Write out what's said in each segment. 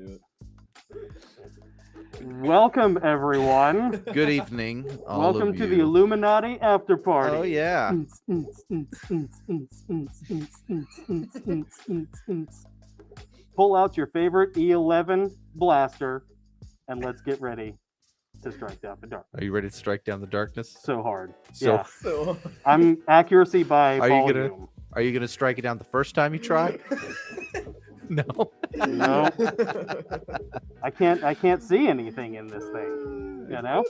do it. Welcome, everyone. Good evening. Welcome to the Illumi-Naughty AfterParty. Oh, yeah. Pull out your favorite E11 blaster, and let's get ready to strike down the dark. Are you ready to strike down the darkness? So hard. So- Yeah. So, I'm accuracy by Are you volume. Are you going to strike it down the first time you try? No. No. I can't see anything in this thing. You know?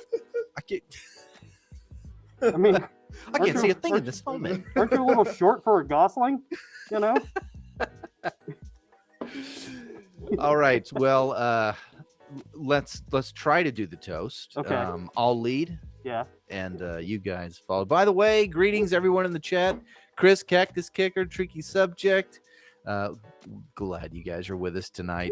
I mean, I can't see a thing in this helmet. aren't you a little short for a Gosling? You know? All right. Well, let's try to do the toast. Okay. I'll lead, Yeah. and you guys follow. By the way, greetings everyone in the chat. Chris, Cactus Kicker, Tricky Subject. Glad you guys are with us tonight.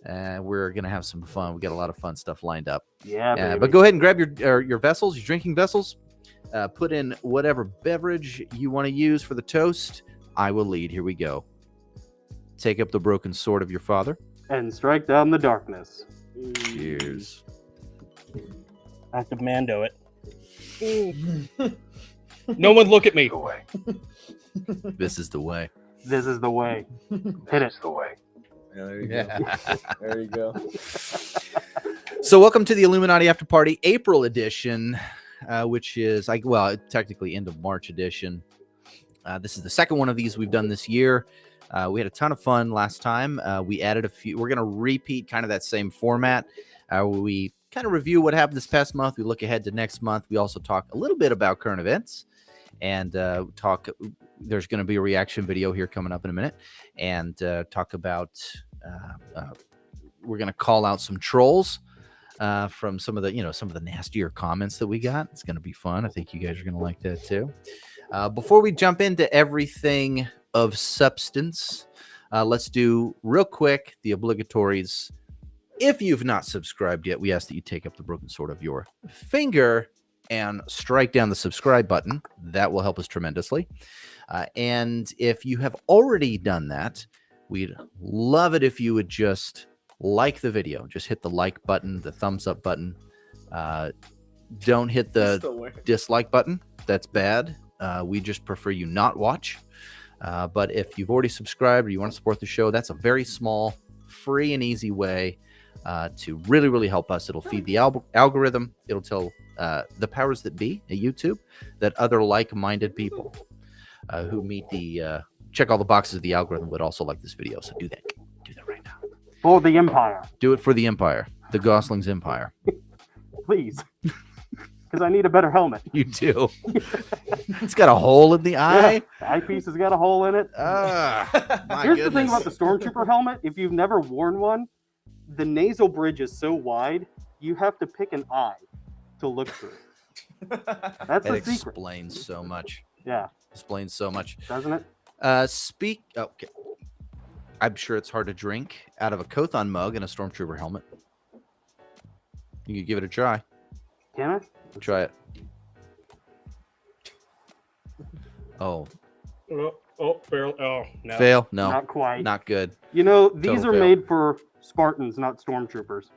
We're gonna have some fun. We got a lot of fun stuff lined up. Yeah, baby. But go ahead and grab your vessels, your drinking vessels. Put in whatever beverage you want to use for the toast. I will lead. Here we go. Take up the broken sword of your father. And strike down the darkness. Cheers. I have to Mando it. No one look at me. This is the way. This is the way. Hit it. the way. Yeah, there you go. Yeah. There you go. So welcome to the Illumi-Naughty AfterParty April edition, which is technically end of March edition. This is the second one of these we've done this year. We had a ton of fun last time. We added a few. We're going to repeat kind of that same format. We kind of review what happened this past month. We look ahead to next month. We also talk a little bit about current events and there's going to be a reaction video here coming up in a minute, and talk about we're going to call out some trolls from some of the nastier comments that we got. It's going to be fun. I think you guys are going to like that too. Before we jump into everything of substance, let's do real quick the obligatories. If you've not subscribed yet, we ask that you take up the broken sword of your finger and strike down the subscribe button. That will help us tremendously. And if you have already done that, we'd love it if you would just like the video. Just hit the like button, the thumbs up button. Don't hit the dislike button. That's bad. We just prefer you not watch. But if you've already subscribed or you want to support the show, that's a very small, free and easy way to really, really help us. It'll feed the algorithm. It'll tell the powers that be at YouTube that other like-minded people who meet the check all the boxes of the algorithm would also like this video. So do that right now. For the Empire. Do it for the Empire, the Gosslings Empire. Please. Because I need a better helmet. You do. It's got a hole in the eye. Yeah, the eyepiece has got a hole in it. My Here's goodness. the thing about the Stormtrooper helmet. If you've never worn one, the nasal bridge is so wide, you have to pick an eye to look through. That's the It secret. explains so much. Yeah, Explains so much. doesn't it? Okay. I'm sure it's hard to drink out of a Kothon mug and a Stormtrooper helmet. You could give it a try. Can I? Try it. Oh, Barrel. Oh, no. fail? No, Not quite. not good. You know, these Total are fail. made for Spartans, not Stormtroopers.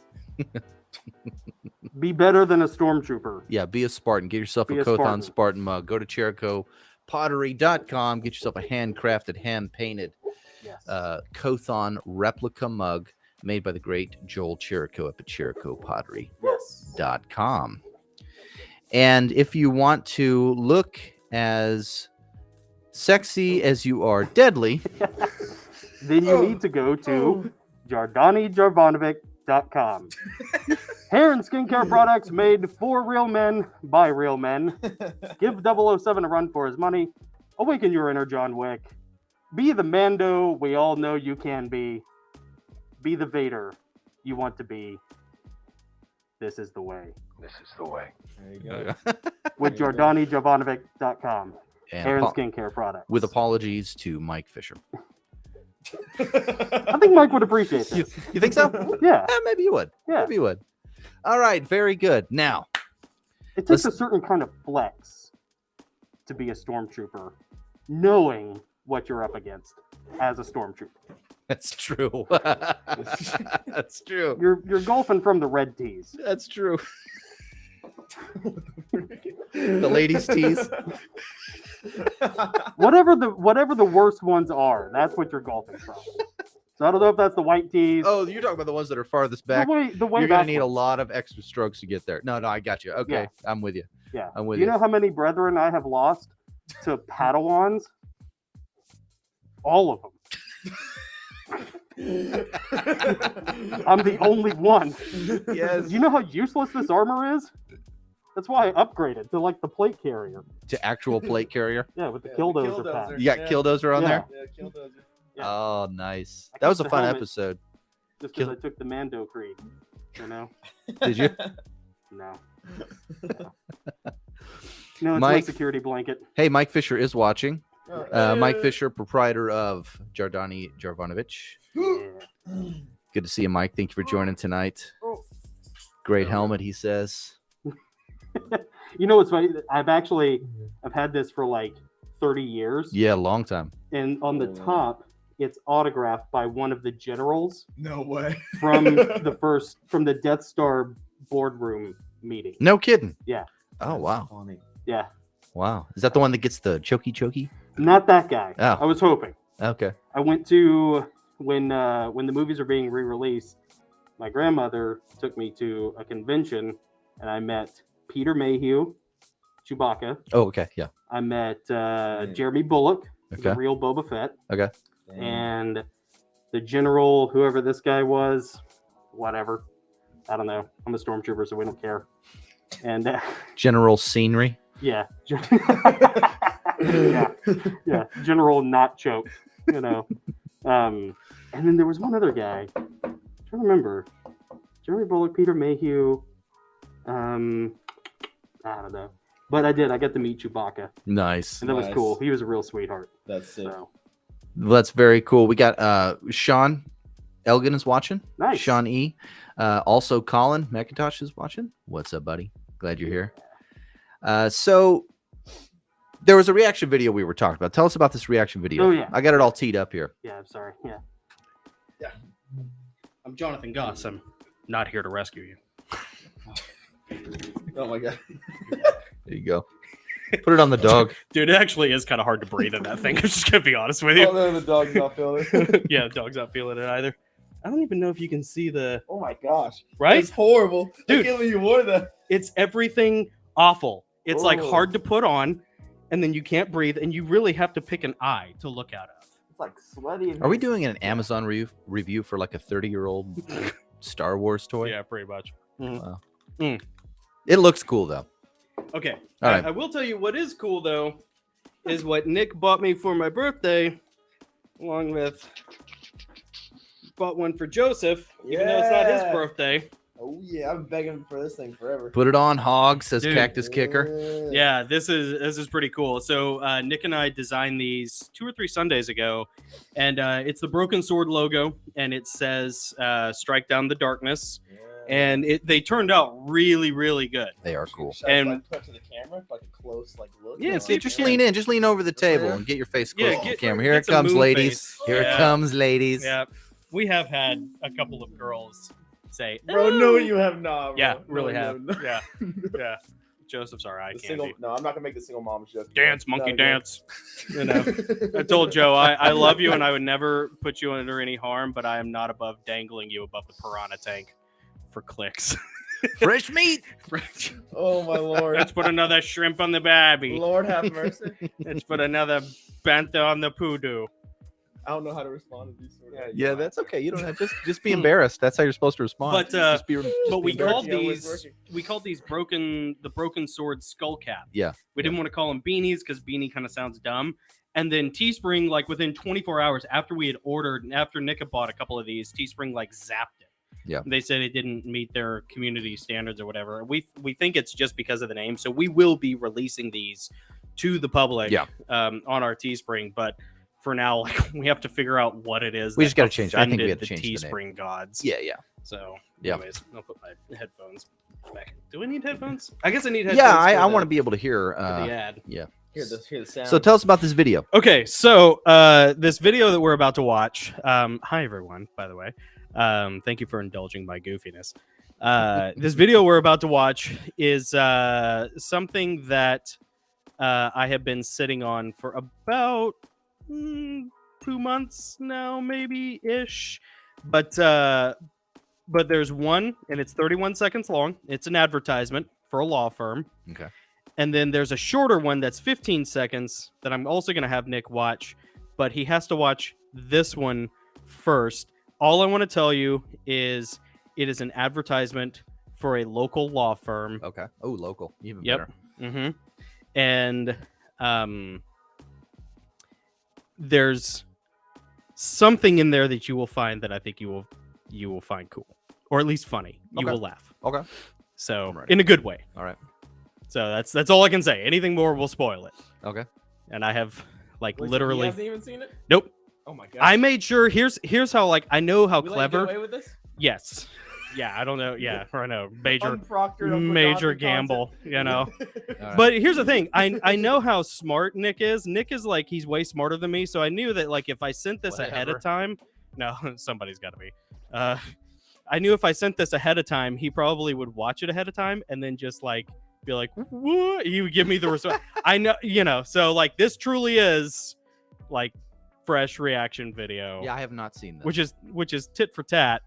Be better than a Stormtrooper. Yeah, be a Spartan. Get yourself Be a a Kothon Spartan. Spartan mug. Go to ChericoPottery.com. Get yourself a handcrafted, hand-painted Yes. Kothon replica mug made by the great Joel Cherico up at ChericoPottery.com. Yes. And if you want to look as sexy as you are deadly, Then you need to go to JardaniJarvanovic.com. Hair and skincare products made for real men by real men. Give 007 a run for his money. Awaken your inner John Wick. Be the Mando we all know you can be. Be the Vader you want to be. This is the way. This is the way. There you go. With There you go. JardaniJarvanovic.com. Hair and and skincare products. with apologies to Mike Fisher. I think Mike would appreciate You, this. you think so? Yeah. Maybe you would. Yeah. Maybe you would. All right, very good. Now, It takes a certain kind of flex to be a stormtrooper, knowing what you're up against as a stormtrooper. That's true. That's true. You're golfing from the red tees. That's true. The ladies' tees. Whatever the worst ones are, that's what you're golfing from. So I don't know if that's the white tees. Oh, you're talking about the ones that are farthest back. The way You're going to back need a ones. lot of extra strokes to get there. No, I got you. Okay, Yeah. I'm with you. Yeah. I'm with you you. know how many brethren I have lost to Padawans? All of them. I'm the only one. Yes. You know how useless this armor is? That's why I upgraded to like the plate carrier. To actual plate carrier. Yeah, with the killdozer pack. You got Killdozer on there? Yeah, Killdozer. Yeah. Oh, nice. I That was a kept the fun helmet. episode. Just because I took the Mando Creed. You know? Did you? No. No, it's my Mike- security blanket. Hey, Mike Fisher is watching. Oh, Mike Fisher, proprietor of Jardani Jarvanovich. Yeah. Good to see you, Mike. Thank you for joining tonight. Great helmet, he says. You know what's funny? I've had this for like 30 years. Yeah, long time. And on the top, it's autographed by one of the generals No way. from the Death Star boardroom meeting. No kidding. Yeah. Oh, wow. Funny. Yeah. Wow. Is that the one that gets the chokey? Not that guy. Oh. I was hoping. Okay. I went to when the movies are being re-released, my grandmother took me to a convention and I met Peter Mayhew, Chewbacca. Oh, okay. Yeah. I met Jeremy Bullock, the Okay. real Boba Fett, Okay. and the general, whoever this guy was, whatever. I don't know. I'm a stormtrooper, so we don't care. And General Scenery. yeah. yeah, General Not Choke, you know. And then there was one other guy. I'm trying to remember. Jeremy Bullock, Peter Mayhew. I don't know. But I got to meet Chewbacca. Nice. And that was Nice. cool. He was a real sweetheart. That's sick. So That's very cool. We got Sean Elgin is watching. nice. Sean E. Also, Colin McIntosh is watching. What's up, buddy? Glad you're here. So there was a reaction video we were talking about. Tell us about this reaction video. Oh, yeah. I got it all teed up here. Yeah, I'm sorry. Yeah. I'm Jonathan Goss. I'm not here to rescue you. Oh my god. There you go. Put it on the dog. Dude, it actually is kind of hard to breathe in that thing. I'm just going to be honest with Oh you. no, the dog's not feeling it. Yeah, the dog's not feeling it either. I don't even know if you can see the... Oh my gosh. Right? It's horrible. Dude. I can't believe you wore that. It's everything awful. It's like Oh. hard to put on, and then you can't breathe, and you really have to pick an eye to look out of. It's like sweaty. Are we doing an Amazon review for like a 30-year-old Star Wars toy? Yeah, pretty much. It looks cool though. Okay. All right. I will tell you what is cool, though, is what Nick bought me for my birthday, along with bought one for Joseph, even though it's not his Yeah. birthday. Oh yeah, I've been begging for this thing forever. Put it on, Hog, says Dude. Cactus Kicker. Yeah, this is pretty cool. So Nick and I designed these 2 or 3 Sundays ago, and it's the Broken Sword logo, and it says "Strike Down the Darkness," and they turned out really, really good. They are cool. Should I, And- like, put to the camera, like a close like look. Yeah, No, see, Just lean in. Just lean over the table and get your face close Yeah, to the get- camera. Here get it some comes, moon ladies. face. Here Yeah. it comes, ladies. Yeah, we have had a couple of girls say, Bro, "Oh." no, you have not. Bro. Yeah, No, really no, have. no. Yeah, yeah. Joseph's all right. The Can't single, be. no, I'm not gonna make the single mom joke. Dance, No, monkey no. dance. You know, I told Joe I love you and I would never put you under any harm, but I am not above dangling you above the piranha tank for clicks. Fresh meat. Oh my lord. Let's put another shrimp on the babby. Lord have mercy. Let's put another bantha on the poodoo. I don't know how to respond to these sort of. Yeah, that's okay. You don't have just be embarrassed. That's how you're supposed to respond. But, Just be, But we be embarrassed. called Yeah, it was these working. the broken sword skull cap. Yeah. We didn't want to call them beanies because beanie kind of sounds dumb. And then Teespring, like within 24 hours after we had ordered, and after Nick had bought a couple of these, Teespring like zapped it. Yeah. They said it didn't meet their community standards or whatever. We think it's just because of the name. So we will be releasing these to the public on our Teespring. But for now, like, we have to figure out what it is. We that just gotta change it. I think we offended have to change the name. Teespring gods. Yeah, yeah. So, Yeah. anyways, I'll put my headphones back. Do I need headphones? I guess I need headphones. Yeah, for I the- want to be able to hear. for the ad. Yeah. Hear the sound. So tell us about this video. Okay, so this video that we're about to watch. Hi everyone, by the way. Thank you for indulging my goofiness. This video we're about to watch is something that I have been sitting on for about 2 months now, maybe ish. But there's one, and it's 31 seconds long. It's an advertisement for a law firm. Okay. And then there's a shorter one that's 15 seconds that I'm also going to have Nick watch, but he has to watch this one first. All I want to tell you is it is an advertisement for a local law firm. Okay. Oh, local. Even Yep. better. Mm-hmm. And there's something in there that you will find that I think you will find cool, or at least funny. You Okay. will laugh. Okay. So I'm ready. in a good way. All right. So that's all I can say. Anything more will spoil it. Okay. And I have Wait, so literally he hasn't even seen it? nope. Oh my god. I made sure. Here's how I know how We let you get clever. away with this? Yes. Yeah. I don't know. Yeah. I know. Major Unproctored, gamble. You know. All right. But here's the thing. I know how smart Nick is. Nick is like, he's way smarter than me. So I knew that, like, if I sent this ahead Whatever. of time, no, somebody's got to be. I knew if I sent this ahead of time, he probably would watch it ahead of time and then just like be like, what? He would give me the response. I know, you know. So like, this truly is like fresh reaction video. Yeah, I have not seen this. which is tit for tat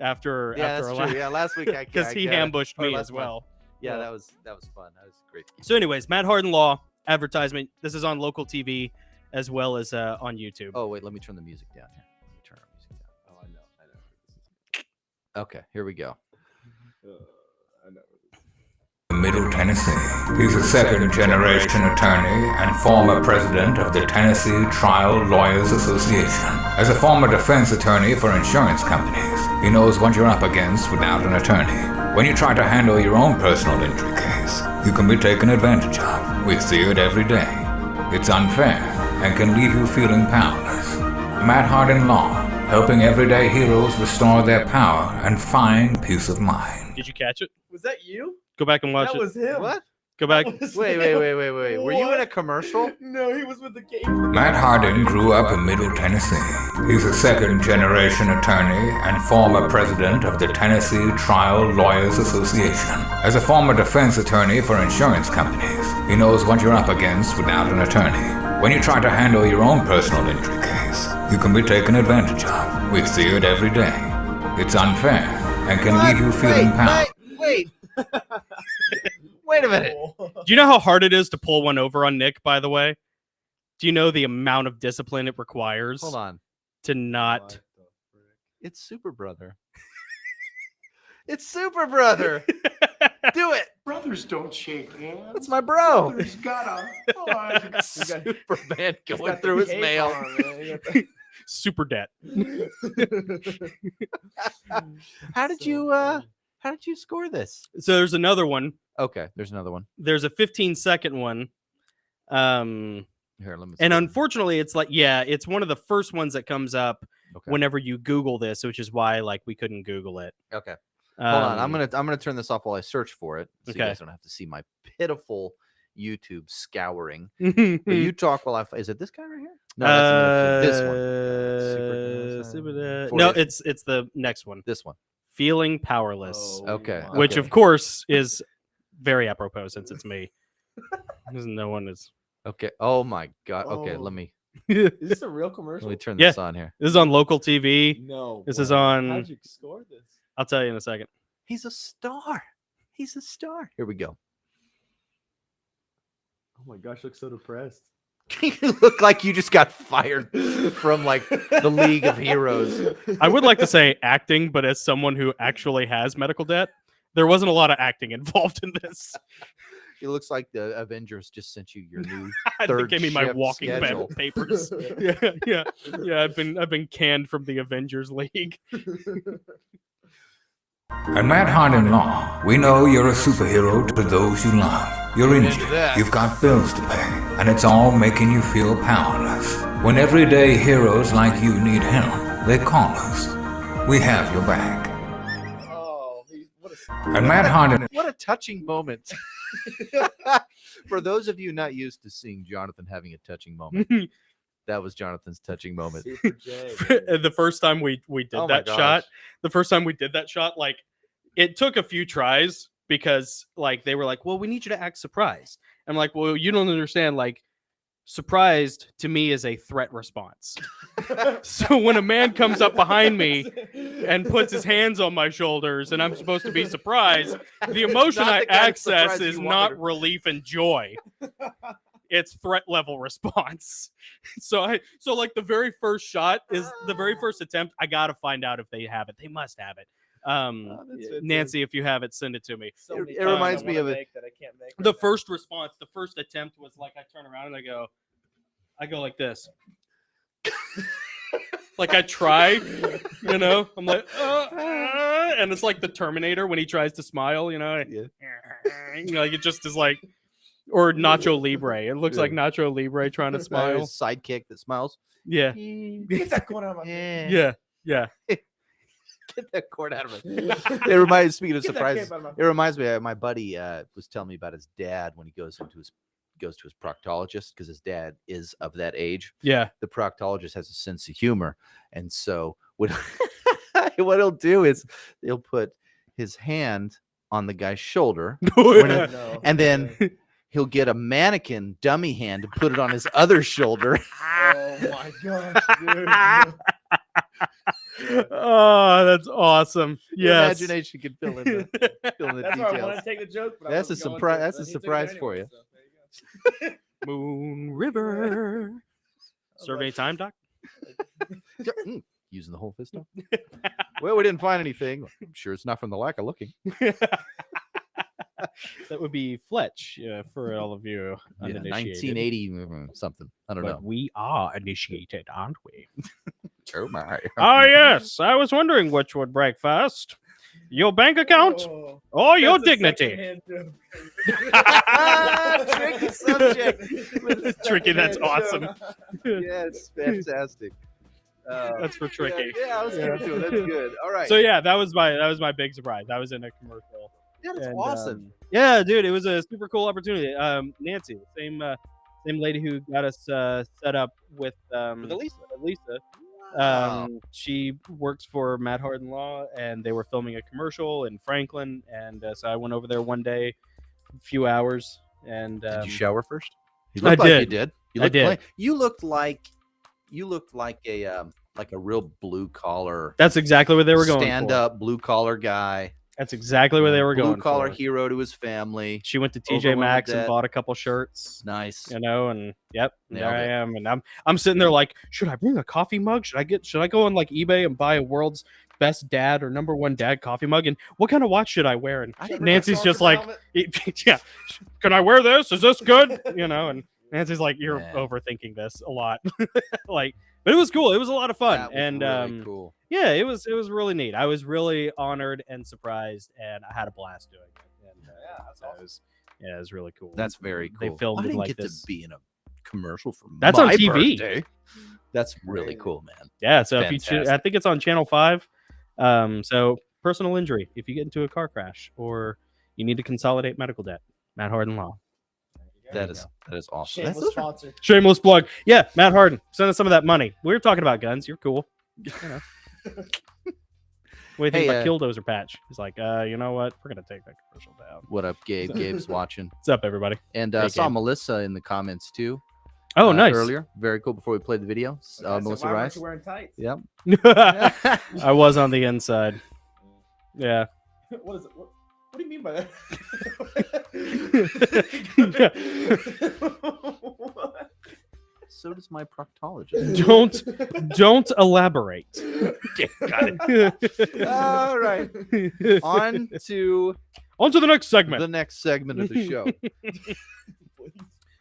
after yeah, after that's a true. Yeah, last week I because he got it. ambushed Or me last as month. well. Yeah, that was fun. That was great. So, anyways, Matt Harden Law advertisement. This is on local TV as well as on YouTube. Oh wait, let me turn the music down here. Let me turn our music down. Oh, I know. Okay, here we go. I know. Middle Tennessee. He's a second-generation attorney and former president of the Tennessee Trial Lawyers Association. As a former defense attorney for insurance companies, he knows what you're up against without an attorney. When you try to handle your own personal injury case, you can be taken advantage of. We see it every day. It's unfair and can leave you feeling powerless. Matt Harden Law, helping everyday heroes restore their power and find peace of mind. Did you catch it? Was that you? Go back and watch That it. was him. What? Go back. That was Wait. him. Were you in a What? commercial? No, he was with the game. Matt Harden grew up in Middle Tennessee. He's a second-generation attorney and former president of the Tennessee Trial Lawyers Association. As a former defense attorney for insurance companies, he knows what you're up against without an attorney. When you try to handle your own personal injury case, you can be taken advantage of. We see it every day. It's unfair and can leave you feeling powerless. Wait. Wait a minute. Do you know how hard it is to pull one over on Nick, by the way? Do you know the amount of discipline it requires Hold on. to not... It's Super Brother. It's Super Brother. Do it. Brothers don't shake hands. That's my bro. Brothers gotta hug. Superman going through his mail. Super debt. How did you score this? So there's another one. Okay, there's another one. There's a 15-second one. Here, let me see. And unfortunately, it's like, yeah, it's one of the first ones that comes up Okay. whenever you Google this, which is why like we couldn't Google it. Okay. Hold on. I'm gonna turn this off while I search for it. So you Okay. guys don't have to see my pitiful YouTube scouring. gonna. But you talk while I is it this guy right here? No, that's this one. No, 40. it's the next one. This one. Feeling powerless, Okay. which Okay. of course is very apropos since it's me. 'Cause no one is. Okay. Oh my god. Okay, Oh. let me Is this a real commercial? turn Yeah. this on here. This is on local TV. No. This is way. on- How'd you score this? I'll tell you in a second. He's a star. He's a star. Here we go. Oh my gosh, looks so depressed. You look like you just got fired from like the League of Heroes. I would like to say acting, but as someone who actually has medical debt, there wasn't a lot of acting involved in this. It looks like the Avengers just sent you your new They third gave me my shift walking schedule. papers. yeah. I've been canned from the Avengers League. At Matt Harden Law, we know you're a superhero to those you love. You're injured, you've got bills to pay, and it's all making you feel powerless. When everyday heroes like you need help, they call us. We have your back. Oh, what a At Matt Harden, What a touching moment For those of you not used to seeing Jonathan having a touching moment, that was Jonathan's touching moment. Super J. The first time we did Oh my that shot, gosh. like it took a few tries because like they were like, well, we need you to act surprised. I'm like, well, you don't understand. Like, surprised to me is a threat response. So when a man comes up behind me and puts his hands on my shoulders and I'm supposed to be surprised, the emotion Not I the kind of access surprise is you not wanted. relief and joy. It's threat level response. So like the very first shot is the very first attempt. I gotta find out if they have it. They must have it. that's Nancy, if you have it, send it to me. So many It times reminds I me wanna of it. make that I can't make The right now. first response, the first attempt was like I turn around and I go like this. Like I try, you know, I'm like, and it's like the Terminator when he tries to smile, you know, Yeah. like it just is like, or Nacho Libre. It looks Yeah. like Nacho Libre trying to Smile. smile. Sidekick that smiles. Yeah, Get that going out of my face. yeah. Get that cord out of it. It reminds speaking of Get that surprises. cape out of my It reminds me. My buddy was telling me about his dad when he goes to his proctologist because his dad is of that age. Yeah. The proctologist has a sense of humor, and so what what he'll do is he'll put his hand on the guy's shoulder, No. and then he'll get a mannequin dummy hand to put it on his other shoulder. Oh my gosh, dude. Oh, that's awesome. Your Yes. imagination can fill in the That's why I details. wanted to take the joke. But I That's a wasn't going surprise- to, that's so a he took it surprise for anyway, you. so there you go. Moon River. Survey time, Doc? Using the whole fist up. Well, we didn't find anything. I'm sure it's not from the lack of looking. That would be Fletch for all of you Yeah, uninitiated. 1980 something. I don't But know. we are initiated, aren't we? Oh my. Oh, yes. I was wondering which would break first. Your bank account Oh, or your that's a dignity? secondhand joke. Tricky subject. Tricky, that's Secondhand awesome. joke. Yes, fantastic. That's for Tricky. Yeah, I was gonna do it. That's good. All right. So yeah, that was my big surprise. I was in a commercial. yeah, that's And, awesome. Yeah, dude, it was a super cool opportunity. Nancy, same lady who got us set up with Elisa. Wow. She works for Matt Harden Law, and they were filming a commercial in Franklin, and so I went over there one day, a few hours, and Did you shower first? You I looked like you did. did. You I looked did. Like, you looked like a real blue collar that's exactly what they were going stand for. up blue collar guy. That's exactly what they were blue going collar for. hero to his family. She went to TJ Overwhelmed Maxx with and that. bought a couple shirts. Nice. You know, and yep, Nailed there I it. am, and I'm sitting there like, should I bring a coffee mug? Should I go on like eBay and buy a world's best dad or number one dad coffee mug? And what kind of watch should I wear? And I didn't Nancy's Talk just about like, it. yeah, can I wear this? Is this good? You know, and Nancy's like, you're Man. overthinking this a lot. Like, but it was cool. It was a lot of fun, That was and really cool. yeah, it was really neat. I was really honored and surprised, and I had a blast doing it. And, Yeah, that's so awesome. it was really cool. That's very They cool. filmed I it didn't like get this. to be in a commercial for That's on my TV. birthday. That's really cool, man. Yeah, so if you Fantastic. I think it's on Channel 5. So personal injury, if you get into a car crash or you need to consolidate medical debt, Matt Harden Law. That is awesome. That's Shameless sponsor. Shameless plug. Yeah, Matt Harden, send us some of that money. We were talking about guns. You're cool. You know. What do you think Hey, about Killdozer Patch? He's like, you know what? We're gonna take that commercial down. what up, Gabe? Gabe's watching. What's up, everybody? And Hey, saw Gabe. Melissa in the comments too. Oh, nice. Earlier. Very cool. Before we played the video. Okay, so Melissa why weren't Rice. you wearing tights? Yep. I was on the inside. Yeah. What is it? What do you mean by that? What? So does my proctologist. Don't elaborate. Got it. All right. On to On to the next segment. the next segment of the show,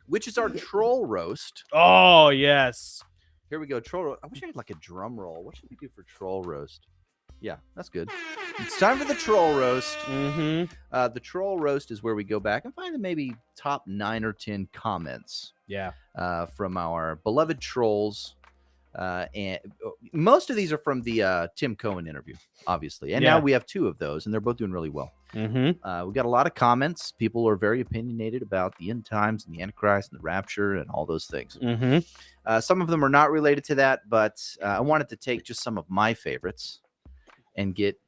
which is our troll roast. Oh, yes. Here we go. Troll roast. I wish I had like a drum roll. What should we do for troll roast? Yeah, that's good. It's time for the troll roast. Mm-hmm. The troll roast is where we go back and find the maybe top 9 or 10 comments Yeah. from our beloved trolls And most of these are from the Tim Cohen interview, obviously. And Yeah. now we have 2 of those, and they're both doing really well. Mm-hmm. We got a lot of comments. People are very opinionated about the end times and the Antichrist and the rapture and all those things. Mm-hmm. Some of them are not related to that, but I wanted to take just some of my favorites and get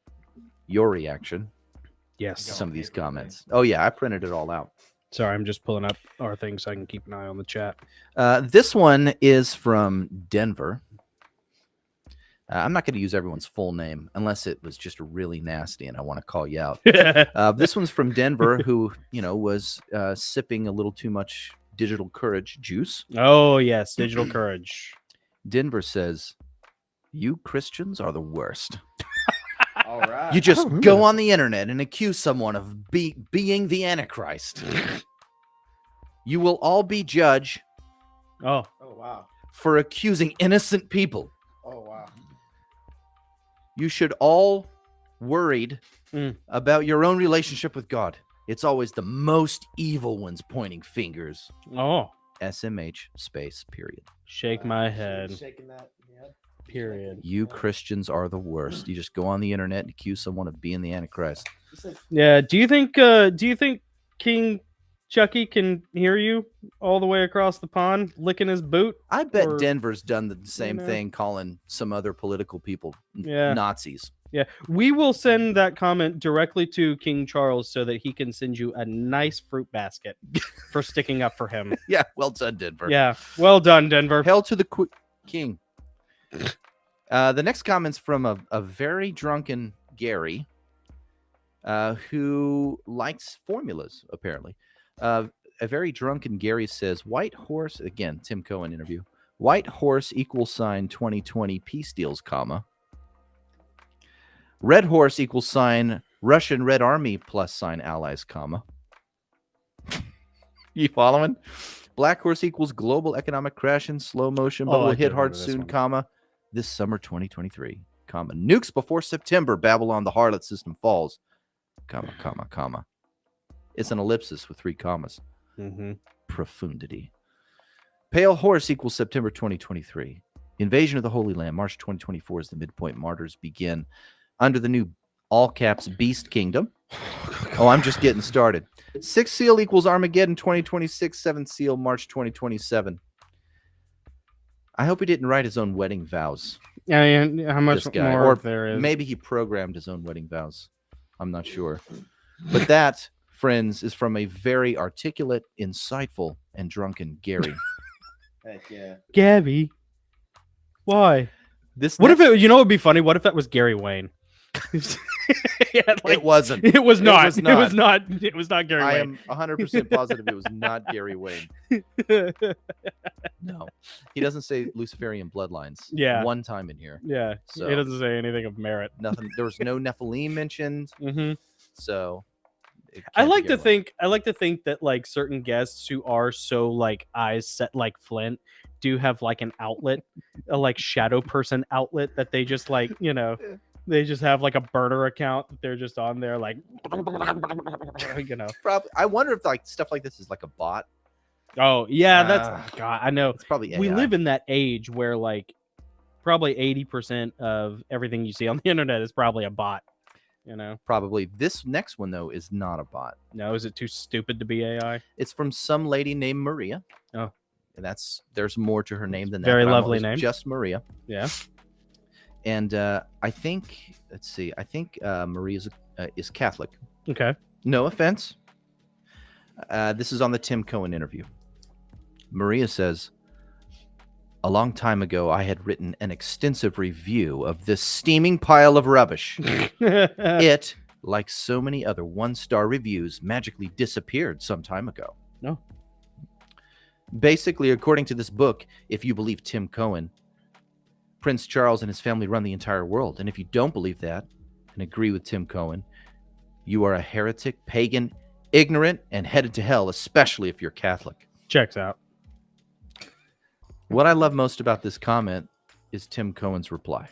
your reaction to Yes. some of these comments. Oh, yeah, I printed it all out. Sorry, I'm just pulling up our thing so I can keep an eye on the chat. This one is from Denver. I'm not going to use everyone's full name unless it was just really nasty and I want to call you out. This one's from Denver, who was sipping a little too much digital courage juice. Oh, yes. Digital courage. Oh, Denver says, "You Christians are the worst. All right. You just go on the internet and accuse someone of being the Antichrist. You will all be judged Oh, Oh wow. for accusing innocent people. Oh wow. You should all worried Mm. about your own relationship with God. It's always the most evil ones pointing fingers. oh. SMH space period. Shake my head. Shaking that. Yeah. Period. You Christians are the worst. You just go on the internet and accuse someone of being the Antichrist." You said- Yeah. Do you think King Chucky can hear you all the way across the pond, licking his boot? I bet Or- Denver's done the same know. thing, calling some other political people Yeah. Nazis. Yeah. We will send that comment directly to King Charles so that he can send you a nice fruit basket for sticking up for him. Yeah, well done, Denver. Yeah. Well done, Denver. Hail to the king. The next comment's from a very drunken Gary who likes formulas, apparently. A very drunken Gary says, "White horse," again, Tim Cohen interview, "White horse = 2020 peace deals, comma. Red horse = Russian Red Army + allies, comma. You following? Black horse = global economic crash in slow motion, but Oh, I will do hit hard remember this soon, one. comma. This summer 2023, comma. Nukes before September, Babylon the harlot system falls, comma. It's an ellipsis with 3 commas. Mm-hmm. Profundity. Pale horse = September 2023. Invasion of the Holy Land, March 2024 is the midpoint. Martyrs begin under the new all caps Beast Kingdom. Oh, I'm just getting started. 6th seal = Armageddon 2026. 7th seal, March 2027. I hope he didn't write his own wedding vows. Yeah, and how much This guy. more Or there is? maybe he programmed his own wedding vows. I'm not sure. But that, friends, is from a very articulate, insightful, and drunken Gary. Heck yeah. Gabby. Why? This What if next- it? You know, it'd be funny. What if that was Gary Wayne? Yeah, like, it wasn't. It was not. was It not. was not. It was not Gary I Wayne. am 100% positive it was not Gary Wayne. No. He doesn't say Luciferian bloodlines Yeah. one time in here. Yeah, So- it doesn't say anything of merit. Nothing. There was no Nephilim mentioned. Mm-hmm. So it I can't be like to Gary Wayne. think. I like to think that like certain guests who are so like eyes set like flint do have like an outlet, a like shadow person outlet that they just like they just have like a burner account that they're just on there like Probably. I wonder if like stuff like this is like a bot. Oh yeah, that's Ah. God. I know. It's probably AI. We live in that age where like probably 80% of everything you see on the internet is probably a bot. Probably. This next one though is not a bot. No, is it too stupid to be AI? It's from some lady named Maria. Oh. And there's more to her name than that. Very but I'm lovely always name. Just Maria. Yeah. And I think, let's see, Maria is Catholic. Okay. No offense. This is on the Tim Cohen interview. Maria says, "A long time ago, I had written an extensive review of this steaming pile of rubbish. It, like so many other one-star reviews, magically disappeared some time ago." No. Basically, according to this book, if you believe Tim Cohen, Prince Charles and his family run the entire world. And if you don't believe that and agree with Tim Cohen, you are a heretic, pagan, ignorant, and headed to hell, especially if you're Catholic. Checks out. What I love most about this comment is Tim Cohen's reply.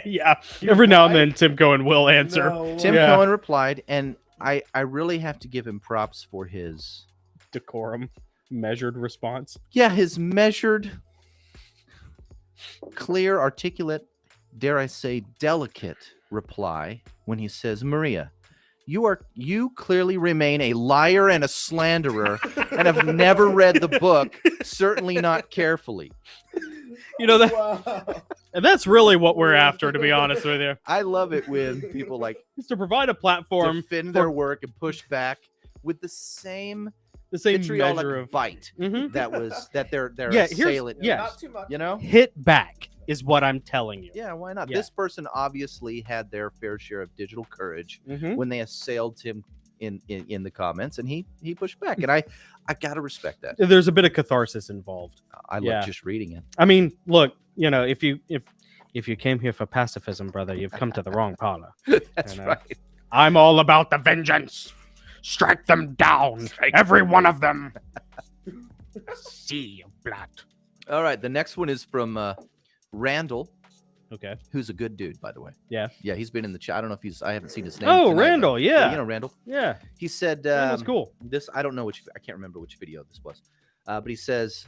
Yeah. Every now and then Tim Cohen will answer. No Tim way. Yeah. Cohen replied, and I really have to give him props for his Decorum. Measured response. his measured clear, articulate, dare I say, delicate reply when he says, Maria, you clearly remain a liar and a slanderer and have never read the book, certainly not carefully. You know that, Wow. and that's really what we're after, to be honest with you, I love it when people like is to provide a platform, defend their work and push back with the same the same vitriolic measure of bite Mhm. that their Yeah, here's- assailant yeah. Not too much. you know. hit back is what I'm telling you. Yeah, why not? Yeah. This person obviously had their fair share of digital courage Mhm. when they assailed him in the comments, and he pushed back, and I gotta respect that. There's a bit of catharsis involved. I love Yeah. just reading it. I mean, look, if you came here for pacifism, brother, you've come to the wrong parlor. That's know. right. I'm all about the vengeance. Strike them down, every one of them. Sea of blood. All right, the next one is from Randall, Okay. who's a good dude, by the way. Yeah. Yeah, he's been in the chat. I don't know if I haven't seen his name. Oh, tonight, but- Randall, yeah. you know Randall. Yeah. He said, That's cool. this, I don't know I can't remember which video this was, but he says,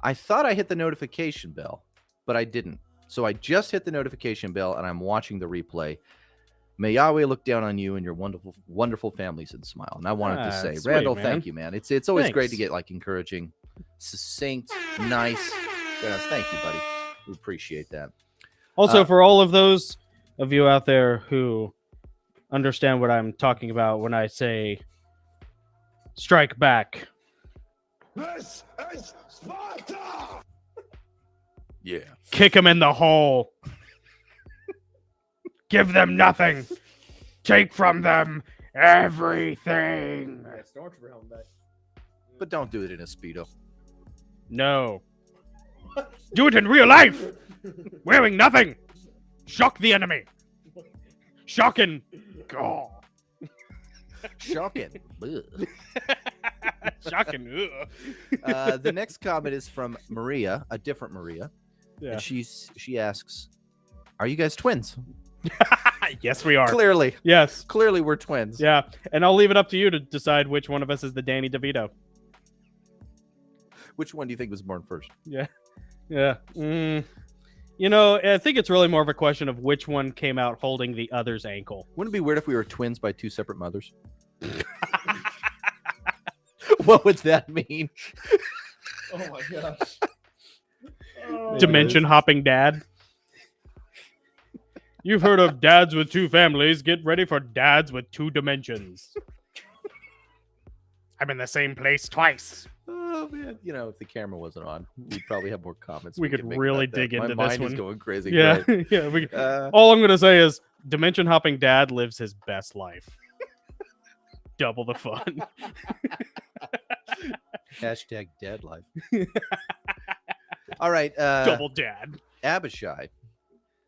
I thought I hit the notification bell, but I didn't. So I just hit the notification bell and I'm watching the replay. May Yahweh look down on you and your wonderful, wonderful families and smile. And I wanted to say, Sweet, Randall, man. thank you, man. It's always great to Thanks. get like encouraging, succinct, nice. Thank you, buddy. We appreciate that. Also, for all of those of you out there who understand what I'm talking about when I say strike back, This is Sparta! Yeah. kick them in the hole. Give them nothing. Take from them everything. Yeah, Stormtrooper back. But don't do it in a Speedo. No. Do it in real life. Wearing nothing. Shock the enemy. Shocking. God. Shocking. Ugh. Shocking. Ugh. The next comment is from Maria, a different Maria. Yeah. And she asks, are you guys twins? Yes, we are. Clearly. Yes. Clearly we're twins. Yeah. And I'll leave it up to you to decide which one of us is the Danny DeVito. Which one do you think was born first? Yeah. I think it's really more of a question of which one came out holding the other's ankle. Wouldn't it be weird if we were twins by two separate mothers? What would that mean? Oh my gosh. Oh, Dimension hopping dad. You've heard of dads with two families. Get ready for dads with two dimensions. I'm in the same place twice. Oh man! If the camera wasn't on, we'd probably have more comments. We could make really about that. dig into My this mind is one. going crazy. Yeah. Great. Yeah. All I'm going to say is dimension hopping dad lives his best life. Double the fun. Hashtag dad life. All right. Double dad. Abishai,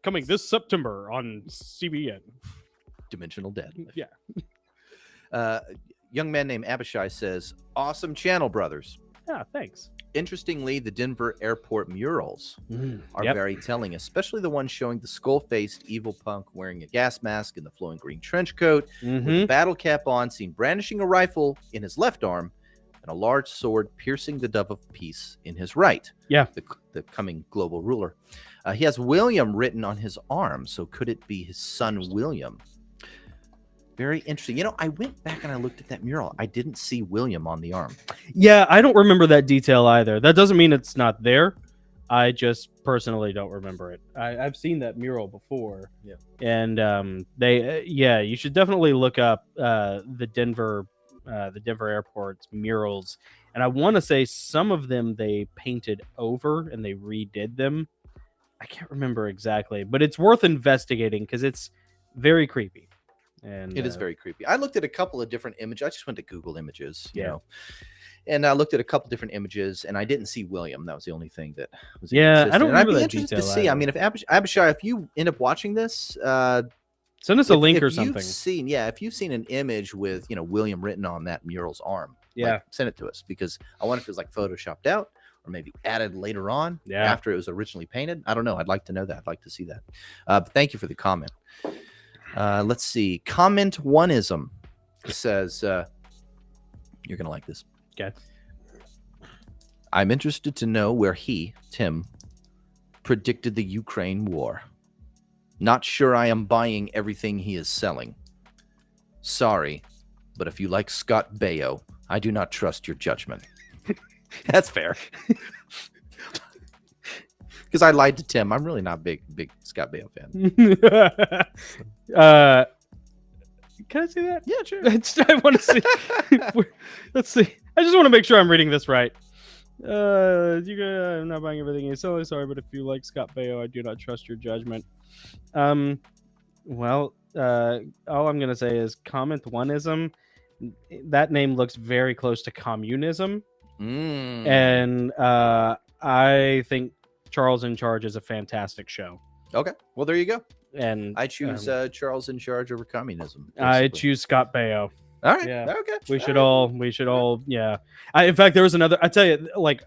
Coming this September on CBN. dimensional dad life. Yeah. Young man named Abishai says, awesome channel, brothers. Yeah, thanks. Interestingly, the Denver airport murals are Yep. very telling, especially the one showing the skull-faced evil punk wearing a gas mask and the flowing green trench coat, with Mhm. a battle cap on, seen brandishing a rifle in his left arm, and a large sword piercing the dove of peace in his right. Yeah. The coming global ruler. He has William written on his arm, so could it be his son William? Very interesting. I went back and I looked at that mural. I didn't see William on the arm. Yeah, I don't remember that detail either. That doesn't mean it's not there. I just personally don't remember it. I've seen that mural before. Yeah. And you should definitely look up the Denver airport's murals. And I want to say some of them they painted over and they redid them. I can't remember exactly, but it's worth investigating because it's very creepy. And It is very creepy. I looked at a couple of different images. I just went to Google Images, Yeah. and I looked at a couple different images, and I didn't see William. That was the only thing that was. Yeah, I inconsistent. don't And I'd remember be that interested to detail see. I either. mean, if Abishai, if you end up watching this, send us a link or if something. if you've seen an image with William written on that mural's arm, Yeah. send it to us because I wonder if it was like photoshopped out or maybe added later on Yeah. after it was originally painted. I don't know. I'd like to know that. I'd like to see that. But thank you for the comment. Let's see. Comment oneism says, you're going to like this. Okay. I'm interested to know where he, Tim, predicted the Ukraine war. Not sure I am buying everything he is selling. Sorry, but if you like Scott Baio, I do not trust your judgment. That's fair. Because I lied to Tim. I'm really not a big Scott Baio fan. Can I see that? Yeah, sure. I want to see. Let's see. I just want to make sure I'm reading this right. I'm not buying everything he's selling. Sorry, but if you like Scott Baio, I do not trust your judgment. Well, all I'm gonna say is comment oneism. That name looks very close to communism, and I think Charles in Charge is a fantastic show. Okay, well there you go. And I choose Charles in Charge over communism. I basically. choose Scott Baio. All right. Yeah. Okay. We should all. Yeah. In fact, there was another. I tell you, like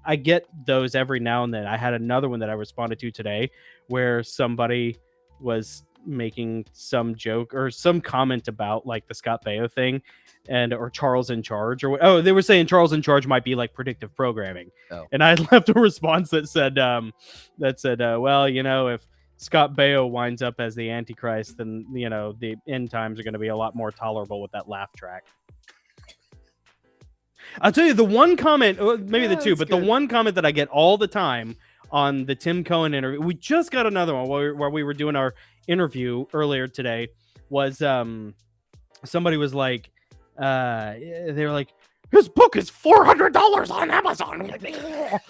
I get those every now and then. I had another one that I responded to today, where somebody was making some joke or some comment about like the Scott Baio thing, or Charles in Charge, or they were saying Charles in Charge might be like predictive programming, and I left a response that said, well, you know, if Scott Baio winds up as the Antichrist, then, you know, the end times are going to be a lot more tolerable with that laugh track. I'll tell you the one comment, maybe the two, but the one comment that I get all the time on the Tim Cohen interview, we just got another one where we were doing our interview earlier today, was somebody was like, they were like, his book is $400 on Amazon. And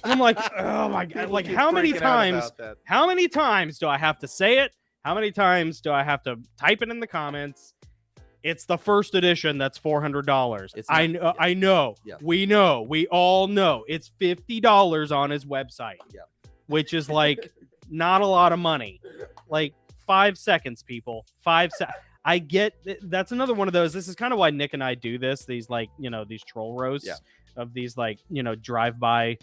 I'm like, oh my God. Like, how many times do I have to say it? How many times do I have to type it in the comments? It's the first edition that's $400. I know. Yeah. We all know. It's $50 on his website, which is like not a lot of money. Like 5 seconds, people. 5 seconds. I get that's another one of those. This is kind of why Nick and I do this. These, like, you know, these troll roasts of these, like, you know, drive-by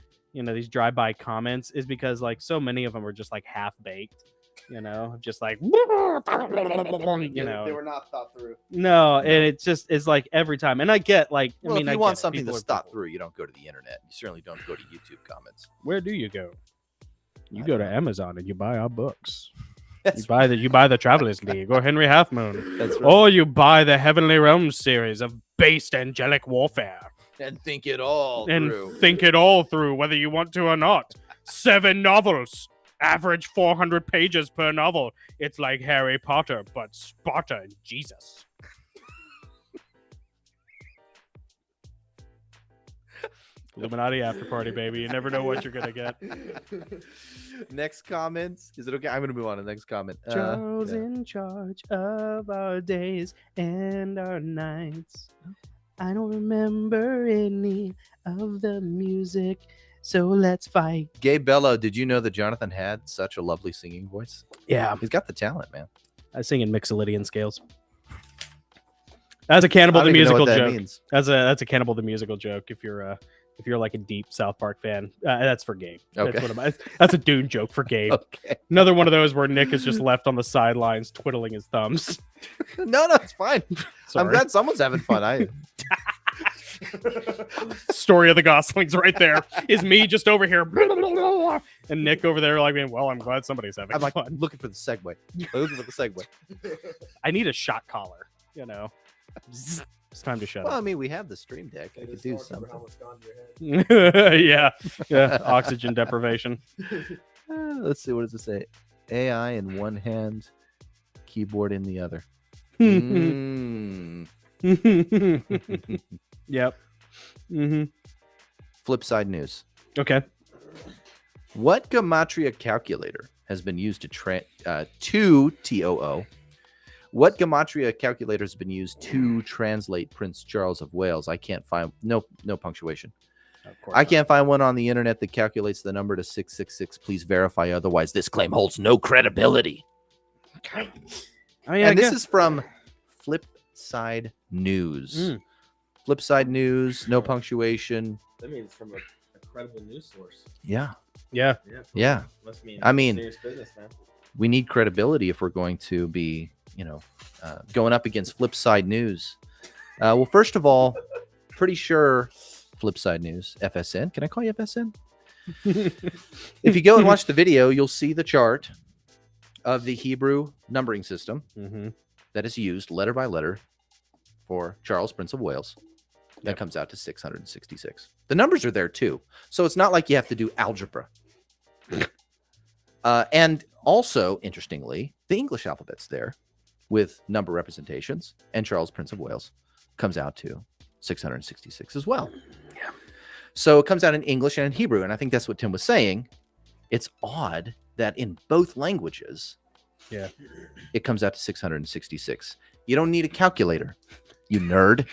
comments, is because like so many of them are just like half baked, you know, just like, you know, they were not thought through. No, and it just is like every time. And I get like, well, if you I want something that's thought through, you don't go to the internet. You certainly don't go to YouTube comments. Where do you go? You go to Amazon and you buy our books. You buy the Travelers League or Henry Half Moon. That's right. Or you buy the Heavenly Realms series of based angelic warfare. And think it all through, whether you want to or not. 7 novels. Average 400 pages per novel. It's like Harry Potter, but Sparta and Jesus. Illuminati AfterParty, baby. You never know what you're going to get. Next comment. Is it okay? I'm going to move on to the next comment. Charles in charge of our days and our nights. I don't remember any of the music, so let's fight. Gabe Bello, did you know that Jonathan had such a lovely singing voice? Yeah. He's got the talent, man. I sing in Mixolydian scales. That's a Cannibal the Musical joke. That's a Cannibal the Musical joke. If you're like a deep South Park fan, that's for Gabe. Okay. That's a Dune joke for Gabe. Okay. Another one of those where Nick is just left on the sidelines twiddling his thumbs. No, it's fine. I'm glad someone's having fun. Story of the Goslings right there is me just over here and Nick over there like, well, I'm glad somebody's having fun. Looking for the segue. I need a shot collar, you know. It's time to shut up. Well, I mean, we have the stream deck. I could do something. Yeah. Oxygen deprivation. Let's see. What does it say? AI in one hand, keyboard in the other. Yep. Mm-hmm. Flip side news. Okay. What gematria calculator has been used to TOO? What gematria calculator has been used to translate Prince Charles of Wales? I can't find no punctuation. I can't find one on the internet that calculates the number to 666. Please verify, otherwise this claim holds no credibility. I mean, and this is from Flipside News. Flipside News, no punctuation. That means from a credible news source. Yeah. Must mean serious business, man. We need credibility if we're going to be, going up against Flipside News. Well, first of all, pretty sure Flipside News, FSN. Can I call you FSN? If you go and watch the video, you'll see the chart of the Hebrew numbering system that is used letter by letter for Charles, Prince of Wales. That comes out to 666. The numbers are there too. So it's not like you have to do algebra. And also, interestingly, the English alphabet's there with number representations, and Charles, Prince of Wales comes out to 666 as well. Yeah. So it comes out in English and in Hebrew, and I think that's what Tim was saying. It's odd that in both languages, it comes out to 666. You don't need a calculator, you nerd.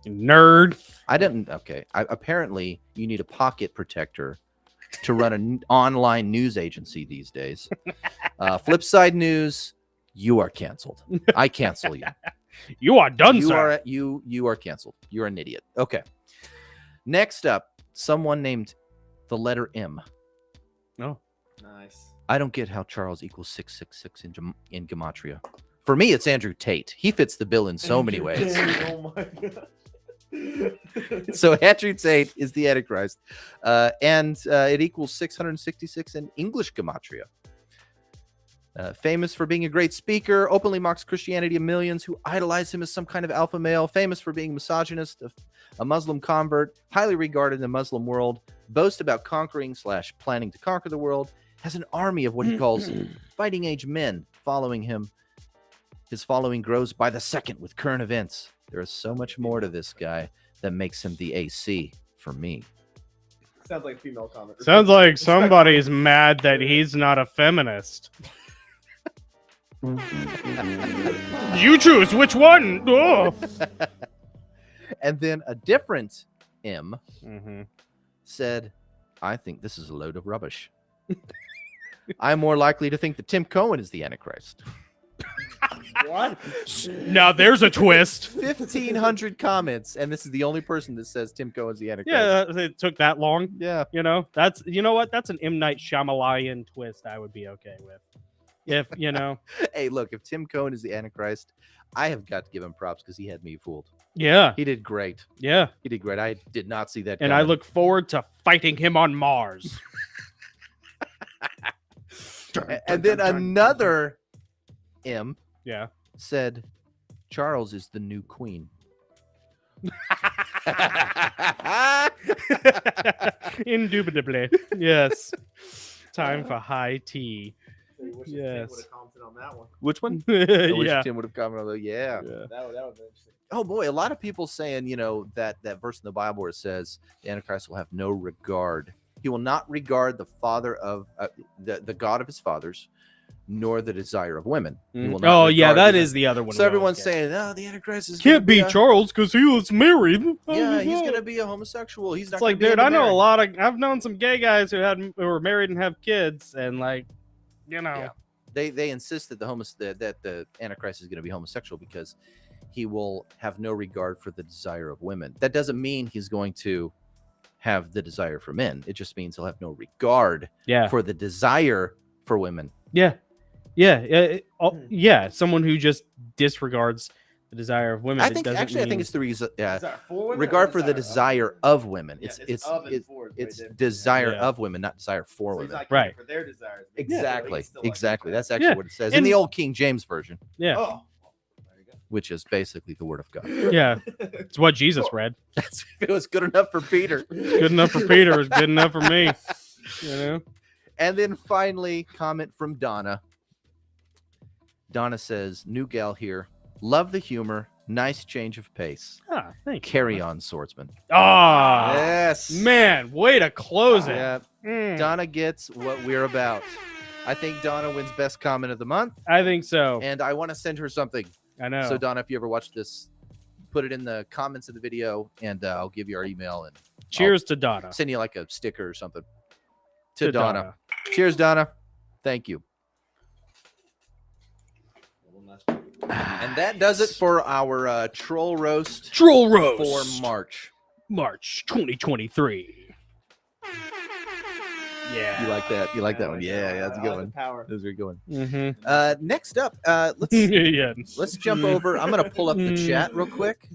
Nerd. I didn't. Okay. Apparently, you need a pocket protector to run an online news agency these days. Flipside News, you are canceled. I cancel you. You are done, sir. You are canceled. You're an idiot. Okay. Next up, someone named the letter M. Oh, nice. I don't get how Charles equals 666 in gematria. For me, it's Andrew Tate. He fits the bill in so many ways. Oh my god. So Andrew Tate is the Antichrist, and it equals 666 in English gematria. Famous for being a great speaker, openly mocks Christianity of millions who idolize him as some kind of alpha male, famous for being misogynist, a Muslim convert, highly regarded in the Muslim world, boasts about conquering/planning to conquer the world, has an army of what he calls fighting age men following him. His following grows by the second with current events. There is so much more to this guy that makes him the AC for me. Sounds like female comment. sounds like somebody's mad that he's not a feminist. You choose which one. Oh. And then a different M said, I think this is a load of rubbish. I'm more likely to think that Tim Cohen is the Antichrist. What? Now there's a twist. 1,500 comments, and this is the only person that says Tim Cohen's the Antichrist. Yeah, it took that long. Yeah. You know, you know what? That's an M. Night Shyamalan twist I would be okay with. If, you know. Hey, look, if Tim Cohen is the Antichrist, I have got to give him props because he had me fooled. Yeah. He did great. Yeah. He did great. I did not see that And coming. I look forward to fighting him on Mars. And then another M Yeah. said, Charles is the new queen. Indubitably. Yes. Time for high tea. Yes. Would have commented on that one. Which one? I wish Yeah. Tim would have commented on that. Yeah. That would have been interesting. Oh boy, a lot of people saying, you know, that verse in the Bible where it says the Antichrist will have no regard. He will not regard the father of the God of his fathers, nor the desire of women. He will not Oh yeah, regard that the- is the other one. So everyone's saying, oh, the Antichrist is can't be gonna Charles because he was married. yeah, he's gonna be a homosexual. He's not. It's like, gonna be dude, into I know a marriage. lot of. I've known some gay guys who were married and have kids, and like, you know, Yeah. They insist that that the Antichrist is going to be homosexual because he will have no regard for the desire of women. That doesn't mean he's going to have the desire for men. It just means he'll have no regard for the desire for women. yeah. Someone who just disregards the desire of women. I think I think it's the reason. Yeah, Is that for women or regard for the desire of women. Yeah, It's of and for is it's very different. desire Yeah. of women, not desire for So he's women. not caring Right. for their desires. Exactly. So he's still Exactly. like, That's actually Yeah. what it says in And- the old King James version, Yeah, oh, there you go. which is basically the word of God. yeah. It's what Jesus read. That's if it was good enough for Peter. Good enough for Peter is good enough for me. You know. And then finally, comment from Donna. Donna says, "New gal here. Love the humor. Nice change of pace. Ah, thank you. Carry on, swordsman." Ah, Yes. man, way to close it. Yeah. Mm, Donna gets what we're about. I think Donna wins best comment of the month, I think so. and I want to send her something. I know. So Donna, if you ever watch this, put it in the comments of the video, and I'll give you our email and Cheers to Donna. I'll send you like a sticker or something to Donna. Cheers, Donna. Thank you. And that does it for our troll roast Troll roast for March. March 2023. Yeah. You like that? You like that one? Yeah, that's a good I like one. the power. Those are a good one. Mm-hmm. Next up, let's yeah. let's jump over. I'm gonna pull up the chat real quick.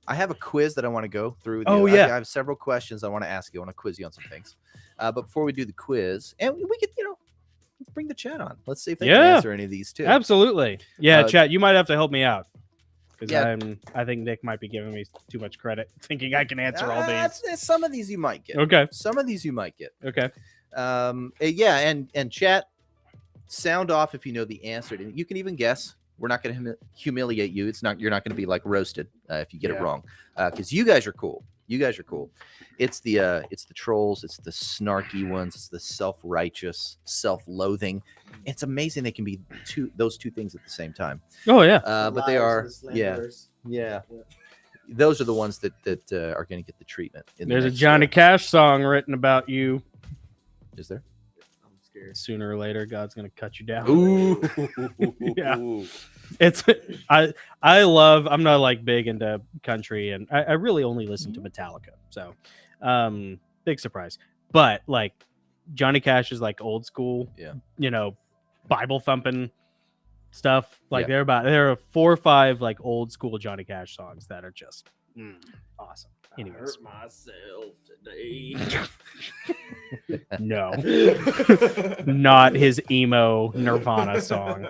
I have a quiz that I want to go through. With Oh, you. yeah. I have several questions I want to ask you. I want to quiz you on some things. But before we do the quiz, and we could, bring the chat on. Let's see if they can answer any of these too. Absolutely. Yeah, chat, you might have to help me out. Because Yeah. I think Nick might be giving me too much credit, thinking I can answer all these. Some of these you might get. Okay. Some of these you might get. Okay. Yeah, and chat, sound off if you know the answer. You can even guess. We're not going to humiliate you. You're not going to be like roasted if you get it wrong, because you guys are cool. You guys are cool. It's the trolls. It's the snarky ones. It's the self-righteous, self-loathing. It's amazing they can be those two things at the same time. Oh yeah. But they are yeah. Those are the ones that are going to get the treatment. There's a Johnny Cash song written about you. Is there? I'm scared. Sooner or later, God's gonna cut you down. Ooh. Yeah. It's I'm not like big into country, and I really only listen to Metallica, so big surprise. But like Johnny Cash is like old school, Bible thumping stuff. Like there are 4 or 5 like old school Johnny Cash songs that are just awesome. Anyways. I hurt myself today. No, not his emo Nirvana song,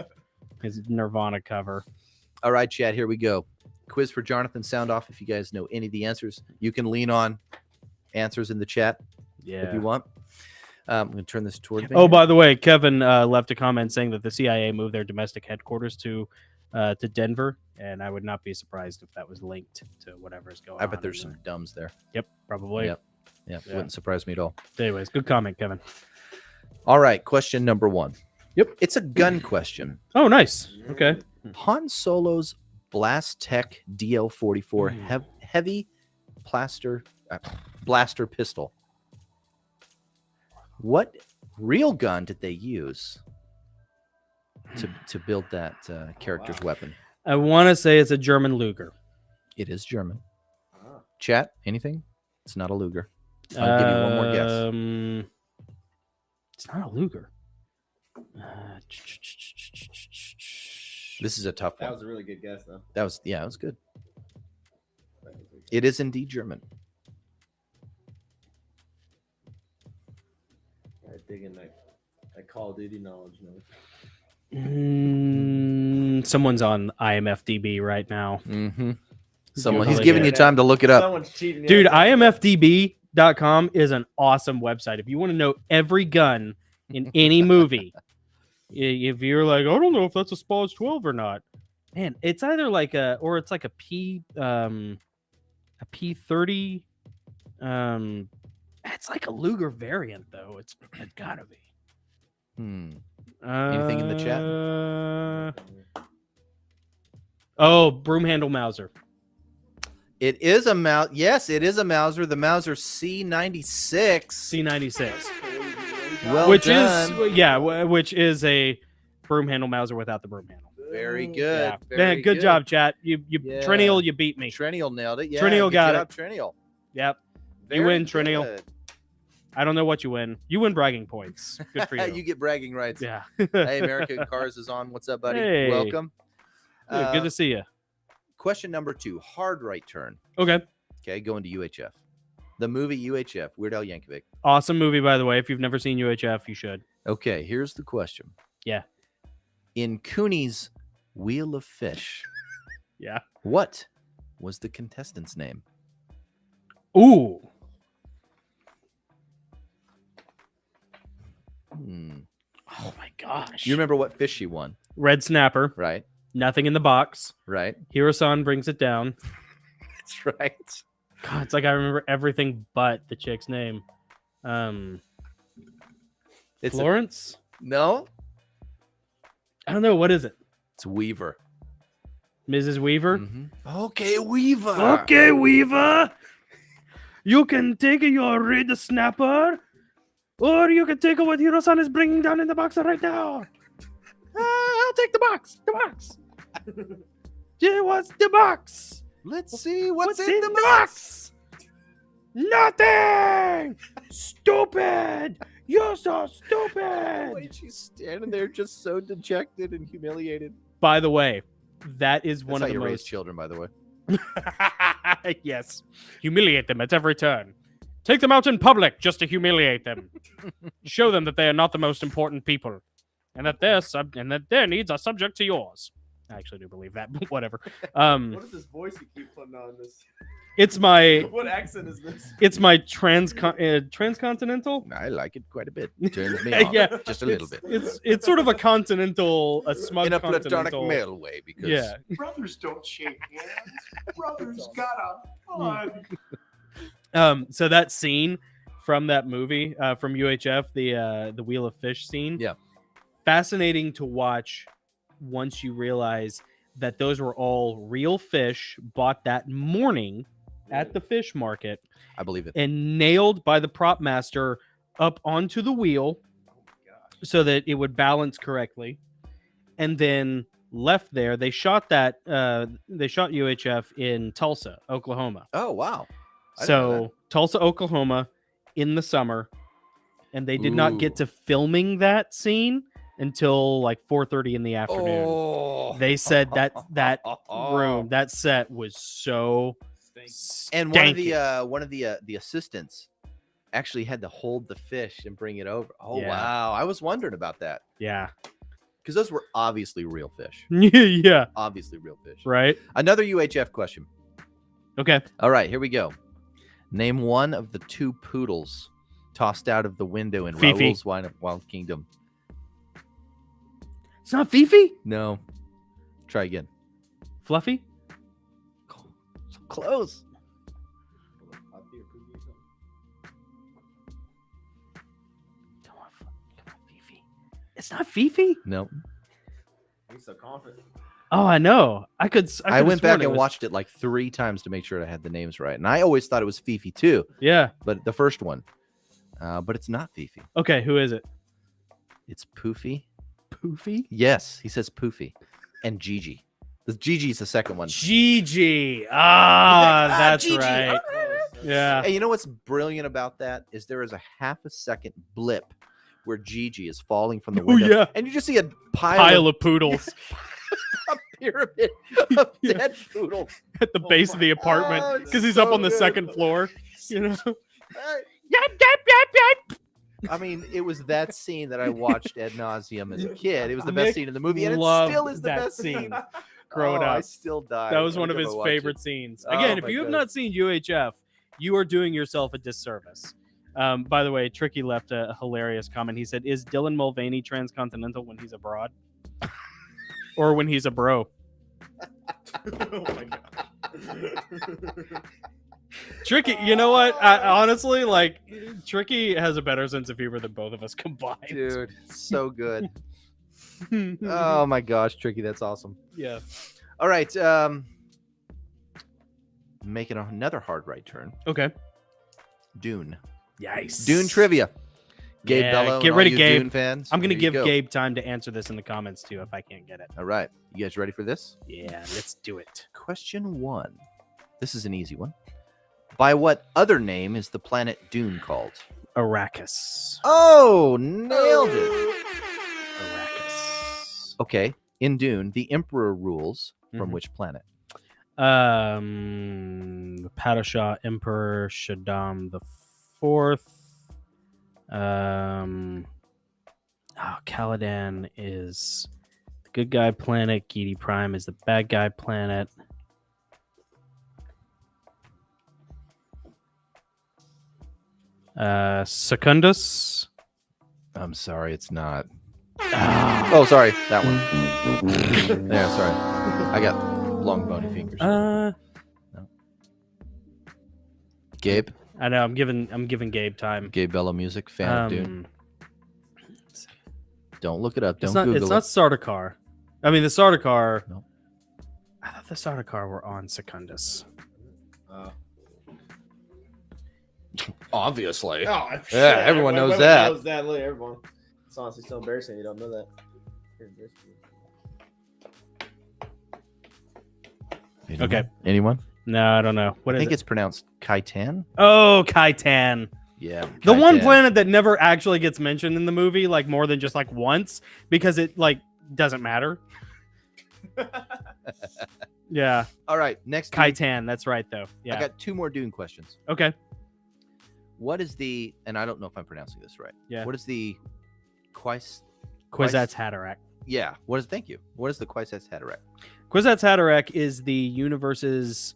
his Nirvana cover. All right, chat, here we go. Quiz for Jonathan. Sound off if you guys know any of the answers. You can lean on answers in the chat if you want. I'm going to turn this toward me. Oh, by the way, Kevin left a comment saying that the CIA moved their domestic headquarters to Denver, and I would not be surprised if that was linked to whatever's going on. I bet there's some dumbs there. Yep, probably. Yep. Yeah, wouldn't surprise me at all. Anyways, good comment, Kevin. All right, question number 1. Yep. It's a gun question. Oh, nice. Okay. Han Solo's Blast Tech DL-44 heavy blaster pistol. What real gun did they use to build that character's weapon? I want to say it's a German Luger. It is German. Chat, anything? It's not a Luger. I'll give you one more guess. It's not a Luger. This is a tough one. That was a really good guess, though. That was good. It is indeed German. I dig in that Call of Duty knowledge. Someone's on IMFDB right now. Mm-hmm. He's giving you time to look it up. Someone's cheating. Dude, IMFDB.com is an awesome website. If you want to know every gun in any movie, if you're like, I don't know if that's a SPAS 12 or not, man, it's either like a P30. It's like a Luger variant though. It's gotta be. Anything in the chat? Oh, broom handle Mauser. It is a Mauser. Yes, it is a Mauser. The Mauser C96. C96. Well done. Which is a broom handle Mauser without the broom handle. Very good. Yeah. Very Man, good job, chat. You Trinial, you beat me. Trinial nailed it. Yeah, Trinial got it. Trinial. Yep. Very you win, good. Trinial. I don't know what you win. You win bragging points. Good for you. You get bragging rights. Yeah. Hey, American Cars is on. What's up, buddy? Hey. Welcome. Dude, good to see you. Question number 2. Hard right turn. Okay. Okay, going to UHF. The movie UHF, Weird Al Yankovic. Awesome movie, by the way. If you've never seen UHF, you should. Okay, here's the question. Yeah. In Cooney's Wheel of Fish. Yeah. What was the contestant's name? Ooh. Oh my gosh. You remember what fish she won? Red snapper. Right. Nothing in the box. Right. Hiro-san brings it down. That's right. God, it's like I remember everything but the chick's name. It's Florence? No. I don't know. What is it? It's Weaver. Mrs. Weaver? Okay, Weaver. Okay, Weaver. You can take your red snapper, or you can take what Hiro-san is bringing down in the box right now. I'll take the box. The box. Yeah, what's the box? Let's see what's in the box. Nothing. Stupid. You're so stupid. Wait, she's standing there just so dejected and humiliated. By the way, that is That's one how of the you raise most children, by the way. Yes. Humiliate them at every turn. Take them out in public just to humiliate them. Show them that they are not the most important people, and that their needs are subject to yours. I actually do believe that, but whatever. What is this voice you keep putting on this? It's my What accent is this? it's my transcontinental. I like it quite a bit. Turns me on. Yeah, just a little bit. It's sort of a smug In a platonic continental male way, because Yeah. Brothers don't shake hands. Brothers gotta hug. So that scene from that movie, from UHF, the Wheel of Fish scene, Yeah. fascinating to watch once you realize that those were all real fish bought that morning at the fish market I believe it. and nailed by the prop master up onto the wheel so that it would balance correctly, and then left there. They shot UHF in Tulsa, Oklahoma. Oh wow! I didn't know So Tulsa, Oklahoma, in the summer, and they did not get Ooh. to filming that scene until like 4:30 in the afternoon. Oh. They said that room, that set was so And one of the assistants actually had to hold the fish and bring it over. Oh Yeah. wow! I was wondering about that yeah, because those were obviously real fish. yeah, Obviously real fish. right. Another UHF question. Okay, All right, here we go. Name one of the two poodles tossed out of the window in Fifi. Raoul's Wild Kingdom. it's not Fifi. No. Try again. Fluffy. So close. Come on, Fifi. It's not Fifi. No. He's so confident. Oh, I know. I I went back and watched it like 3 times to make sure I had the names right. And I always thought it was Fifi too, Yeah. but the first one. But it's not Fifi. Okay. Who is it? It's Poofy. Poofy. Yes, he says Poofy. And Gigi. Gigi's the second one. Gigi. Ah, that's Gigi. right. Yeah. Hey, you know what's brilliant about that is there is a half a second blip where Gigi is falling from the Oh, window, yeah. and you just see a Pile of poodles a pyramid of Yeah. dead poodles. at the base of the apartment Oh, it's because he's up so on the good. second floor. You know. I mean, it was that scene that I watched ad nauseum as a kid. It was the best Nick scene in the movie, and it loved still is the that best scene growing I up. still died. That was one every of time his I watched it. favorite scenes. Oh, Again, if my you have goodness. not seen UHF, you are doing yourself a disservice. By the way, Tricky left a hilarious comment. He said, "Is Dylan Mulvaney transcontinental when he's abroad, or when he's a bro?" Oh my god. Tricky, you know what? I, honestly, like, Tricky has a better sense of humor than both of us combined. Dude, so good. Oh my gosh, Tricky, that's awesome. Yeah. All right, making another hard right turn. Okay. Dune. Yes. Dune trivia. Gabe Yeah, Bello. get and all ready, you Gabe. Dune fans. I'm gonna here you give go. Gabe time to answer this in the comments too if I can't get it. All right, you guys ready for this? Yeah, let's do it. Question 1. This is an easy one. By what other name is the planet Dune called? Arrakis. Oh, nailed it. Arrakis. Okay, in Dune, the Emperor rules from Mhm. which planet? Padishah Emperor Shaddam the Fourth. Caladan is the good guy planet. Giedi Prime is the bad guy planet. Secundus. I'm sorry, it's not. Oh, sorry, that one. Yeah, sorry. I got long bony fingers. Gabe? I know. I'm giving Gabe time. Gabe Bello music, fan of Dune. Don't look it up. Don't Google It's not Sardaukar. I mean, the Sardaukar. No. I thought the Sardaukar were on Secundus. Obviously. Oh, Yeah, everyone knows that. Knows that. Look, everyone. It's honestly so embarrassing you don't know that. Okay. Anyone? No, I don't know. What I is think it? it's pronounced Kaitan. Oh, Kaitan. Yeah. The one Kaitan. planet that never actually gets mentioned in the movie, like more than just like once, because it like doesn't matter. Yeah. All right, next Dune. Kaitan. That's right, though. Yeah. I got 2 more Dune questions. Okay. What is the, and I don't know if I'm pronouncing this right. Yeah. What is the Kwisatz Haderach. Yeah. Thank you. What is the Kwisatz Haderach? Kwisatz Haderach is the universe's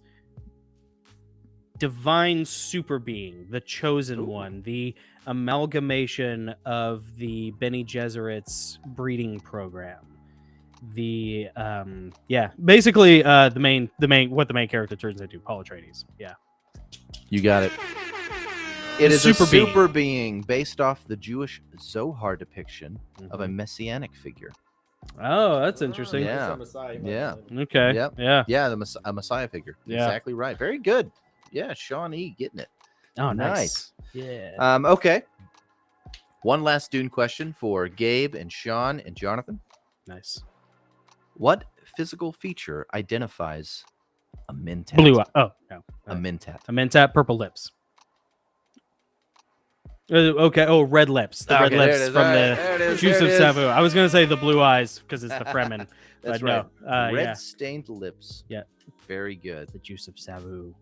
divine super being, the chosen one, the amalgamation of the Bene Gesserit's breeding program. The basically the main what the main character turns into, Paul Atreides. Yeah. You got it. It is Super a super being based off the Jewish Zohar depiction of a messianic figure. Oh, that's interesting. Yeah. Yeah. Okay. Yep. Yeah. Yeah, a Messiah figure. Yeah. Exactly right. Very good. Yeah, Sean E. getting it. Oh, Nice. Yeah. Okay. One last Dune question for Gabe and Sean and Jonathan. Nice. What physical feature identifies a mentat? Blue eye. Oh, no. A mentat. A mentat, purple lips. Okay. Oh, red lips. The red Okay, there lips it is. from All right, the there it is, Juice there of it is. Savu. I was going to say the blue eyes because it's the Fremen. That's but right. No. Red Yeah. stained lips. Yeah. Very good. The Juice of Savu.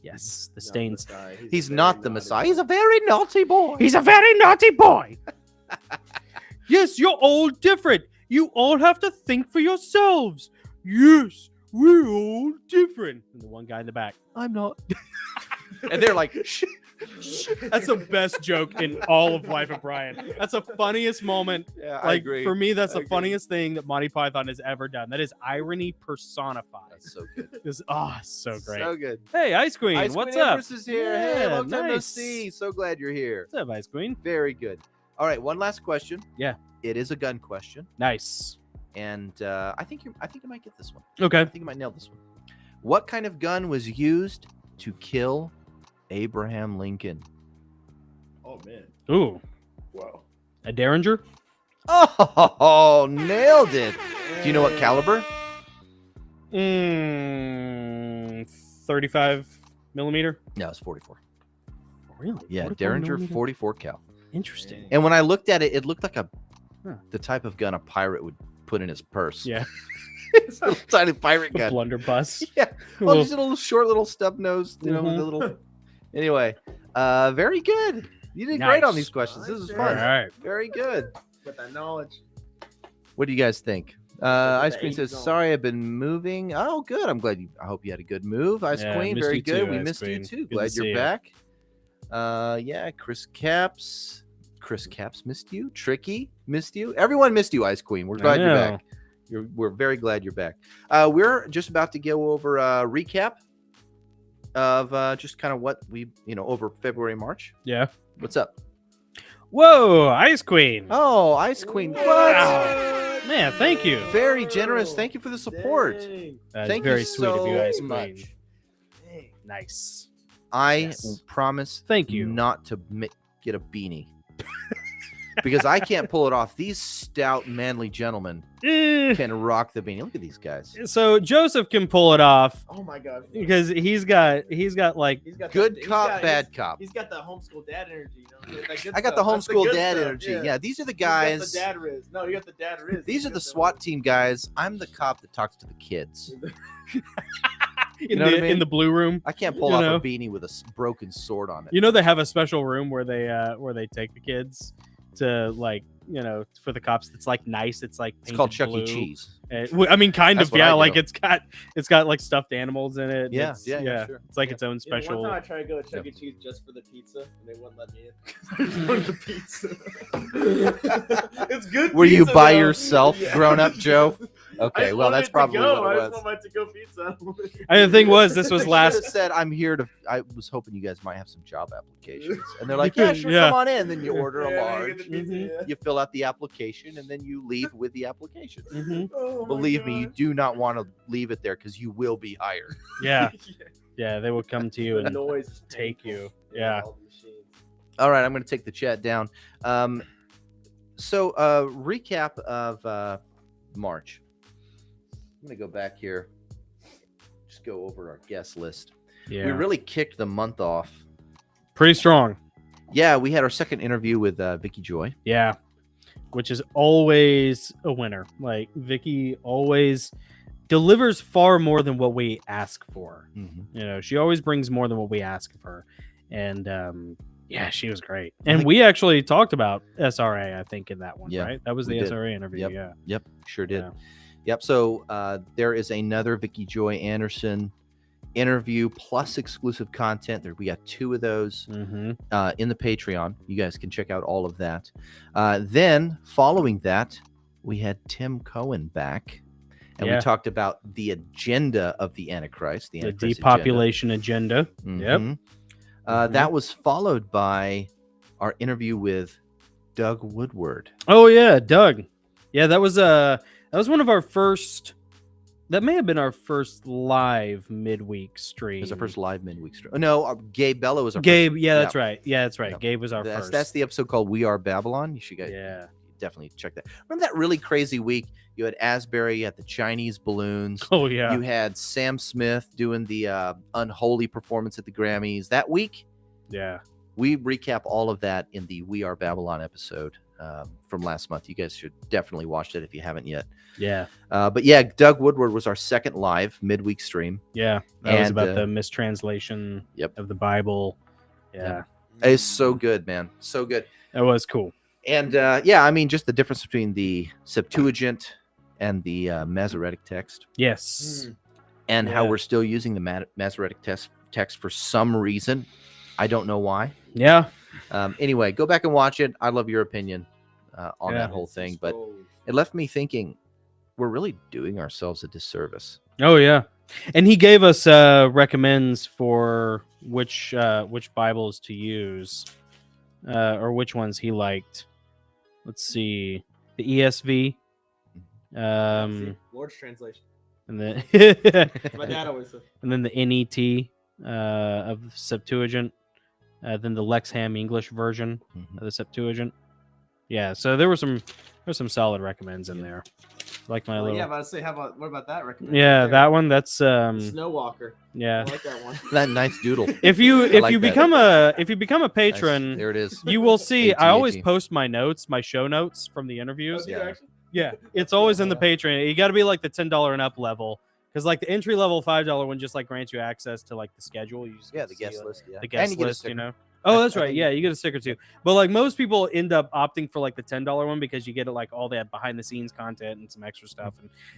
Yes. The stains. He's not the Messiah. He's a very naughty boy. He's a very naughty boy. Yes, you're all different. You all have to think for yourselves. Yes, we're all different. And the one guy in the back, I'm not. And they're like, shh. That's the best joke in all of Life of Brian. That's the funniest moment. Yeah, I Like agree. for me, that's I the agree. funniest thing that Monty Python has ever done. That is irony personified. That's so good. It's so great. So good. Hey, Ice Queen, Ice what's Queen up? Empress is here. Hey, Yeah, long time no nice. see. So glad you're here. What's up, Ice Queen? Very good. All right, one last question. Yeah. It is a gun question, Nice. and I think you might get this one. Okay. I think you might nail this one. What kind of gun was used to kill Abraham Lincoln? Oh man. Ooh, Wow. a Derringer? Oh, nailed it. Do you know what caliber? 35 millimeter. No, it's 44. Really? Yeah, 44 Derringer millimeter? 44 cal. Interesting. And when I looked at it, it looked like Huh. the type of gun a pirate would put in his purse. Yeah. It's a little tiny pirate A gun. blunderbuss. Yeah. Well, Well, just a little short, little stub nose, with a little. Anyway, very good. You did great on Nice. these questions. This is All all fun. right. Very good. With that knowledge. What do you guys think? the Ice Queen age says, zone. "Sorry, I've been moving." Oh, good. I'm glad you. I hope you had a good move, Ice Yeah, Queen. missed Very you good. too, We Ice missed you Queen. too. Good to Glad see you're you. back. Yeah, Chris Caps missed you. Tricky missed you. Everyone missed you, Ice Queen. We're glad you're know. back. We're very glad you're back. We're just about to go over a recap of just kind of what we, over February, March. Yeah. What's up? Whoa, Ice Queen. Oh, Ice Queen. What? Wow. Man, thank you. Very generous. Thank you for the support. Dang. That's Thank very you sweet of you, Ice so Queen. much. Dang. Nice. I Yes. will promise Thank you. not to get a beanie. Because I can't pull it off. These stout, manly gentlemen can rock the beanie. Look at these guys. So Joseph can pull it off Oh my god. because he's got like He's got Good that, cop, bad cop. He's got the homeschool dad energy. That good I got the stuff. That's homeschool good dad stuff, energy. Yeah. Yeah, these are the You got guys. the dad riz. No, you got the dad riz. These You are got the SWAT team guys. I'm the cop that talks to the kids. in know what I the mean? in the blue room. I can't pull You off know? a beanie with a broken sword on it. You know they have a special room where they take the kids to for the cops. It's like nice. It's like It's called painted Chuck blue. E. Cheese. I mean, kind That's of. what Yeah, I like do. it's got like stuffed animals in it. Yeah, It's, yeah, sure. It's like Yeah. its own One special. time I tried to go to Chuck E. Cheese just for the pizza, and they wouldn't let me in. I just wanted the pizza. It's good. Were you pizza, by though. yourself, Yeah. grown-up Joe? I Okay, just well, wanted that's it to probably go. what I it just was. want my to-go pizza. And the thing was, this They was should last. have said, "I'm here to." I was hoping you guys might have some job applications, and they're like, "Yeah, sure, Yeah. come on in." Then you order a Yeah, large. get the pizza, Mhm. yeah. You fill out the application, and then you leave with the application. Mhm. Oh my Believe me, you God. do not want to leave it there because you will be hired. Yeah, yeah, they will come to you The and noise is take painful. you. Yeah. All the machines. All right, I'm going to take the chat down. So, recap of March. I'm going to go back here. Just go over our guest list. yeah. We really kicked the month off. Pretty strong. Yeah, we had our second interview with Vicky Joy. Yeah, which is always a winner. Like Vicky always delivers far more than what we ask for. Mhm. You know, she always brings more than what we ask of her. And yeah, she was great. I And think- we actually talked about SRA, I think, in that one, Yeah, right? That was we the did. SRA interview. Yep. Yeah. Yep, sure did. Yeah. Yep. So there is another Vicky Joy Anderson interview plus exclusive content. There, we got 2 of those Mm-hmm. in the Patreon. You guys can check out all of that. Then following that, we had Tim Cohen back, and Yeah. we talked about the agenda of the Antichrist, the The Antichrist depopulation agenda. agenda. Yep. Mhm. Mhm. That was followed by our interview with Doug Woodward. Oh yeah, Doug. Yeah, that was one of our first. That may have been our first live midweek stream. It was our first live midweek stream. Oh, no, Gabe Bello was our Gabe, first. yeah, that's right. Yeah, that's right. Yep. Gabe was our first. That's the episode called "We Are Babylon." You should Yeah. definitely check that. Remember that really crazy week? You had Asbury, you had the Chinese balloons. Oh yeah. You had Sam Smith doing the unholy performance at the Grammys. That week, Yeah. we recap all of that in the "We Are Babylon" episode from last month. You guys should definitely watch it if you haven't yet. Yeah. But yeah, Doug Woodward was our second live midweek stream. Yeah. That was And, about the mistranslation Yep. of the Bible. Yeah. It's so good, man. So good. That was cool. And yeah, I mean, just the difference between the Septuagint and the Masoretic text, Yes. and how Yeah. we're still using the Masoretic text for some reason. I don't know why. Yeah. Anyway, go back and watch it. I love your opinion on Yeah. that whole thing, but it left me thinking we're really doing ourselves a disservice. Oh yeah. And he gave us recommends for which Bibles to use, or which ones he liked. Let's see, the ESV, Lord's translation. and then My dad always said. and then the NET of the Septuagint, then the Lexham English version Mhm. of the Septuagint. Yeah, so there's some solid recommends in there. Like my Oh, little yeah, but I'd say, what about that recommendation? yeah, there? that one. That's Snow Walker. I yeah. like that one. That nice doodle. If you like that. become a patron, Nice. There it is. you will see. I always AT-AT. post my notes, my show notes from the Oh, interviews. do you Yeah. actually? Yeah, it's always in the Patreon. You got to be like the $10 and up level, because like the entry level $5 one just like grants you access to like the schedule. You just Yeah, get the to see, guest like, list. Yeah. the And guest you get a list. You sticker. know. Oh, that's I right. think- Yeah, you get a sticker too. But like most people end up opting for like the $10 one because you get like all that behind the scenes content and some extra stuff.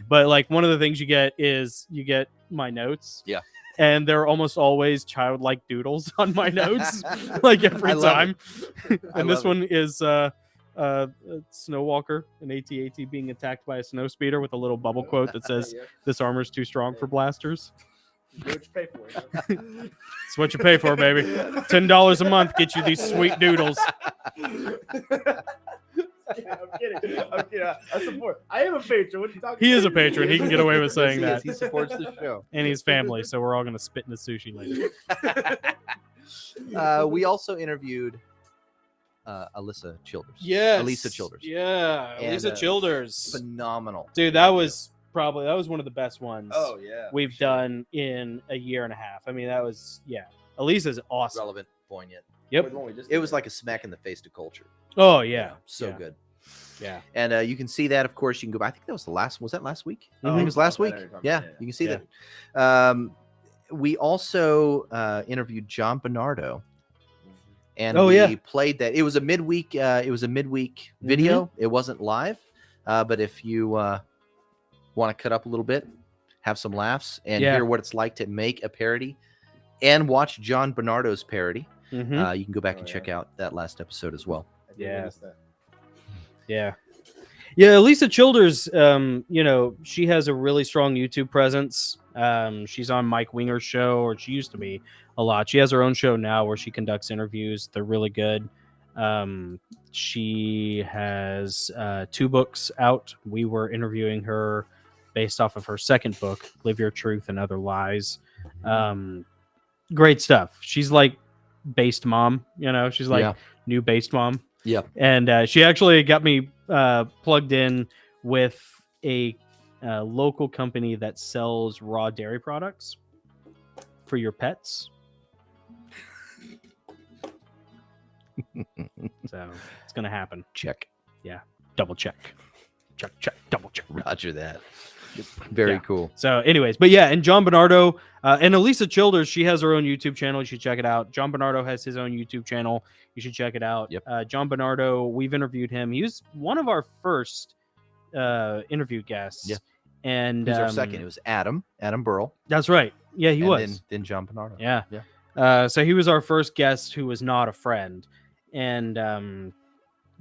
But like one of the things you get is you get my notes. Yeah. And they're almost always childlike doodles on my notes, like every I love time. I And this love one is Snow Walker, an AT-AT being attacked by a snow speeder with a little bubble quote that says, Yeah. "This armor's too strong for blasters." Do what you pay for it. It's what you pay for, baby. $10 a month get you these sweet doodles. I'm kidding. I support. I am a patron. What are you talking He is a about? patron. He can get away with saying Yes, that. he supports the show. And he's family, so we're all gonna spit in the sushi later. We also interviewed Alyssa Childers. Yes. Elisa Childers. Yeah. And, Elisa Childers. Phenomenal. Dude, that was one of the best ones Oh yeah. we've done in a year and a half. I mean, that was Elisa's awesome. Relevant, poignant. Yep. It was like a smack in the face to culture. Oh yeah. So Yeah. good. Yeah. And you can see that, of course. You can go back. I think that was the last. Was that last week? Mhm. I think it was last week. Yeah, you can see that. We also interviewed John Bernardo, and Oh, we yeah. played that. It was a midweek. It was a midweek video. It wasn't live, but if you want to cut up a little bit, have some laughs, and Yeah. hear what it's like to make a parody, and watch John Bernardo's parody, Mhm. you can go back Oh, and yeah. check out that last episode as well. Yeah. Yeah. Yeah, Elisa Childers, she has a really strong YouTube presence. She's on Mike Winger's show, or she used to be a lot. She has her own show now where she conducts interviews. They're really good. She has 2 books out. We were interviewing her based off of her second book, Live Your Truth and Other Lies. Great stuff. She's like based mom, she's like Yeah. new based mom. Yeah. And she actually got me plugged in with a local company that sells raw dairy products for your pets. So it's going to happen. Check. Double check. Check, double check. Roger that. Very Yeah. cool. So, anyways, but yeah, and John Bernardo and Elisa Childers, she has her own YouTube channel. You should check it out. John Bernardo has his own YouTube channel. You should check it out. Yep. John Bernardo, we've interviewed him. He was one of our first interview guests. Yeah. And Who's our second? It was Adam Burrell. That's right. Yeah, he and was. Then John Bernardo. Yeah. Yeah. So he was our first guest who was not a friend. And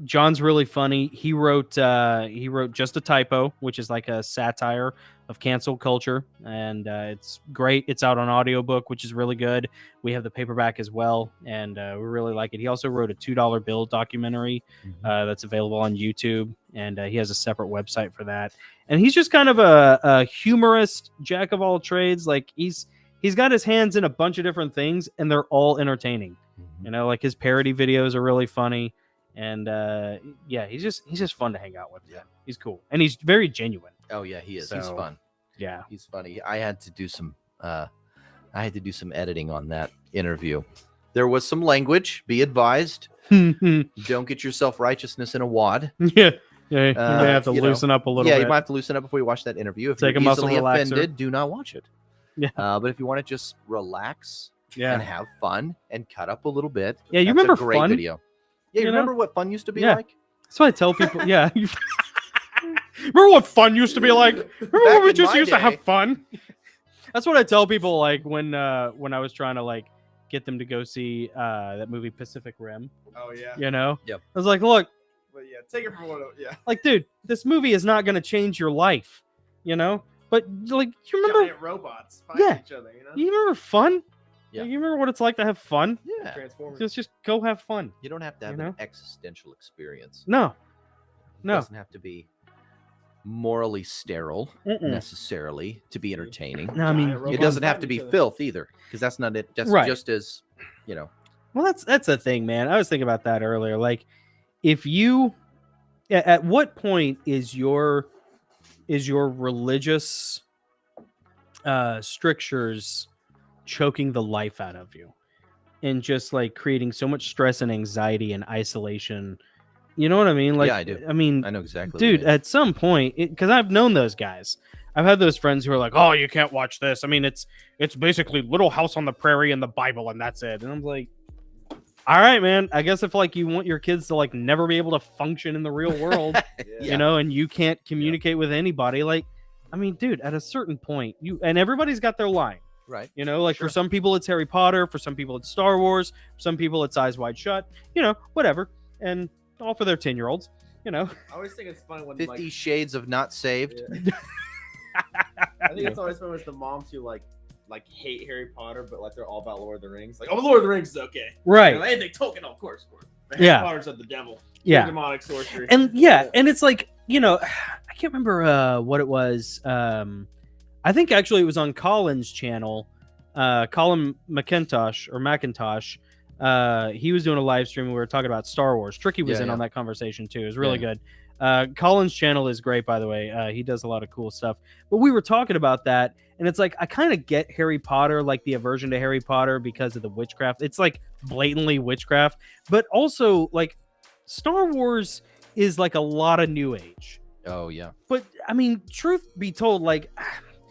John's really funny. He wrote Just a Typo, which is like a satire of cancel culture, and it's great. It's out on audiobook, which is really good. We have the paperback as well, and we really like it. He also wrote a $2 bill documentary that's available on YouTube, and he has a separate website for that. And he's just kind of a humorist, jack of all trades. Like he's got his hands in a bunch of different things, and they're all entertaining. You know, like his parody videos are really funny. And yeah, he's just fun to hang out with. Yeah, he's cool, and he's very genuine. Oh yeah, he is. He's So, fun. Yeah, He's funny. I had to do some editing on that interview. There was some language. Be advised. Don't get your self-righteousness in a wad. yeah. You may have to you know, loosen up a little Yeah, bit. you might have to loosen up before you watch that interview. If Take you're a muscle easily relaxer. offended, do not watch it. Yeah. But if you want to just relax and Yeah, have fun and cut up a little bit, Yeah, you that's remember a great Fun? video. Yeah, you You know? remember what fun used to be Yeah. like? that's what I tell people. Yeah, remember what fun used to be like? Remember Back when we in just my used to day. have fun? That's what I tell people. Like when I was trying to like get them to go see that movie Pacific Rim. Oh yeah. You know? Yep. I was like, look, But yeah, take it from what. Yeah. like, dude, this movie is not going to change your life. You know? But like, you remember? Giant robots fight Yeah. each other. You know. You remember fun? Yeah. Like, you remember what it's like to have fun? Yeah. Transformers. Just go have fun. You don't have to have You know? an existential experience. No. It No. doesn't have to be morally sterile Mm-mm. necessarily to be entertaining. No, I mean, Giant It robots doesn't have fighting to be each other. filth either, because that's not it. That's Right. just as, you know. well, that's the thing, man. I was thinking about that earlier. Like, if you, at what point is your religious strictures choking the life out of you, and just like creating so much stress and anxiety and isolation? You know what I mean? Like, Yeah, I do. I mean, I know exactly. dude, what you mean. at some point, because I've known those guys. I've had those friends who are like, "Oh, you can't watch this." I mean, it's basically Little House on the Prairie and the Bible, and that's it. And I'm like, all right, man. I guess if like you want your kids to like never be able to function in the real world, Yeah. you know, and you can't communicate with anybody, like, I mean, dude, at a certain point, and everybody's got their line. Right. You know, like Sure. for some people it's Harry Potter, for some people it's Star Wars, for some people it's Eyes Wide Shut. You know, whatever, and all for their 10-year-olds. You know. I always think it's funny when 50 like. Shades of Not Saved. Yeah. I think it's always fun with the moms who like hate Harry Potter, but like they're all about Lord of the Rings. Like, oh, Lord of the Rings is okay. Right. You know, anything Tolkien, of course. But Yeah. Harry Potter's of the devil. Yeah. Demonic sorcery. And yeah, and it's like, you know, I can't remember what it was. I think actually it was on Colin's channel. Colin McIntosh. He was doing a live stream and we were talking about Star Wars. Tricky was Yeah, in yeah. on that conversation too. It was really Yeah. good. Colin's channel is great, by the way. He does a lot of cool stuff. But we were talking about that, and it's like I kind of get Harry Potter, like the aversion to Harry Potter because of the witchcraft. It's like blatantly witchcraft, but also like Star Wars is like a lot of new age. Oh yeah. But I mean, truth be told, like,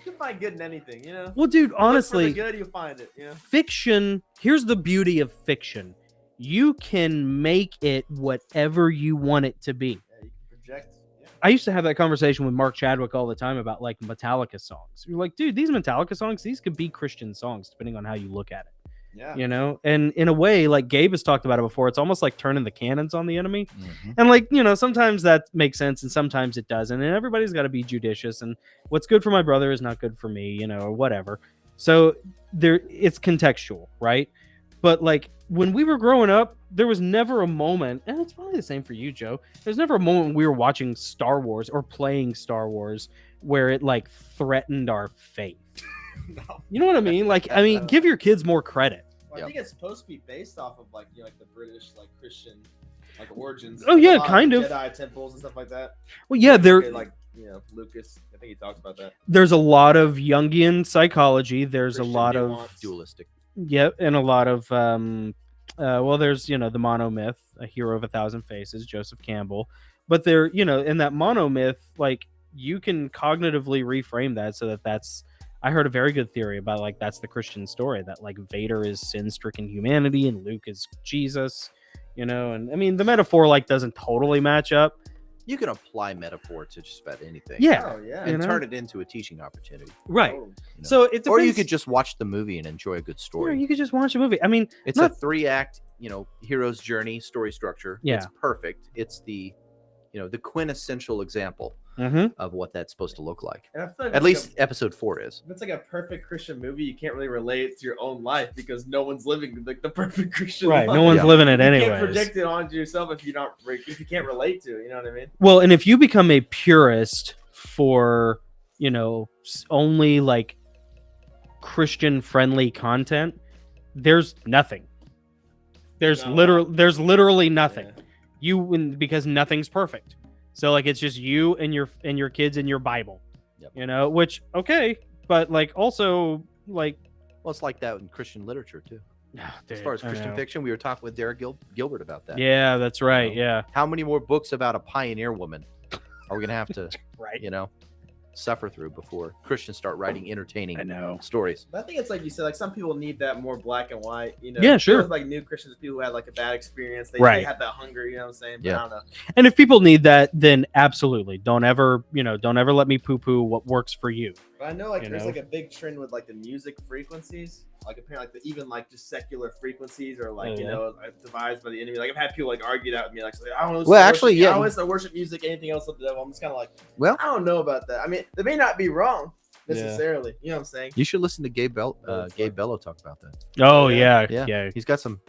You can find good in anything, you know. well, dude, Look for the honestly, good, you find it. You know. fiction, here's the beauty of fiction. You can make it whatever you want it to be. Yeah, you can project. Yeah. I used to have that conversation with Mark Chadwick all the time about like Metallica songs. You're like, dude, these Metallica songs, these could be Christian songs depending on how you look at it. Yeah. You know, and in a way, like Gabe has talked about it before, it's almost like turning the cannons on the enemy. Mhm. And like, you know, sometimes that makes sense and sometimes it doesn't. And everybody's got to be judicious. And what's good for my brother is not good for me, you know, or whatever. So it's contextual, right? But like when we were growing up, there was never a moment, and it's probably the same for you, Joe. There's never a moment when we were watching Star Wars or playing Star Wars where it like threatened our faith. No. You know what I mean? Like, I mean, give your kids more credit. Well, I Yep. think it's supposed to be based off of like, you know, like the British like Christian like origins. Oh, Like, yeah, a lot kind of. Jedi temples and stuff like that. Well, yeah, there Like, you know, Lucas. I think he talks about that. there's a lot of Jungian psychology. There's Christian a lot of nuance. Dualistic. Yep, and a lot of well, there's, you know, the monomyth, a hero of a thousand faces, Joseph Campbell. But there, you know, in that monomyth, like you can cognitively reframe that so that that's. I heard a very good theory about like that's the Christian story, that like Vader is sin-stricken humanity and Luke is Jesus, and I mean the metaphor like doesn't totally match up. You can apply metaphor to just about anything. Yeah, Oh yeah. And know? turn it into a teaching opportunity. right. Oh, So it depends. Or you could just watch the movie and enjoy a good Or story. you could just watch a movie. I mean, It's a 3-act, hero's journey story structure. Yeah. It's perfect. It's the quintessential example mhm. of what that's supposed to look like. And I feel like At least episode 4 is. if it's like a perfect Christian movie, you can't really relate it to your own life because no one's living like the perfect Christian Right. life. No one's Yeah. living it You anyways. can't project it onto yourself if you can't relate to it. You know what I mean? Well, and if you become a purist for, only like Christian friendly content, there's nothing. There's No. literally nothing. Yeah. Because nothing's perfect. So like it's just you and your kids and your Bible. Yep. Which okay, but like also like Well, it's like that in Christian literature too. As dude, far as I Christian know. fiction, we were talking with Derek Gilbert about that. Yeah, that's right. Yeah. How many more books about a pioneer woman are we gonna have to, Right. suffer through before Christians start writing entertaining I know. stories? But I think it's like you said, like some people need that more black and white. Yeah, sure. Like new Christians, people who had like a bad experience, they Right. had that hunger. You know what I'm saying? But Yeah. I don't know. And if people need that, then absolutely don't ever let me poo-poo what works for you. But I know like You there's know? like a big trend with like the music frequencies. Like apparently, like even like just secular frequencies are like devised by the enemy. Like I've had people like argue that with me. Like I don't listen. Well, to actually, worship, yeah. I don't listen to worship music, anything else of the devil. I'm just kind of like, Well- I don't know about that. I mean, they may not be wrong necessarily. You know what I'm saying? You should listen to Gabe Bello talk about that. Oh Yeah. yeah. He's got some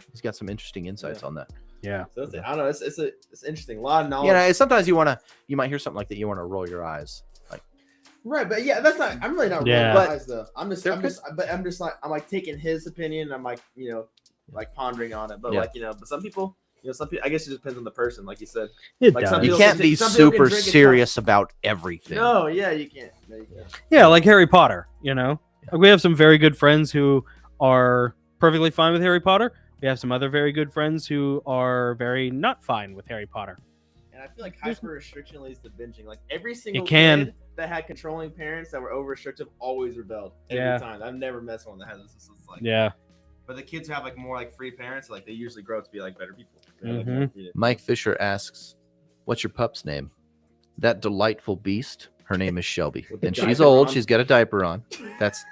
interesting insights on that. Yeah. So it's, I don't know. It's interesting. A lot of knowledge. Sometimes you might hear something like that, you want to roll your eyes. Right, but yeah, that's not. I'm really not. Yeah. Rolling my eyes, though. I'm like taking his opinion. I'm like, like pondering on it. But Yeah. like, but some people, I guess it just depends on the person, like you said. It Like does. some You people can't can- be some people can super drink and serious about everything. No, yeah, you can't. No, you can't. Yeah, like Harry Potter, Like we have some very good friends who are perfectly fine with Harry Potter. We have some other very good friends who are very not fine with Harry Potter. And I feel like hyper restriction leads to binging. Like every single can. kid that had controlling parents that were over restrictive always rebelled every Yeah. time. I've never met someone that has this. It's like, Yeah. But the kids who have like more like free parents, like they usually grow up to be like better people. They're, like, Mhm. more freedom. Mike Fisher asks, "What's your pup's name?" That delightful beast. Her name is Shelby, With the and she's diaper old. on. She's got a diaper on. That's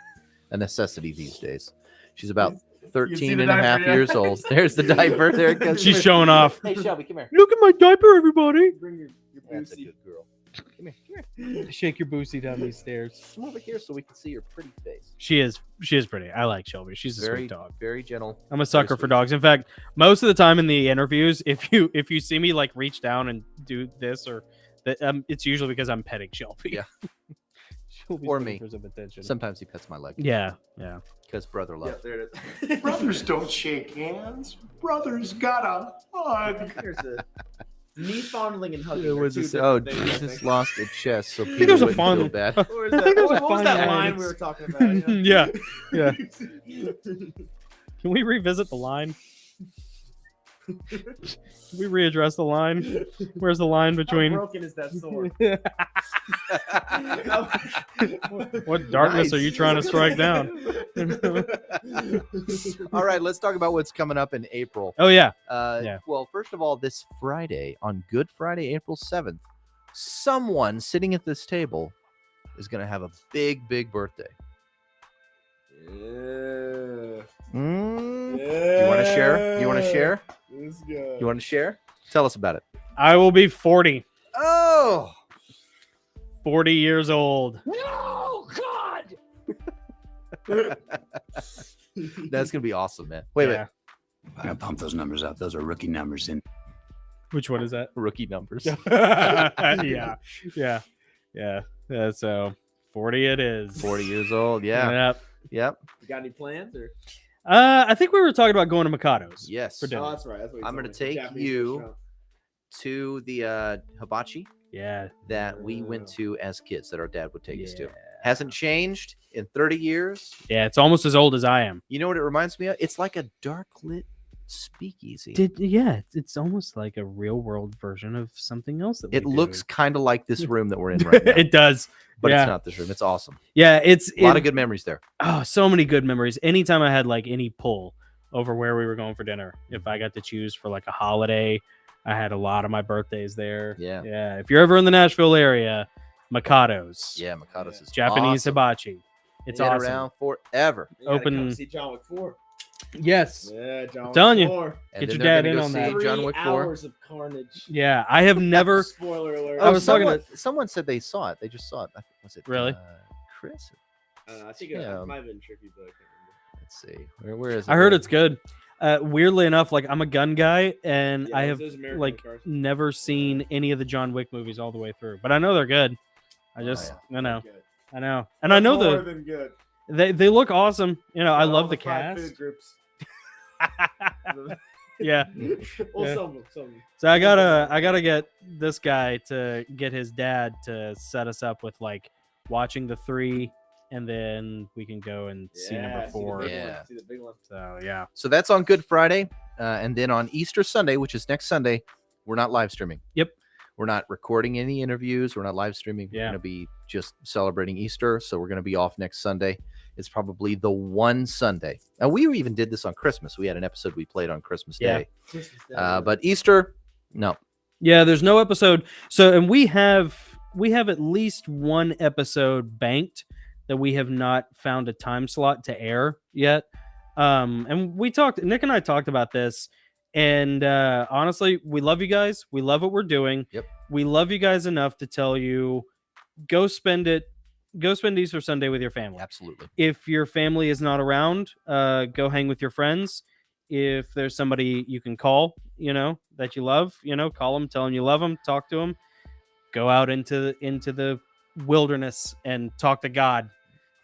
a necessity these days. She's about You see 13 the and a half diaper, yeah. years old. There's the diaper. There it goes. She's showing off. Hey, Shelby, come here. Look at my diaper, everybody. Bring your That's a boosie. good girl. Come here. Shake your boosie down these stairs. Come over here so we can see your pretty face. She is pretty. I like Shelby. She's a Very, sweet dog. very gentle. I'm a sucker for sweet. dogs. In fact, most of the time in the interviews, if you see me like reach down and do this or that, it's usually because I'm petting Shelby. Yeah. Shelby's Or looking me. for some attention. Sometimes he pets my leg. Yeah. Because brother love. Yeah, there it is. Brothers don't shake hands. Brothers gotta hug. There's a knee fondling and hugging. It are was two just, different oh, things, I Jesus think. lost a chest, so think Peter it was a wouldn't fun- feel bad. What was I that, think it was what a was fun that line. line we were talking about? Yeah. Yeah. Can we revisit the line? Can we readdress the line? Where's the line How between broken is that sword? what darkness are you trying to strike down? All right, let's talk about what's coming up in April. Oh yeah. Well, first of all, this Friday, on Good Friday, April 7th, someone sitting at this table is going to have a big, big birthday. Yeah. You want to share? You want to share? Let's go. You want to share? Tell us about it. I will be 40. Oh, 40 years old. No, God! that's going to be awesome, man. Wait. Yeah. I gotta pump those numbers up. Those are rookie numbers. And Which one is that? Rookie numbers. Yeah. So 40 it is. 40 years old. Yeah. Yep. You got any plans? Or? I think we were talking about going to Mikado's. Yes. For dinner. Oh, that's right. That's what you I'm told gonna me. take Japanese you- restaurant. To the hibachi Yeah. that we went to as kids that our dad would take us to. Yeah. Hasn't changed in 30 years. Yeah, it's almost as old as I am. You know what it reminds me of? It's like a dark lit speakeasy. It's almost like a real world version of something else that we It do. looks kind of like this room that we're in right now. It does, but yeah. it's not this room. It's awesome. Yeah, it's A lot of good memories there. Oh, so many good memories. Anytime I had like any pull over where we were going for dinner, if I got to choose for like a holiday, I had a lot of my birthdays there. Yeah. If you're ever in the Nashville area, Mikado's. Yeah, Mikado's is Japanese awesome. hibachi. It's Been awesome. around forever. You gotta Open- come see John Wick 4. Yes. Yeah, John Wick Telling you. 4. And Get then your they're dad gonna in go on see that. John 3 Wick 4. hours of carnage. Yeah, I have never. Spoiler alert. I was talking someone said they saw it. They just saw it. Was it Really? Chris? I think Yeah. it might have been tricky, but I can't remember. Let's see. Where is it? I heard it's good. Weirdly enough, like I'm a gun guy, and Yeah, I have those American like cars. never seen any of the John Wick movies all the way through, but I know they're good. I just, I know, Good. I know, and I know More than good. they look awesome. You know, I All love the 5 cast. food groups. Yeah. Well, Yeah. some of them. So I gotta get this guy to get his dad to set us up with like watching the 3, and then we can go and see number 4. Yeah. See the big one. So yeah. So that's on Good Friday. And then on Easter Sunday, which is next Sunday, we're not live streaming. Yep. We're not recording any interviews. We're not live streaming. Yeah. We're going to be just celebrating Easter. So we're going to be off next Sunday. It's probably the one Sunday. And we even did this on Christmas. We had an episode we played on Christmas Yeah. Day. But Easter, no. Yeah, there's no episode. So, and we have at least one episode banked that we have not found a time slot to air yet. And Nick and I talked about this, and honestly, we love you guys. We love what we're doing. Yep. We love you guys enough to tell you, go spend Easter Sunday with your family. Absolutely. If your family is not around, go hang with your friends. If there's somebody you can call, that you love, call them, tell them you love them, talk to them, go out into the wilderness and talk to God.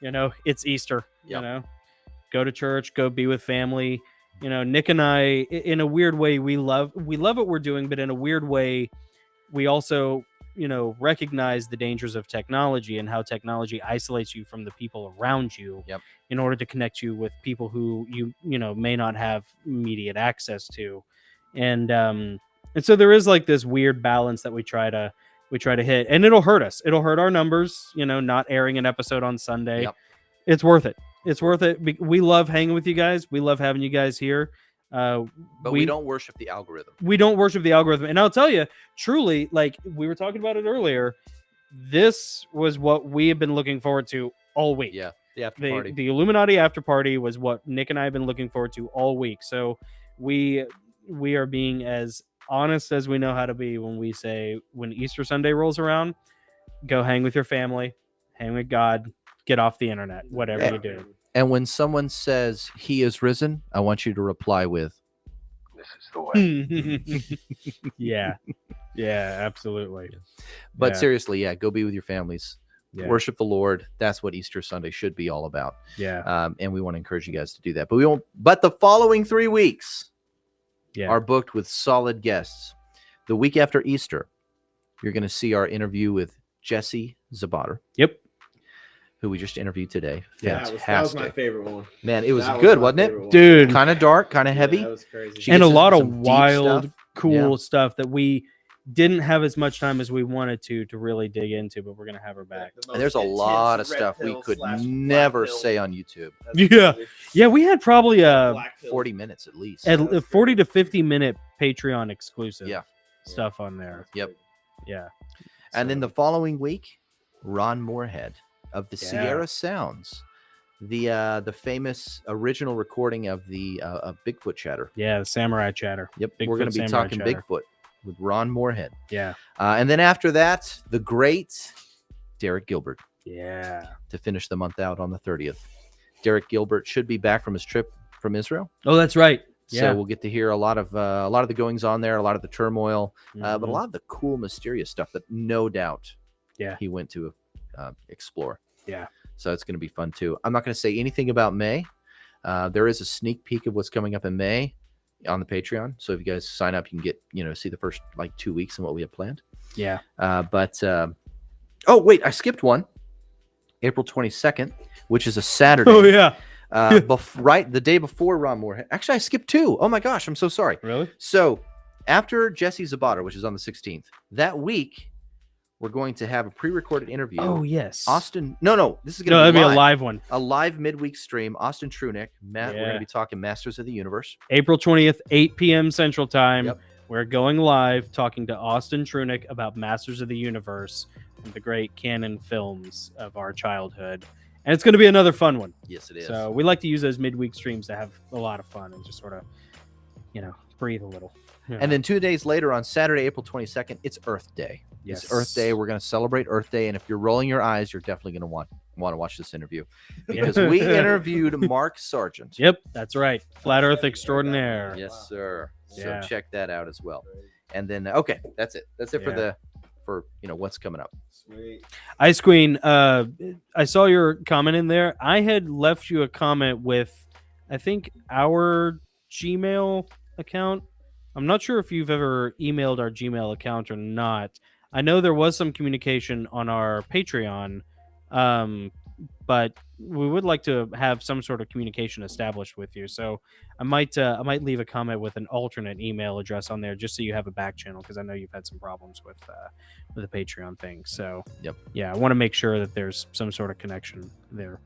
It's Easter. Yep. Go to church, go be with family. Nick and I, in a weird way, we love what we're doing, but in a weird way, we also recognize the dangers of technology and how technology isolates you from the people around you. Yep. In order to connect you with people who you may not have immediate access to. And so there is like this weird balance that we try to hit, and it'll hurt us. It'll hurt our numbers, not airing an episode on Sunday. Yep. It's worth it. It's worth it. We love hanging with you guys. We love having you guys here. But we don't worship the algorithm. We don't worship the algorithm. And I'll tell you, truly, like we were talking about it earlier, this was what we have been looking forward to all week. Yeah. The after party. The Illuminati AfterParty was what Nick and I have been looking forward to all week. So we are being as honest as we know how to be when we say, when Easter Sunday rolls around, go hang with your family, hang with God, get off the internet, whatever you do. And when someone says he is risen, I want you to reply with, This is the way. Yeah, absolutely. But Yeah. seriously, yeah, go be with your families. Yeah. Worship the Lord. That's what Easter Sunday should be all about. Yeah. And we want to encourage you guys to do that. But we won't. But the following 3 weeks are booked with solid guests. The week after Easter, you're going to see our interview with Jesse Zabater. Yep. Who we just interviewed today. Yeah, Fantastic. that was my favorite one. Man, it was That good, my wasn't favorite it? one. Dude. Kind of dark, kind of heavy. Yeah, that was crazy. She And a gets lot of some deep wild, stuff. cool stuff that we didn't have as much time as we wanted to really dig into, but we're going to have her back. And there's a lot of stuff we could never say on YouTube. Yeah. Yeah, we had probably a 40 minutes at least. 40 to 50 minute Patreon exclusive Yeah. stuff on there. Yep. Yeah. And then the following week, Ron Moorhead of the Yeah. Sierra Sounds, the famous original recording of the Bigfoot chatter. Yeah, the Samurai Chatter. Yep, Bigfoot we're going to be Samurai talking Chatter. Bigfoot with Ron Moorhead. Yeah. And then after that, the great Derek Gilbert Yeah. to finish the month out on the 30th. Derek Gilbert should be back from his trip from Israel. Oh, that's right. So Yeah. we'll get to hear a lot of the goings on there, a lot of the turmoil, but a Mhm. lot of the cool, mysterious stuff that no doubt he went to explore. Yeah. So it's going to be fun too. I'm not going to say anything about May. There is a sneak peek of what's coming up in May on the Patreon. So if you guys sign up, you can get, see the first 2 weeks and what we have planned. Yeah. Oh, wait, I skipped one. April 22nd, which is a Saturday. Oh, yeah. Right the day before Ron Moore. Actually, I skipped 2. Oh my gosh, I'm so sorry. Really? So after Jesse Zabata, which is on the 16th, that week we're going to have a pre-recorded interview. Oh yes. Austin. No, this is going to No, that'd be be live. a live one. A live midweek stream. Austin Trunick, Matt. We're going Yeah. to be talking Masters of the Universe. April 20th, 8 p.m. Central Time. Yep. We're going live talking to Austin Trunick about Masters of the Universe and the great canon films of our childhood. And it's going to be another fun one. Yes, it is. So we like to use those midweek streams to have a lot of fun and just sort of, breathe a little. And then 2 days later, on Saturday, April 22nd, it's Earth Day. Yes. It's Earth Day. We're going to celebrate Earth Day. And if you're rolling your eyes, you're definitely going to want to watch this interview because we interviewed Mark Sargent. Yep, that's right. Flat Earth Extraordinaire. Yes, sir. So Yeah. check that out as well. And then, okay, that's it. That's it Yeah. for what's coming up. Sweet. Ice Queen, I saw your comment in there. I had left you a comment with, I think, our Gmail account. I'm not sure if you've ever emailed our Gmail account or not. I know there was some communication on our Patreon, but we would like to have some sort of communication established with you. So I might leave a comment with an alternate email address on there just so you have a back channel, because I know you've had some problems with the Patreon thing. So Yep. yeah, I want to make sure that there's some sort of connection there.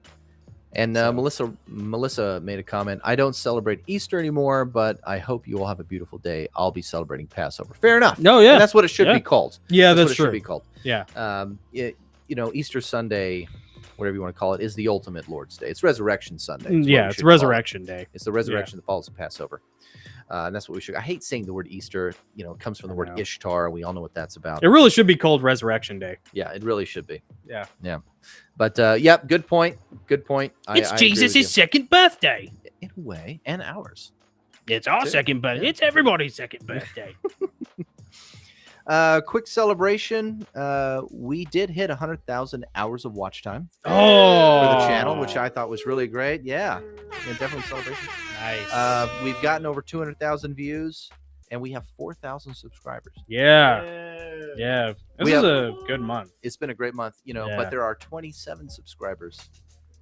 And Melissa made a comment. I don't celebrate Easter anymore, but I hope you all have a beautiful day. I'll be celebrating Passover. Fair enough. No, yeah, And that's what it should Yeah. be called. yeah, That's that's what it true. should be called. Yeah, Easter Sunday, whatever you want to call it, is the ultimate Lord's Day. It's Resurrection Sunday. is what yeah, we it's should call it. Resurrection Day. It's the resurrection that follows the Passover. And that's what we should. I hate saying the word Easter. It comes from the I word know. Ishtar. We all know what that's about. It really should be called Resurrection Day. Yeah, it really should be. Yeah. But yep, good point. Good point. I agree with you. second birthday. In a way, and ours. It's our Too. second birthday. It's everybody's second birthday. Quick celebration. We did hit 100,000 hours of watch time for Oh, the channel, which I thought was really great. Yeah, definitely celebration. nice. We've gotten over 200,000 views, and we have 4,000 subscribers. Yeah, yeah. This We is have- a good month. It's been a great month, Yeah. but there are 27 subscribers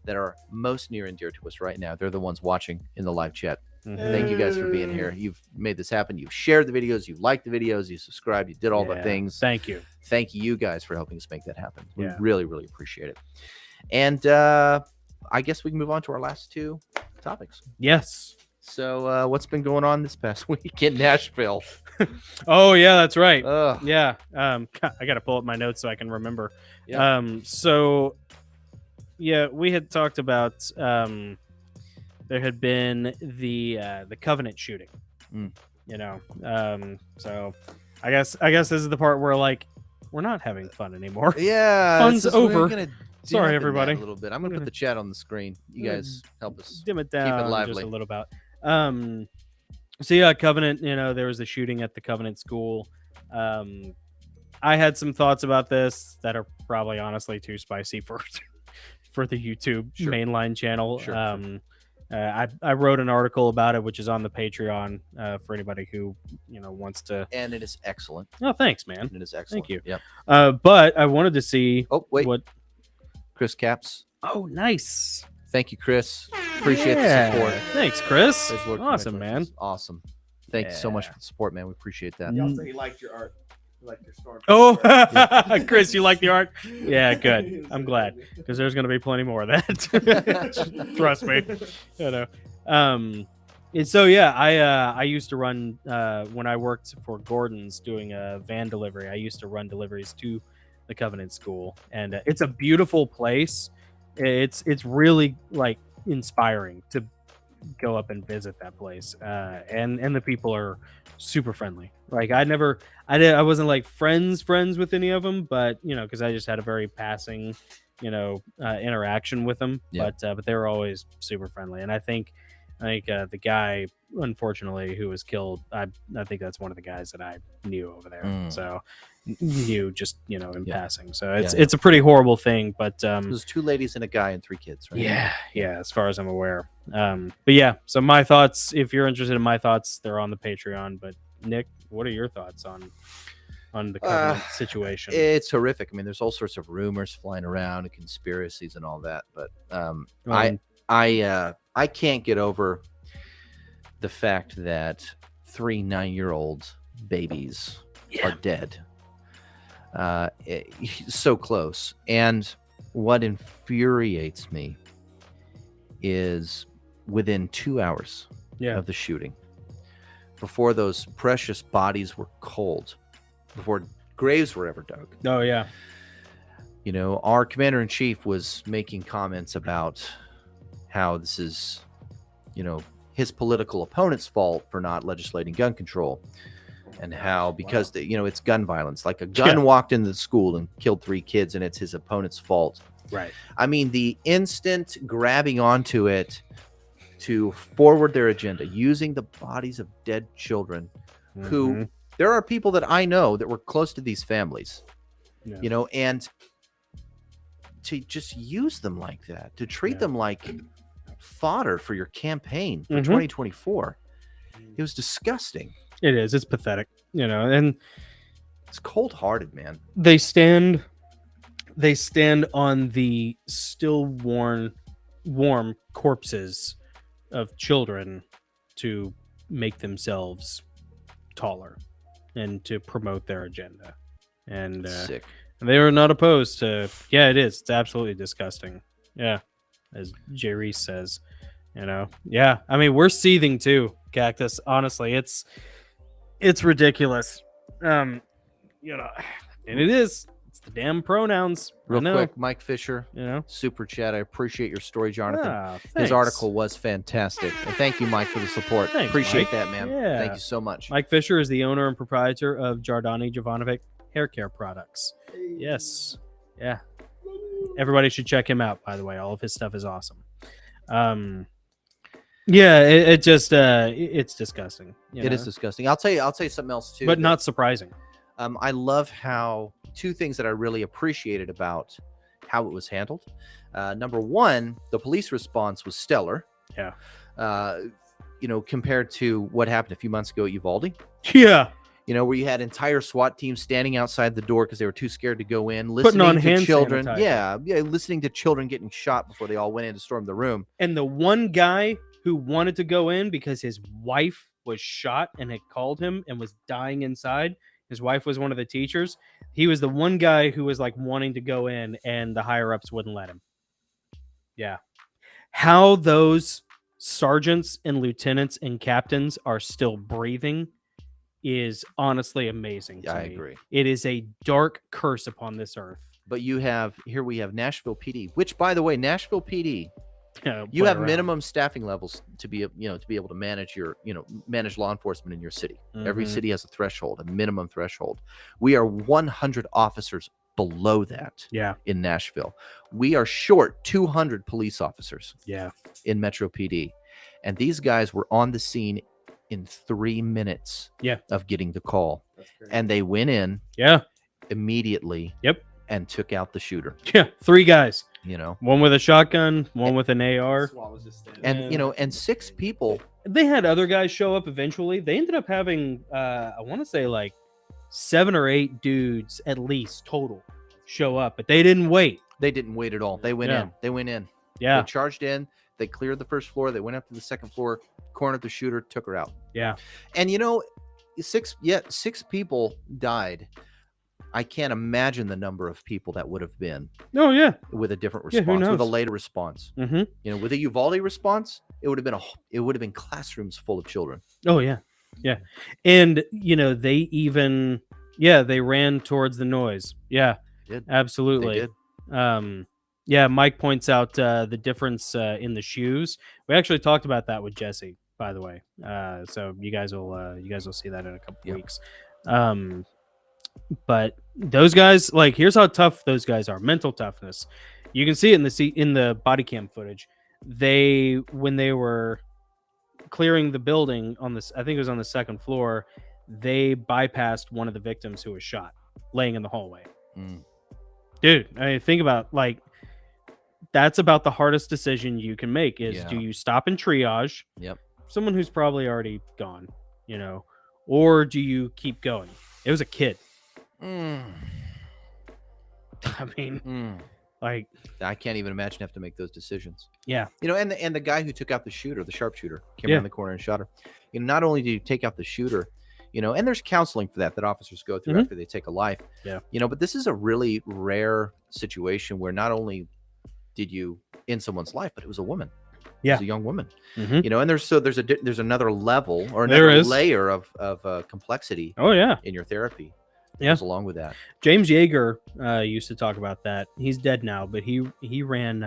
that are most near and dear to us right now. They're the ones watching in the live chat. Mhm. Thank you guys for being here. You've made this happen. You've shared the videos. You liked the videos. You subscribed. You did all the Yeah. things. Thank you. Thank you guys for helping us make that happen. We Yeah. really, really appreciate it. And I guess we can move on to our last 2 topics. Yes. So what's been going on this past week in Nashville? Oh yeah, that's right. Ugh. Yeah. I got to pull up my notes so I can remember. Yeah. So yeah, we had talked about there had been the Covenant shooting. Mm. So I guess this is the part where we're not having fun anymore. Yeah. Fun's this is- we're over. gonna Sorry, dampen that everybody. A little bit. I'm gonna put the chat on the screen. You Yeah. guys help us. Dim it down just lively. a little bit. So yeah, Covenant, there was a shooting at the Covenant school. I had some thoughts about this that are probably honestly too spicy for the YouTube Sure. mainline channel. Sure. I wrote an article about it, which is on the Patreon for anybody who wants to. And it is excellent. Oh, thanks, man. It is excellent. you. Yep. But I wanted to see Oh wait, what. Chris Caps. Oh, nice. Thank you, Chris. Appreciate Yeah. the support. Thanks, Chris. Praise the Lord. Awesome, man. Congratulations. Awesome. Thank you so much Yeah. for the support, man. We appreciate that. He also he liked your art. He liked your storm. Oh, Chris, you like the art? Yeah, good. I'm glad, because there's going to be plenty more of that. Trust me. And so yeah, I used to run when I worked for Gordon's doing a van delivery. I used to run deliveries to the Covenant School, and it's a beautiful place. It's really inspiring to go up and visit that place, and the people are super friendly. I wasn't friends with any of them, but because I just had a very passing interaction with them. Yeah. But they were always super friendly, and I think the guy, unfortunately, who was killed, I think that's one of the guys that I knew over there. Mm. So knew just in Yeah. passing. So it's Yeah. it's a pretty horrible thing, but There's 2 ladies and a guy and 3 kids, right? yeah, as far as I'm aware. But yeah, so my thoughts, if you're interested in my thoughts, they're on the Patreon. But Nick, what are your thoughts on the Covenant situation? It's horrific. I mean, there's all sorts of rumors flying around and conspiracies and all that. But I can't get over the fact that 3 9-year-old babies are dead. So close. And what infuriates me is within 2 hours of the shooting, before those precious bodies were cold, before graves were ever dug. Oh, yeah. You know, our commander-in-chief was making comments about how this is, you know, his political opponent's fault for not legislating gun control, and how because it's gun violence. Like a gun walked into the school and killed 3 kids, and it's his opponent's fault. Right. I mean, the instant grabbing onto it to forward their agenda, using the bodies of dead children, who there are people that I know that were close to these families, you know, and to just use them like that, to treat them like fodder for your campaign for 2024. It was disgusting. It is. It's pathetic, you know, and it's cold-hearted, man. They stand on the still warm corpses of children to make themselves taller and to promote their agenda. And sick. They are not opposed to. Yeah, it is. It's absolutely disgusting. Yeah, as Jay Reese says, you know. Yeah, I mean, we're seething too, Cactus. Honestly, it's ridiculous. You know, and it is. It's the damn pronouns. Real quick, Mike Fisher, you know, super chat. I appreciate your story, Jonathan. His thanks. article was fantastic, and thank you, Mike, for the support. Thanks, appreciate Mike. that, man. Yeah. Thank you so much. Mike Fisher is the owner and proprietor of Jardani Jovanovic Hair Care Products. Yes, yeah. Everybody should check him out. By the way, all of his stuff is awesome. Yeah, it just it's disgusting. It is disgusting. I'll tell you something else too, but not surprising. I love how 2 things that I really appreciated about how it was handled. Number one, the police response was stellar. Yeah. You know, compared to what happened a few months ago at Uvalde. Yeah. You know, where you had entire SWAT teams standing outside the door because they were too scared to go in, putting on listening to hand children. sanitizer. Yeah, listening to children getting shot before they all went in to storm the room. And the one guy who wanted to go in because his wife was shot and had called him and was dying inside. His wife was one of the teachers. He was the one guy who was like wanting to go in, and the higher ups wouldn't let him. Yeah. How those sergeants and lieutenants and captains are still breathing is honestly amazing. Yeah, I agree. It is a dark curse upon this earth. But we have Nashville PD, which, by the way, Nashville PD, you play have around. minimum staffing levels to be able to manage manage law enforcement in your city. Every city has a threshold, a minimum threshold. We are 100 officers below that. Yeah. In Nashville, we are short 200 police officers. Yeah. In Metro PD, and these guys were on the scene in 3 minutes. Yeah. Of getting the call, and they went in. Yeah. Immediately. Yep. And took out the shooter. Yeah. 3 guys. You know, one with a shotgun, one with an AR, and 6 people. They had other guys show up eventually. They ended up having, I want to say like 7 or 8 dudes at least total show up, but they didn't wait. They didn't wait at all. They went in. They went in. Yeah. They charged in. They cleared the first floor. They went up to the second floor, cornered the shooter, took her out. Yeah. And 6 people died. I can't imagine the number of people that would have been. Oh yeah, with a different response, with a later response. Mm-hmm. With a Uvalde response, it would have been classrooms full of children. Oh yeah, yeah, and they even they ran towards the noise. Yeah, absolutely. They did. Yeah, Mike points out the difference in the shoes. We actually talked about that with Jesse, by the way. So you guys will see that in a couple weeks. But those guys, like, here's how tough those guys are. Mental toughness. You can see it in the body cam footage. When they were clearing the building I think it was on the second floor, they bypassed one of the victims who was shot, laying in the hallway. Dude, I mean, think about, like, that's about the hardest decision you can make is, do you stop and triage someone who's probably already gone, or do you keep going? It was a kid. I mean, Like, I can't even imagine having to make those decisions. yeah. You know, and the guy who took out the shooter, the sharpshooter, came Yeah. around the corner and shot her. You know, not only did you take out the shooter, you know, and there's counseling for that officers go through Mhm. after they take a life. Yeah. You know, but this is a really rare situation where not only did you end someone's life, but it was a woman. It Yeah. was a young woman. Mhm. You know, and there's another level or There another is. layer of complexity Oh yeah. in your therapy. that Yeah. goes along with that. James Yeager used to talk about that. He's dead now, but he ran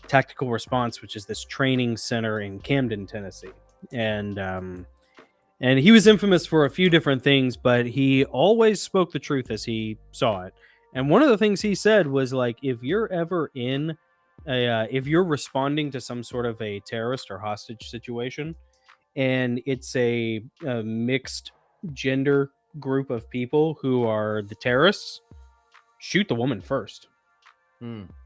Tactical Response, which is this training center in Camden, Tennessee, and he was infamous for a few different things, but he always spoke the truth as he saw it. And one of the things he said was like, if you're ever in if you're responding to some sort of a terrorist or hostage situation, and it's a mixed gender group of people who are the terrorists, shoot the woman first.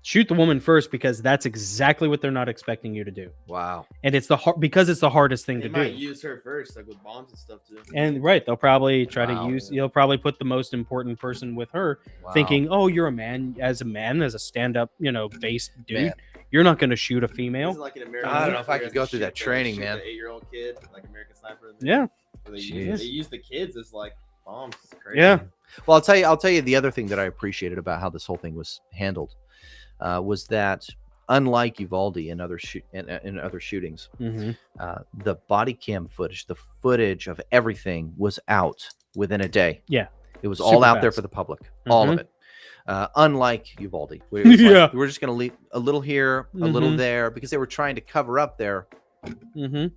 Shoot the woman first, because that's exactly what they're not expecting you to do. Wow. And it's because it's the hardest thing They to might do. use her first, like with bombs and stuff too. And right, they'll probably try Wow. to use. You'll probably put the most important person with her, Wow. thinking, "Oh, you're a man, as a stand-up, based dude. Man. You're not going to shoot a This female." is like an American I don't know if I Sniper, could where go they through that shoot the- training, shoot man. The 8-year-old kid, like American Sniper. Yeah. They Jeez. use the kids as like bombs. It's crazy. Yeah. Well, I'll tell you the other thing that I appreciated about how this whole thing was handled was that, unlike Uvalde and other shootings, Mm-hmm. the body cam footage, the footage of everything was out within a day. Yeah. It was Super all out there fast. for the public, all of Mhm. it. Unlike Uvalde, where it was like, Yeah. we're just going to leave a little here, a little Mhm. there, because they were trying to cover up their Mm-hmm.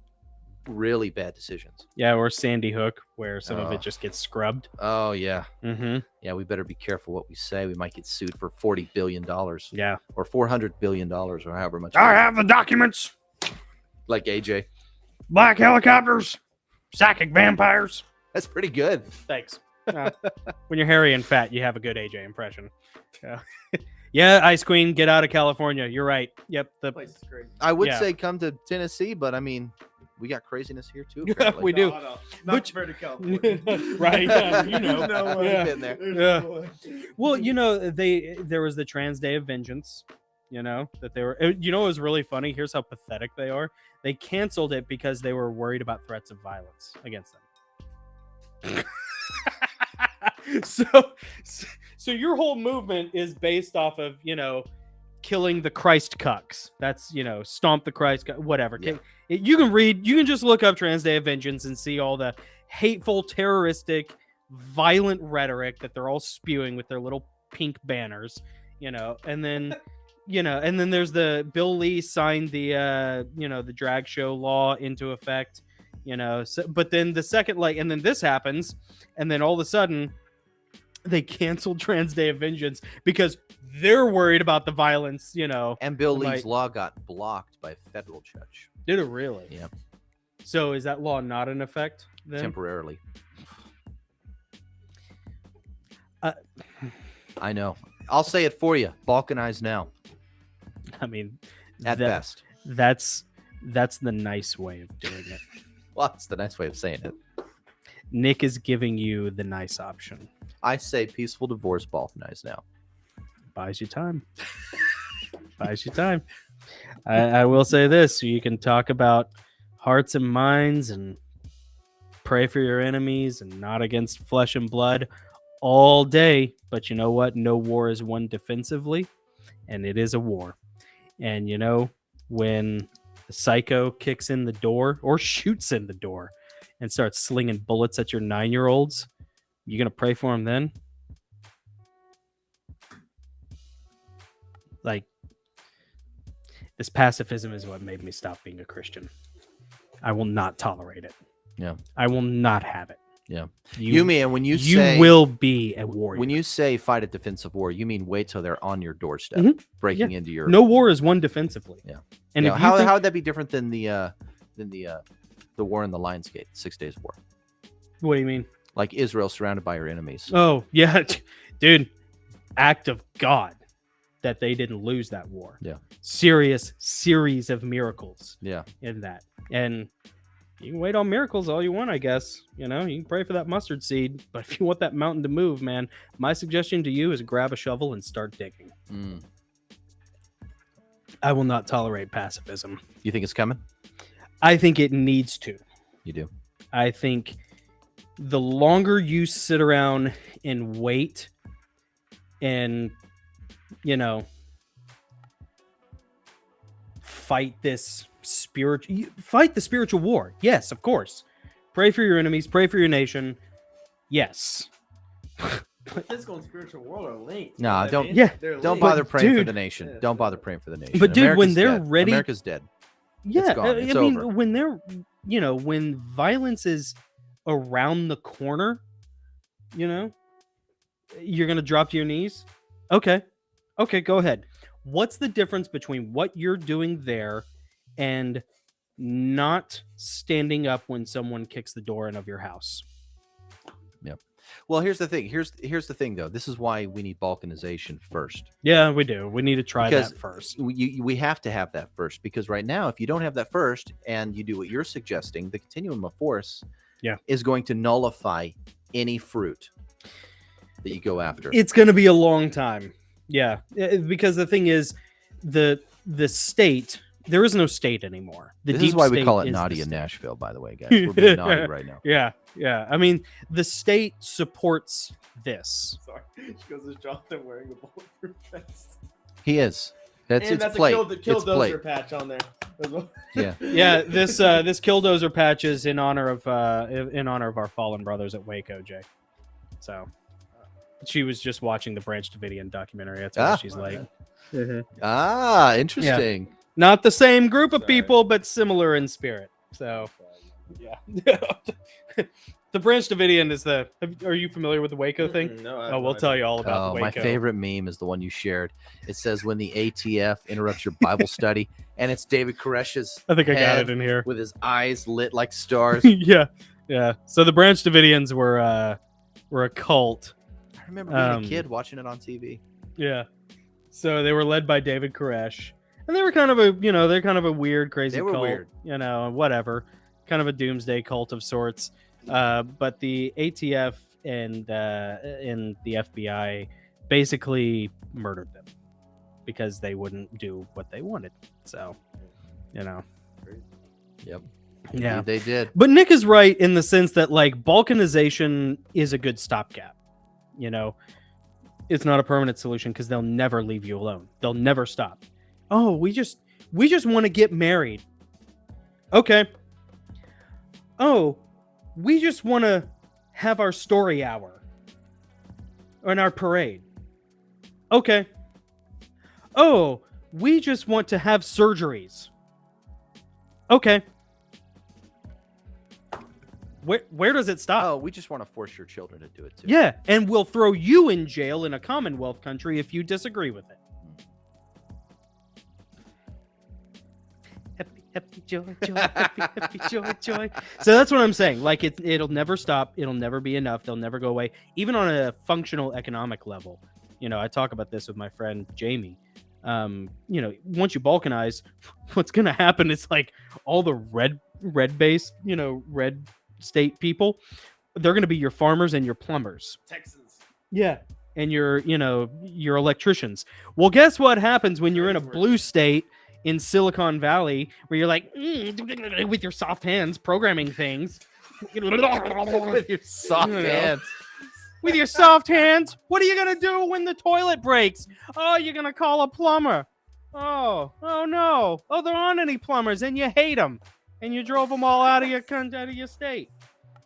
really bad decisions. Yeah, or Sandy Hook, where some of Oh. it just gets scrubbed. Oh yeah, Mm-hmm. yeah. We better be careful what we say. We might get sued for $40 billion Yeah. or $400 billion or however much. I have the documents. Like AJ. Black helicopters. Psychic vampires. That's pretty good. Thanks. When you're hairy and fat, you have a good AJ impression. Yeah. Yeah, Ice Queen, get out of California. You're right. Yep. The place is crazy. I would Yeah. say come to Tennessee, but I mean, we got craziness here too. Yeah, apparently. we do. No, not Which- compared to California. Right, yeah, you know. No way. Yeah. Been there. There's Yeah. no way. Well, there was the Trans Day of Vengeance, that they were, it was really funny. Here's how pathetic they are. They canceled it because they were worried about threats of violence against them. So your whole movement is based off of, killing the Christ cucks. That's, stomp the Christ, whatever. Yeah. You can just look up Trans Day of Vengeance and see all the hateful, terroristic, violent rhetoric that they're all spewing with their little pink banners, and then and then there's the Bill Lee signed the the drag show law into effect, but then the second, and then this happens, and then all of a sudden they canceled Trans Day of Vengeance because they're worried about the violence, And Bill It Lee's might- law got blocked by a federal judge Did it really? Yeah. So is that law not in effect then? temporarily. Uh, I know. I'll say it for you. Balkanized now, I mean, at best. That's the nice way of doing it. Well, that's the nice way of saying it. Nick is giving you the nice option. I say peaceful divorce, balkanized now. Buys you time. Buys you time. I will say this: you can talk about hearts and minds and pray for your enemies and not against flesh and blood all day, but you know what? No war is won defensively, and it is a war. And when the psycho kicks in the door or shoots in the door and starts slinging bullets at your 9-year-olds, you gonna pray for him then? Like, this pacifism is what made me stop being a Christian. I will not tolerate it. Yeah. I will not have it. Yeah. You You mean when you say will be a warrior. when you say fight a defensive war, you mean wait till they're on your doorstep, Mhm. breaking into your No war is won defensively. Yeah. And You know, if you think, how would that be different than the war in the Lionsgate, 6 Days War? what do you mean? Like Israel surrounded by her enemies. Oh yeah, dude, act of God that they didn't lose that war. Yeah. Serious series of miracles Yeah. in that. And you can wait on miracles all you want, I guess. You can pray for that mustard seed, but if you want that mountain to move, man, my suggestion to you is grab a shovel and start digging. Mm. I will not tolerate pacifism. You think it's coming? I think it needs to. You do. I think the longer you sit around and wait and, fight the spiritual war. Yes, of course. Pray for your enemies, pray for your nation. Yes. The physical and spiritual world are linked. No, I don't- mean? yeah, They're Don't linked. bother praying for dude- the nation. Yeah. Don't bother praying for the nation. But, dude, when America's they're dead. ready- America's dead. Yeah, gone. It's I mean, over. when they're, when violence is around the corner, you're going to drop to your knees. Okay, go ahead. What's the difference between what you're doing there and not standing up when someone kicks the door in of your house? Well, here's the thing. Here's the thing, though. This is why we need balkanization first. Yeah, we do. We need to try Because that first. We have to have that first, because right now, if you don't have that first and you do what you're suggesting, the continuum of force is going to nullify any fruit that you go after. It's going to be a long time. Yeah, because the thing is, the state, there is no state anymore. This deep is why we state call it is the naughty in state. Nashville, by the way, guys. We're being naughty right now. Yeah. I mean, the state supports this. Sorry. She goes, is Jonathan wearing a bulletproof vest? He is. That's And its that's plate. a It's plate. Killdozer patch on there. As well. Yeah. Yeah, this Killdozer patch is in honor of our fallen brothers at Waco, Jay. So she was just watching the Branch Davidian documentary. That's why she's late. Ah, interesting. Not the same group of people, but similar in spirit. So, yeah. The Branch Davidian is the. Are you familiar with the Waco thing? No. Oh, we'll tell you all about the My Waco. favorite meme is the one you shared. It says when the ATF interrupts your Bible study, and it's David Koresh's I think I got head it in here. with his eyes lit like stars. Yeah. So the Branch Davidians were a cult. I remember being a kid watching it on TV. Yeah. So they were led by David Koresh. And they were kind of they're kind of a weird, crazy They were cult. weird. Whatever. Kind of a doomsday cult of sorts. But the ATF and the FBI basically murdered them because they wouldn't do what they wanted. So, Yep. Yeah. They did. But Nick is right in the sense that like balkanization is a good stopgap. It's not a permanent solution because they'll never leave you alone. They'll never stop. Oh, we just want to get married. Okay. Oh, we just want to have our story hour and our parade. Okay. Oh, we just want to have surgeries. Okay. Where does it stop? Oh, we just want to force your children to do it too. Yeah, and we'll throw you in jail in a Commonwealth country if you disagree with it. Happy, joy, happy, joy. So that's what I'm saying. Like it'll never stop. It'll never be enough. They'll never go away. Even on a functional economic level. I talk about this with my friend Jamie. Once you balkanize, what's going to happen is like all the red state people, they're going to be your farmers and your plumbers. Texans. Yeah. And your electricians. Well, guess what happens when you're in a blue state in Silicon Valley where you're like with your soft hands programming things. With your soft hands. With your soft hands. What are you going to do when the toilet breaks? Oh, you're going to call a plumber. Oh no. Oh, there aren't any plumbers and you hate them. And you drove them all out of your state.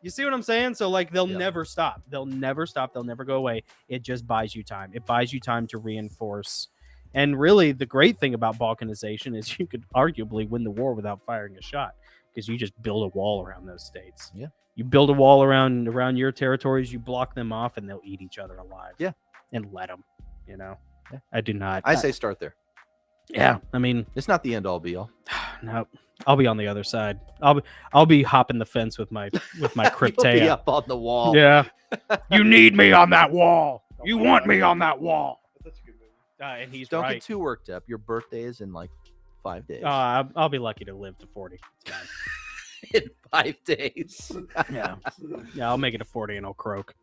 You see what I'm saying? So like they'll never stop. They'll never stop. They'll never go away. It just buys you time. It buys you time to reinforce. And really the great thing about balkanization is you could arguably win the war without firing a shot because you just build a wall around those states. Yeah. You build a wall around your territories, you block them off and they'll eat each other alive. Yeah. And let them, Yeah. I do not. I say start there. Yeah. I mean, It's not the end all be all. no, I'll be on the other side. I'll be hopping the fence with my You'll be Cryptea. up on the wall. Yeah. You need me on that wall. You want me on that wall. That's such a good movie. And he's Don't right. get too worked up. Your birthday is in like 5 days. I'll be lucky to live to 40. It's fine. In 5 days. Yeah. Yeah, I'll make it to 40 and I'll croak.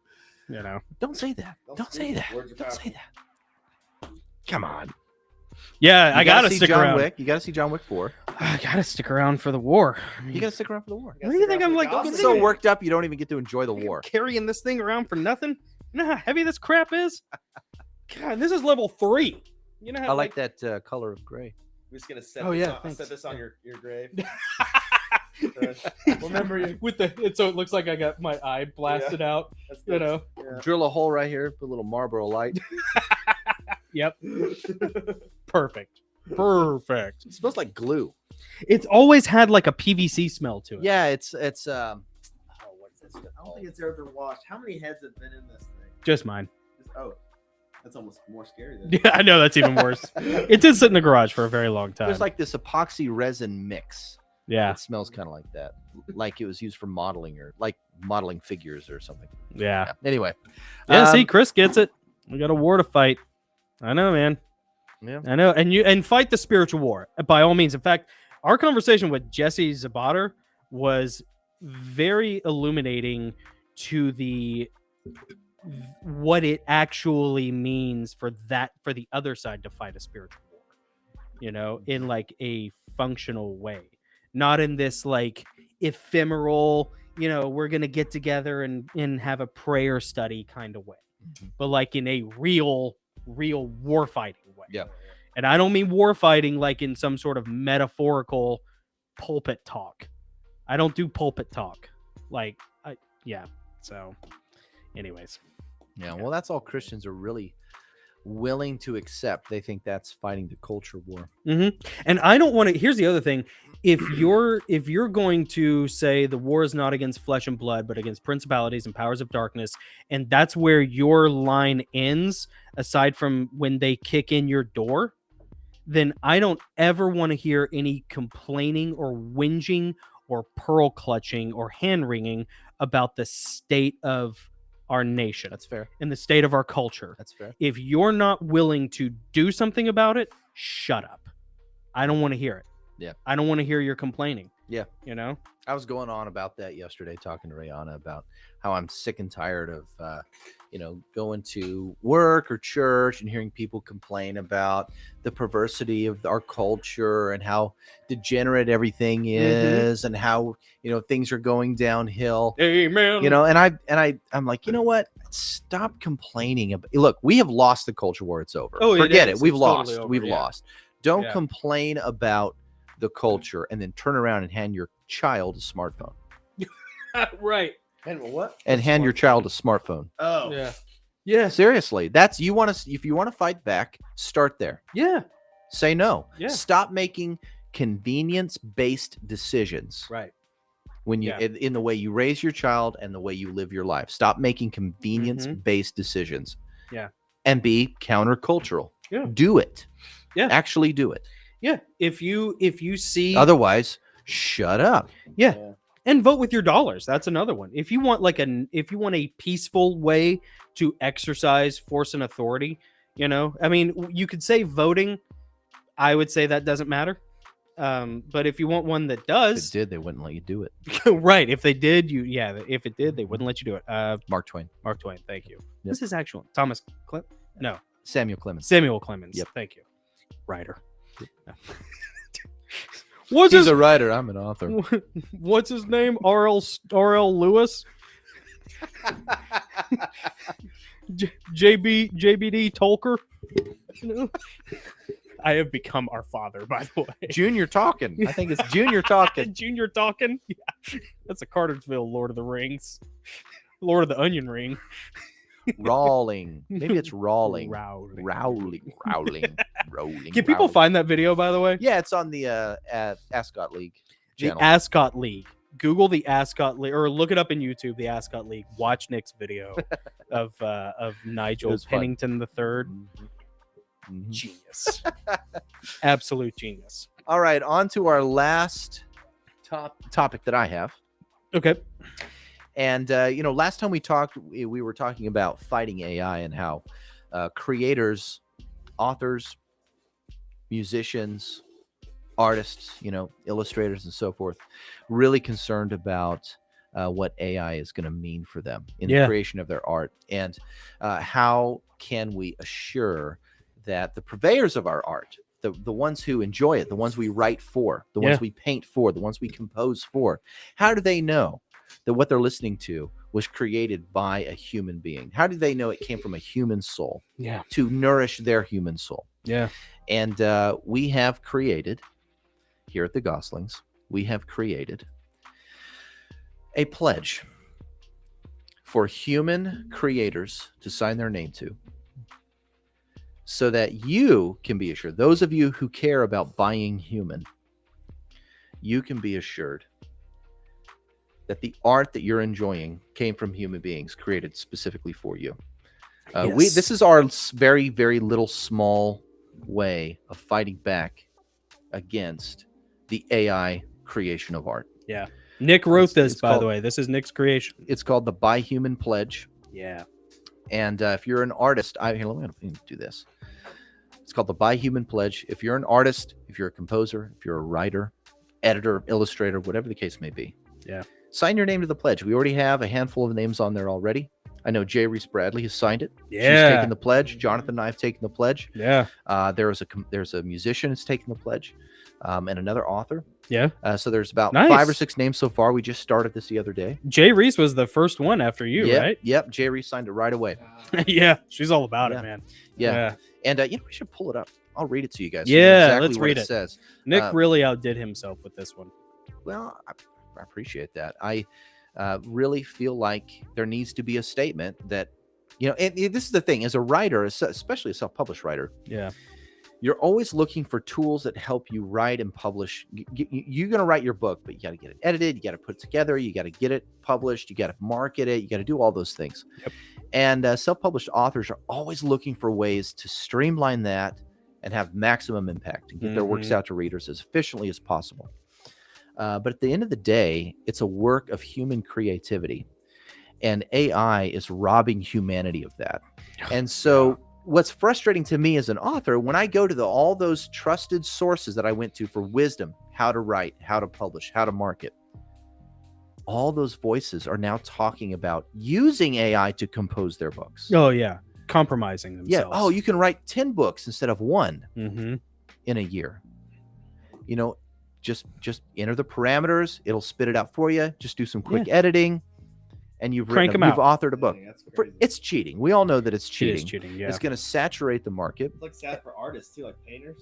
Don't say that. Don't say that. Words are Don't say powerful. that. Come on. Yeah, You I gotta see stick John around. Wick. You gotta see John Wick 4. I gotta stick around for the war. You gotta stick around for the war. What do you think I'm like? Gosslings. So worked up, you don't even get to enjoy the war. Carrying this thing around for nothing. You know how heavy this crap is? God, this is level 3. You know how I like that color of gray. I'm just gonna set, Oh, this, yeah, on, thanks. set this on your grave. Remember you. with the so it looks like I got my eye blasted out. That's You know. Yeah. Drill a hole right here, put a little Marlboro light. Yep. Perfect. Perfect. It smells like glue. It's always had like a PVC smell to it. Yeah, it's what is this? I don't think it's ever been washed. How many heads have been in this thing? Just mine. Oh, that's almost more scary than. Yeah, I know that's even worse. It did sit in the garage for a very long time. There's like this epoxy resin mix. Yeah. It smells kind of like that, like it was used for modeling or like modeling figures or something. Yeah. Anyway, Yeah, see, Chris gets it. We got a war to fight. I know, man. Yeah. I know. And fight the spiritual war by all means. In fact, our conversation with Jesse Zabater was very illuminating to what it actually means for the other side to fight a spiritual war, you know, in like a functional way, not in this like ephemeral, you know, we're going to get together and have a prayer study kind of way, but like in a real war fighting way. Yeah. And I don't mean war fighting like in some sort of metaphorical pulpit talk. I don't do pulpit talk. So anyways. Yeah, well, that's all Christians are really willing to accept. They think that's fighting the culture war. Mm-hmm. And I don't want to. Here's the other thing: if you're going to say the war is not against flesh and blood, but against principalities and powers of darkness, and that's where your line ends, aside from when they kick in your door, then I don't ever want to hear any complaining or whinging or pearl clutching or hand wringing about the state of our nation. That's fair. And the state of our culture. That's fair. If you're not willing to do something about it, shut up. I don't want to hear it. Yeah. I don't want to hear your complaining. Yeah. You know? I was going on about that yesterday, talking to Rihanna about how I'm sick and tired of, going to work or church and hearing people complain about the perversity of our culture and how degenerate everything is and how, things are going downhill. Amen. And I'm like, you know what? Stop complaining about. Look, we have lost the culture war. It's over. Oh, Forget it it. is. We've It's lost. totally over, We've yeah. lost. Don't Yeah. complain about the culture and then turn around and hand your child a smartphone. Right. And what? And hand your child a smartphone. Oh, Yeah. Yeah. Seriously, if you want to fight back, start there. Yeah. Say no. Yeah. Stop making convenience-based decisions Right. when you Yeah. in the way you raise your child and the way you live your life. Stop making convenience-based decisions. Yeah. And be countercultural. Yeah. Do it. Yeah. Actually do it. Yeah. If you see Otherwise, shut up. Yeah. And vote with your dollars. That's another one. If you want a peaceful way to exercise force and authority, I mean, you could say voting. I would say that doesn't matter. But if you want one that If does, it did, they wouldn't let you do it. right. If they did, if it did, they wouldn't let you do it. Mark Twain. Mark Twain. Thank you. Yep. What's his actual Thomas Samuel Clemens. Samuel Clemens. Yep. Thank you. Writer. He's a writer. I'm an author. What's his name? R.L. Lewis? JBD Tolker? I have become our father, by the way. Junior talking. I think it's Junior talking. Junior talking? Yeah. That's a Cartersville Lord of the Rings. Lord of the Onion Ring. Rawling. Maybe it's Rawling. Rowling. Rolling. Can people find that video, by the way? Yeah, it's on the Ascot League channel. The Ascot League. Google the Ascot League, or look it up in YouTube, the Ascot League. Watch Nick's video of Nigel was fun. Pennington III. Mhm. Genius. Absolute genius. All right, on to our last topic that I have. Okay. And, last time we talked, we were talking about fighting AI and how creators, authors, musicians, artists, illustrators and so forth, really concerned about what AI is going to mean for them in the creation of their art. And how can we assure that the purveyors of our art the ones who enjoy it, the ones we write for, the ones we paint for, the ones we compose for, how do they know that what they're listening to was created by a human being? How do they know it came from a human soul to nourish their human soul? And we have created here at the Goslings, we have created a pledge for human creators to sign their name to, so that you can be assured, those of you who care about buying human, you can be assured that the art that you're enjoying came from human beings created specifically for you. This is our very, very little small way of fighting back against the AI creation of art. Yeah. Nick wrote this, by the way. This is Nick's creation. It's called the Buy Human Pledge. Yeah. And if you're an artist, let me do this. It's called the Buy Human Pledge. If you're an artist, if you're a composer, if you're a writer, editor, illustrator, whatever the case may be, sign your name to the pledge. We already have a handful of names on there already. I know J. Reese Bradley has signed it. She's taken the pledge. Jonathan and I have taken the pledge. There's a musician who's taken the pledge, and another author. So there's about 5 or 6 names so far. We just started this the other day. J. Reese was the first one after you, right? Yep. J. Reese signed it right away. She's all about it, man. And we should pull it up. I'll read it to you guys. So Let's read it. Says. Nick really outdid himself with this one. Well, I appreciate that. I really feel like there needs to be a statement that, and this is the thing, as a writer, especially a self-published writer, you're always looking for tools that help you write and publish. You're going to write your book, but you got to get it edited, you got to put it together, you got to get it published, you got to market it, you got to do all those things. And self-published authors are always looking for ways to streamline that and have maximum impact and get their works out to readers as efficiently as possible. But at the end of the day, it's a work of human creativity, and AI is robbing humanity of that. And so what's frustrating to me as an author, when I go to all those trusted sources that I went to for wisdom, how to write, how to publish, how to market, all those voices are now talking about using AI to compose their books. Compromising themselves. You can write 10 books instead of 1 in a year. Just enter the parameters. It'll spit it out for you. Just do some quick editing, and you've authored a book. It's cheating. We all know that it's cheating. It is cheating. It's going to saturate the market. It's like sad for artists too, like painters.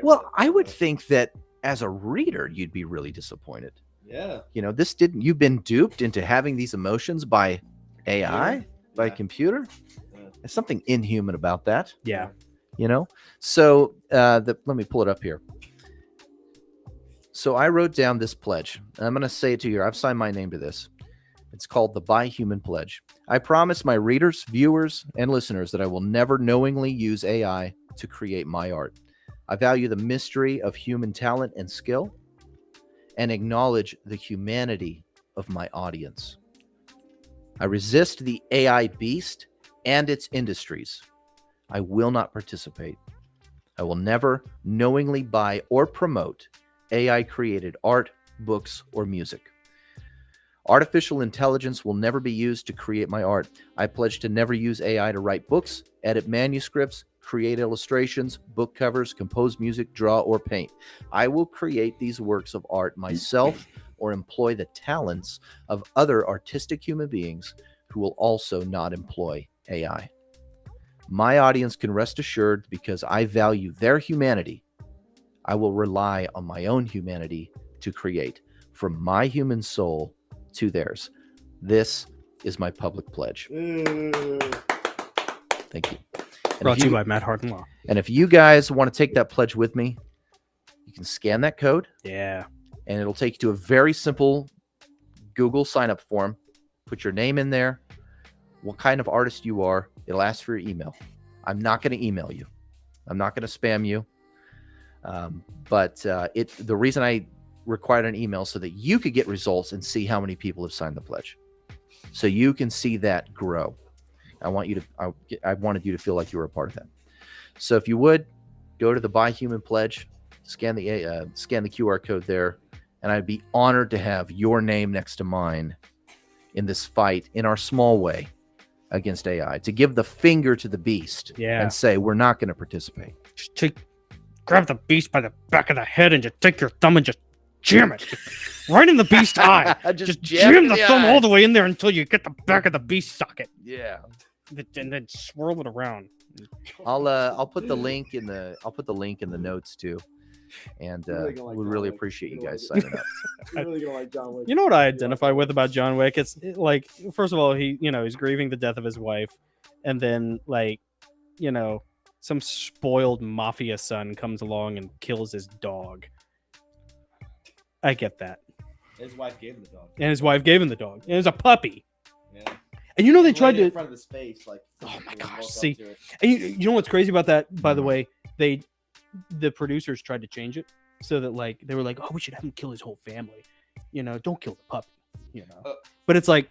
Well, I would think that as a reader, you'd be really disappointed. You've been duped into having these emotions by AI, by a computer. There's something inhuman about that. So let me pull it up here. So I wrote down this pledge. I'm going to say it to you. I've signed my name to this. It's called the Buy Human Pledge. I promise my readers, viewers, and listeners that I will never knowingly use AI to create my art. I value the mystery of human talent and skill and acknowledge the humanity of my audience. I resist the AI beast and its industries. I will not participate. I will never knowingly buy or promote AI-created art, books, or music. Artificial intelligence will never be used to create my art. I pledge to never use AI to write books, edit manuscripts, create illustrations, book covers, compose music, draw, or paint. I will create these works of art myself or employ the talents of other artistic human beings who will also not employ AI. My audience can rest assured, because I value their humanity, I will rely on my own humanity to create, from my human soul to theirs. This is my public pledge. Thank you. Brought to you by Matt Harden Law. And if you guys want to take that pledge with me, you can scan that code. And it'll take you to a very simple Google sign-up form. Put your name in there, what kind of artist you are. It'll ask for your email. I'm not going to email you. I'm not going to spam you. But the reason I required an email so that you could get results and see how many people have signed the pledge, so you can see that grow. I wanted you to feel like you were a part of that. So if you would go to the Buy Human Pledge, scan the QR code there, and I'd be honored to have your name next to mine in this fight, in our small way, against AI, to give the finger to the beast and say we're not going to participate. To grab the beast by the back of the head and just take your thumb and just jam it right in the beast's eye. Just jam the thumb eye. all the way in there until you get the back of the beast socket, Yeah. and then swirl it around. I'll put the link in the notes too. And Really gonna like we John really Wick. appreciate you You're guys gonna signing up. You're really gonna like John Wick. You know what I identify with about John Wick? It's like, first of all, he's grieving the death of his wife, and then like, some spoiled mafia son comes along and kills his dog. I get that. His wife gave him the dog. And his wife gave him the dog. And it was a puppy. Yeah. And they Laid tried it in to. front of his face, like. Oh my you know, gosh! walk up See, to it. and you know what's crazy about that? By the way, the producers tried to change it so that like they were like, oh, we should have him kill his whole family. Don't kill the puppy. But it's like,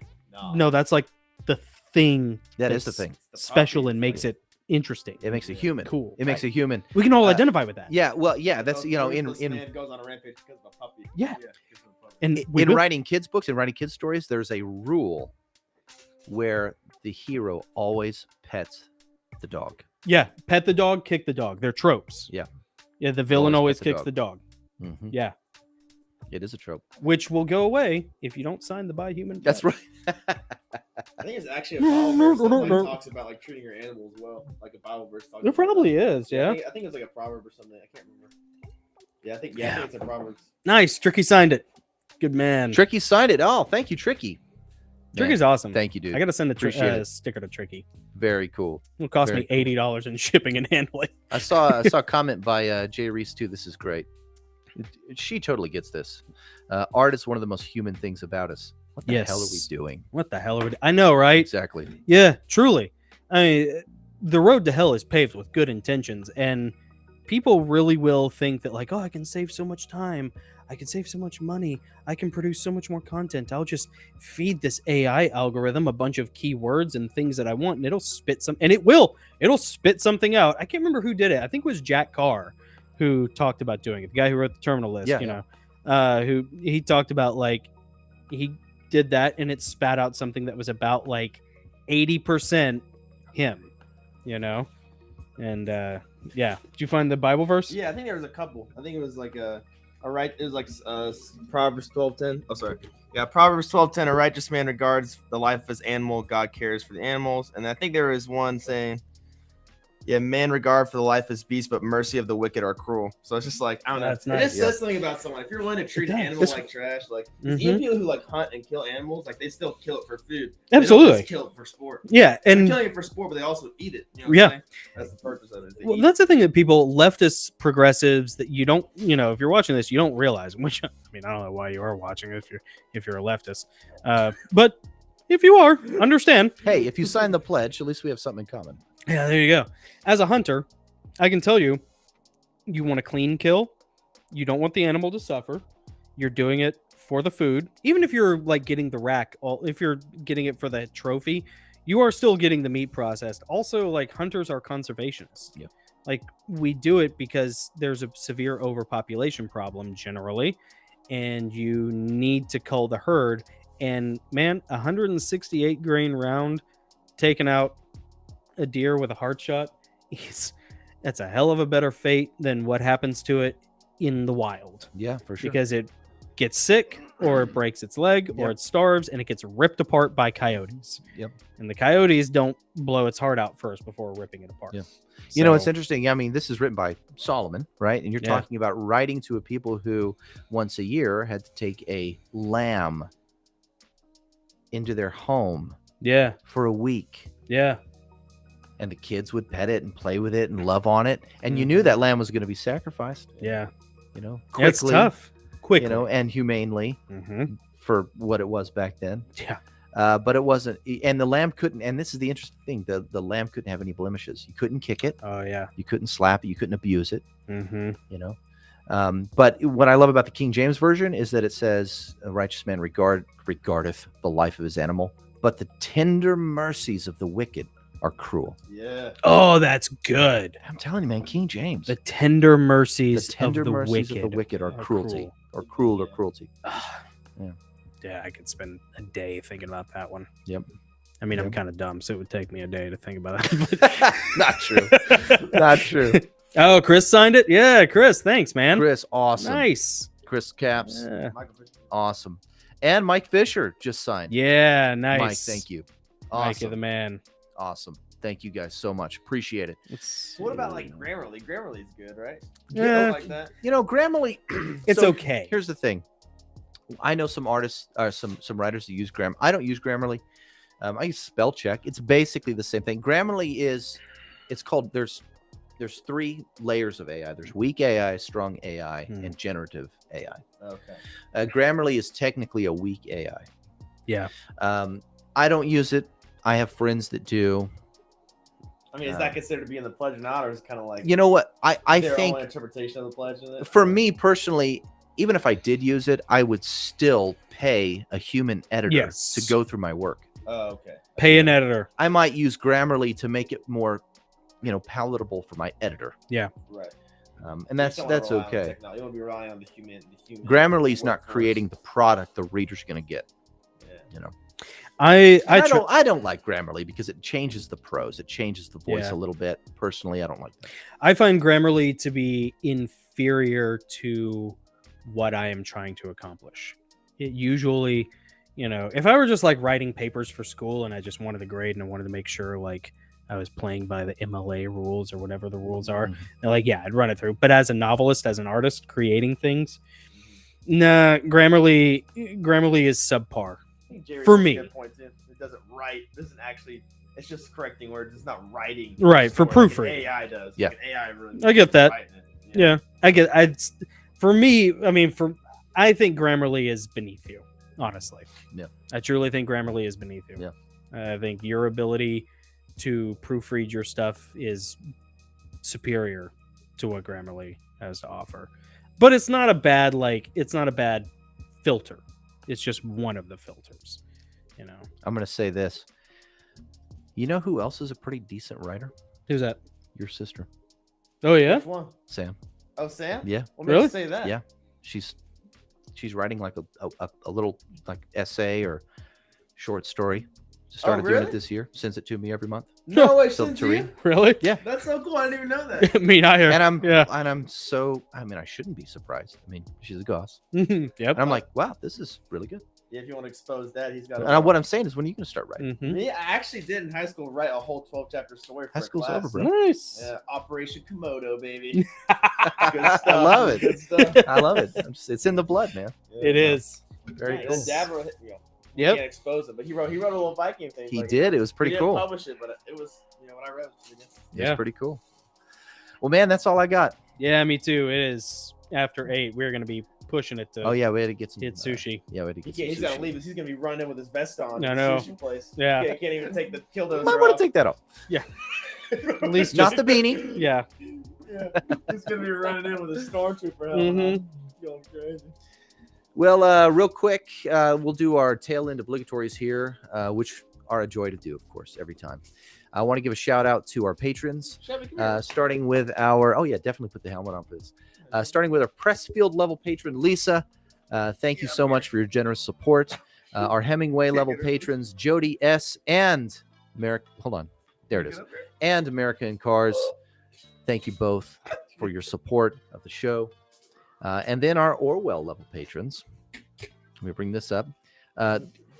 no, that's like the thing. That is that's the thing. special and makes it interesting. It makes it human. Cool. It makes it human. We can all identify with that. Yeah. Well, yeah. That's The ruthless man goes on a rampage because of a puppy. Yeah. because of a puppy. And in writing kids books and writing kids stories, there's a rule where the hero always pets the dog. yeah, pet the dog, kick the dog. They're tropes. Yeah. Yeah, the villain Always always pet the kicks the dog. Mhm. Yeah, It is a trope. which will go away if you don't sign the Buy Human. That's Pet. right. I think it's actually a Bible verse that like, talks about like treating your animals well, like a Bible verse. There probably is. Yeah. I think it's like a proverb or something. I can't remember. Yeah, I think it's a proverb. Nice. Tricky signed it. Good man. Tricky signed it. Oh, thank you, Tricky. Tricky's Man, awesome. Thank you, dude. I gotta send a Appreciate it. sticker to Tricky. Very cool. It'll cost Very me $80 in shipping and handling. I saw a comment by Jay Reese too. This is great. She totally gets this. Art is one of the most human things about us. What the hell are we Yes. doing? What the hell are we? I know, right? Exactly. Yeah, truly. I mean, the road to hell is paved with good intentions, and people really will think that, like, oh, I can save so much time, I can save so much money, I can produce so much more content. I'll just feed this AI algorithm a bunch of keywords and things that I want, and it'll spit some, and it'll spit something out. I can't remember who did it. I think it was Jack Carr who talked about doing it. The guy who wrote the Terminal List, Yeah. who he talked about, like, he did that and it spat out something that was about like 80% him, and yeah. Did you find the Bible verse? Yeah, I think there was a couple. I think it was like it was like Proverbs 12:10. Oh, sorry. Yeah, Proverbs 12:10. A righteous man regards the life of his animal. God cares for the animals. And I think there was one saying, yeah, man regard for the life of his beast, but mercy of the wicked are cruel. So it's just like, I don't know. That's It nice. just says something about someone. If you're willing to treat an does. animal It's- like trash, like Mhm. even people who like hunt and kill animals, like they still kill it for food. Absolutely. They don't just kill it for sport. Yeah, They're and killing it for sport, but they also eat it. You know what Yeah. I'm saying? That's the purpose of it. They well, eat that's the thing that people, leftists, progressives, that you don't, if you're watching this, you don't realize. Which, I mean, I don't know why you are watching it if you're a leftist, but if you are, understand. Hey, if you sign the pledge, at least we have something in common. Yeah, there you go. As a hunter, I can tell you, you want a clean kill. You don't want the animal to suffer. You're doing it for the food. Even if you're like getting the rack, if you're getting it for the trophy, you are still getting the meat processed. Also, like, hunters are conservationists. Yeah. Like, we do it because there's a severe overpopulation problem generally, and you need to cull the herd. And man, 168 grain round taking out a deer with a heart shot, that's a hell of a better fate than what happens to it in the wild, Yeah, for sure. because it gets sick or it breaks its leg or Yep. it starves and it gets ripped apart by coyotes. Yep. And the coyotes don't blow its heart out first before ripping it apart. Yeah. You know, it's So- interesting. I mean, this is written by Solomon, right? And you're Yeah. talking about writing to a people who once a year had to take a lamb into their home Yeah. for a week. Yeah. And the kids would pet it and play with it and love on it. And you knew that lamb was going to be sacrificed, Yeah. quickly, It's tough. Quickly. and humanely Mm-hmm. for what it was back then. Yeah. But it wasn't. And the lamb couldn't. And this is the interesting thing. The lamb couldn't have any blemishes. You couldn't kick it. Oh, yeah. You couldn't slap it. You couldn't abuse it. Mm-hmm. But what I love about the King James version is that it says, "A righteous man regardeth the life of his animal, but the tender mercies of the wicked are cruel." Yeah. Oh, that's good. I'm telling you, man, King James. The tender The mercies, tender of, the mercies wicked of the wicked are cruelty, cruel. or cruel, or cruelty. Yeah, I could spend a day thinking about that one. Yep. I mean, I'm Yep. kind of dumb, so it would take me a day to think about that. Not true. Not true. Oh, Chris signed it. Yeah, Chris, thanks, man. Chris, awesome. Nice. Chris Caps, Yeah. awesome. And Mike Fisher just signed. Yeah, nice. Mike, thank you. Mike, you're the Awesome. man. Awesome. Thank you guys so much. Appreciate it. What about like Grammarly? Grammarly's good, right? Yeah. Like that. You know, Grammarly. It's so okay. Here's the thing. I know some artists, some writers that use Grammarly. I don't use Grammarly. I use spell check. It's basically the same thing. Grammarly it's called. There's 3 layers of AI. There's weak AI, strong AI, and generative AI. Okay. Grammarly is technically a weak AI. Yeah. I don't use it. I have friends that do. I mean, is that considered to be in the pledge or not, or is it kind of like You know what? I their think own interpretation of the pledge? In it? for me personally, even if I did use it, I would still pay a human editor Yes. to go through my work. Oh, okay. Pay an editor. I might use Grammarly to make it more, palatable for my editor. Right. And that's okay. You want to be relying on the human. Grammarly's not workforce. creating the product the reader's going to get. Yeah. I I don't like Grammarly because it changes the prose. It changes the voice Yeah. a little bit. Personally, I don't like that. I find Grammarly to be inferior to what I am trying to accomplish. It usually, if I were just like writing papers for school and I just wanted to grade and I wanted to make sure like I was playing by the MLA rules or whatever the rules are, they're like, yeah, I'd run it through. But as a novelist, as an artist creating things, nah, Grammarly is subpar. I think Jerry For makes a me. good point, too. It doesn't write. Doesn't actually. It's just correcting words. It's not writing. Right, for Like an proofreading. AI does. Yeah. Like an AI really I get that. writing it. Yeah, I get. For me, I mean, I think Grammarly is beneath you. Honestly, Yeah. I truly think Grammarly is beneath you. Yeah. I think your ability to proofread your stuff is superior to what Grammarly has to offer. But it's not a bad filter. It's just one of the filters. I'm going to say this. You know who else is a pretty decent writer? Who's that? Your sister, Oh yeah. Which one? Sam. Oh, Sam? Yeah. What makes Really? you say that? Yeah. She's writing like a little like essay or short story. Started doing really? it this year. Sends it to me every month. No way, So since to you? read. Really? Yeah. That's so cool. I didn't even know that. Me neither. And I'm yeah. so I shouldn't be surprised. I mean, she's a goss. Yep. And I'm like, wow, this is really good. Yeah, if you want to expose that, he's got. And what I'm saying is, when are you going to start writing? Mhm. Me, I actually did in high school write a whole 12-chapter story for High a school's class. over, bro. Nice. Yeah, Operation Komodo, baby. Good stuff. I love it. Good stuff. I love it. It's in the blood, man. It is. Very And cool. then Dad wrote, we Yep. can't expose it, but he wrote a little Viking thing. He like, did. It was pretty he didn't cool. Publish it, but it was, when I read it, it was It Yeah. was pretty cool. Well, man, that's all I got. Yeah, me too. It is after 8. We're gonna be pushing it to Oh yeah, we had to get some hit sushi. Yeah, we had to get he's some gonna sushi. leave us. He's gonna be running with his vest on. I at know. the sushi place. Yeah. He can't even take the killdozer Might want off. to take that off. At least Not just the beanie. yeah. Yeah, he's gonna be running in with a stormtrooper. Mhm. Going crazy. Well, real quick, we'll do our tail end obligatories here, which are a joy to do, of course, every time. I want to give a shout out to our patrons, Chevy, come here. starting with our. Oh yeah, definitely put the helmet on for this. Starting with our Pressfield level patron Lisa. Thank you so much for your generous support. Our Hemingway level patrons Jody S and Merrick. Hold on, there it is. And America in Cars. Thank you both for your support of the show. And then our Orwell level patrons. Let me bring this up.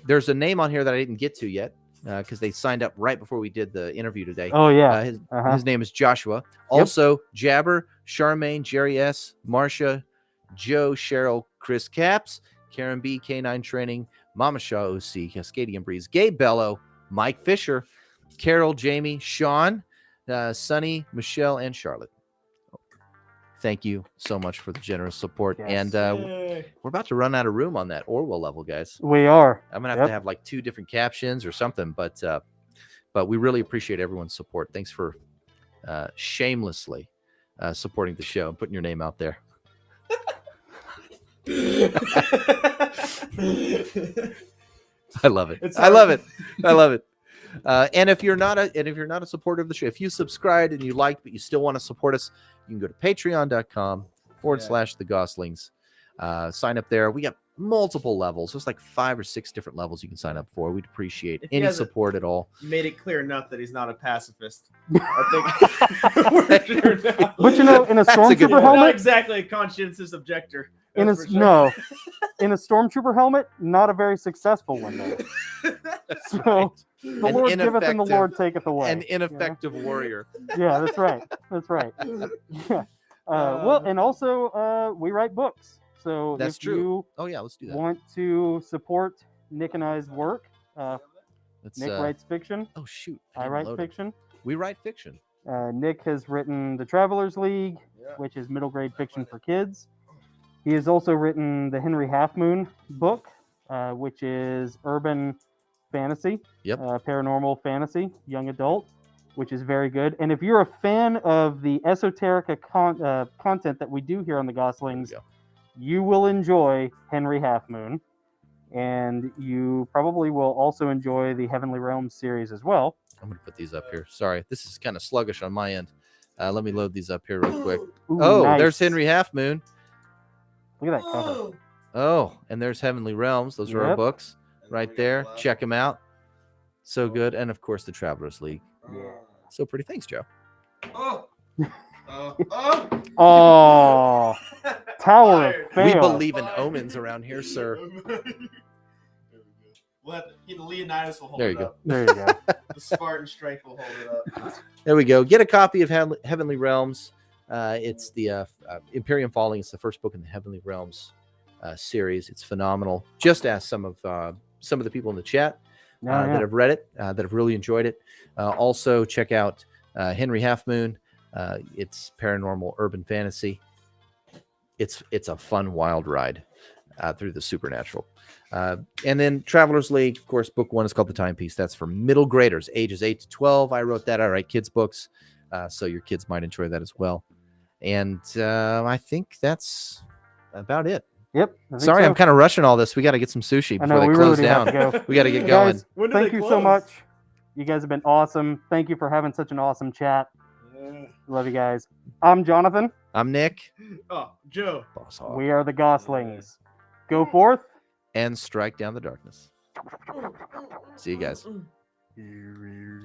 There's a name on here that I didn't get to yet because they signed up right before we did the interview today. Oh yeah. His name is Joshua. Also, Jabber, Charmaine, Jerry S, Marcia, Joe, Cheryl, Chris Caps, Karen B, K9 Training, Mama Shaw OC, Cascadian Breeze, Gabe Bello, Mike Fisher, Carol, Jamie, Sean, Sunny, Michelle, and Charlotte. Thank you so much for the generous support. Yes. And we're about to run out of room on that Orwell level, guys. We are. I'm gonna have to have like 2 different captions or something, but we really appreciate everyone's support. Thanks for shamelessly supporting the show and putting your name out there. I love it. I love it. I love it. And if you're not a supporter of the show, if you subscribed and you liked but you still want to support us, you can go to patreon.com/the Gosslings. Sign up there. We multiple levels. There's like 5 or 6 different levels you can sign up for. We'd appreciate If he any hasn't support at all. Made it clear enough that he's not a pacifist. I think we're sure now. But in a That's a good stormtrooper point. Not helmet, exactly a conscientious objector. in a that's for sure. no, in a stormtrooper helmet, not a very successful one though. So the An Lord giveth and the ineffective- Lord taketh away. An ineffective warrior. Yeah, that's right. That's right. Yeah. Well, and also we write books. So That's if true. you Oh yeah, let's do that. want to support Nick and I's work, Let's, Nick writes fiction. Oh shoot! I didn't write load it. fiction. We write fiction. Nick has written The Travelers League, Yeah. which is middle grade fiction for kids. He has also written the Henry Half Moon book, which is urban fantasy, Yep. Paranormal fantasy, young adult, which is very good. And if you're a fan of the esoterica content that we do here on the Goslings, There we go. you will enjoy Henry Half Moon. And you probably will also enjoy the Heavenly Realms series as well. I'm gonna put these up here. Sorry, this is kind of sluggish on my end. Let me load these up here real quick. Ooh, Oh, nice. there's Henry Half Moon. Look at that cover. Oh, and there's Heavenly Realms. Those are our Yep. books right there. Check them out. So good. And of course, the Travelers League. So pretty. Thanks, Joe. Oh. Oh. Oh, Tower of We Fail. believe in omens around here, sir. We'll have to, the Leonidas will hold There it you go. up. There you go. The Spartan Strike will hold it up. There we go. Get a copy of Heavenly Realms. It's the Imperium Falling. It's the first book in the Heavenly Realms series. It's phenomenal. Just ask some of the people in the chat Yeah, that have read it, that have really enjoyed it. Also, check out Henry Half Moon. It's paranormal urban fantasy. It's a fun, wild ride through the supernatural. And then Travelers League, of course, book 1 is called The Timepiece. That's for middle graders, ages 8 to 12. I wrote that. I write kids' books, so your kids might enjoy that as well. And I think that's about it. Yep. I think Sorry, so. I'm kind of rushing all this. We got to get some sushi I before know, they we close really do have down. to go. We got to get Guys, going. thank you so much. You guys have been awesome. Thank you for having such an awesome chat. Love you guys. I'm Jonathan. I'm Nick. Oh, Joe. Boss Hog. We are the Goslings. Go forth. And strike down the darkness. See you guys.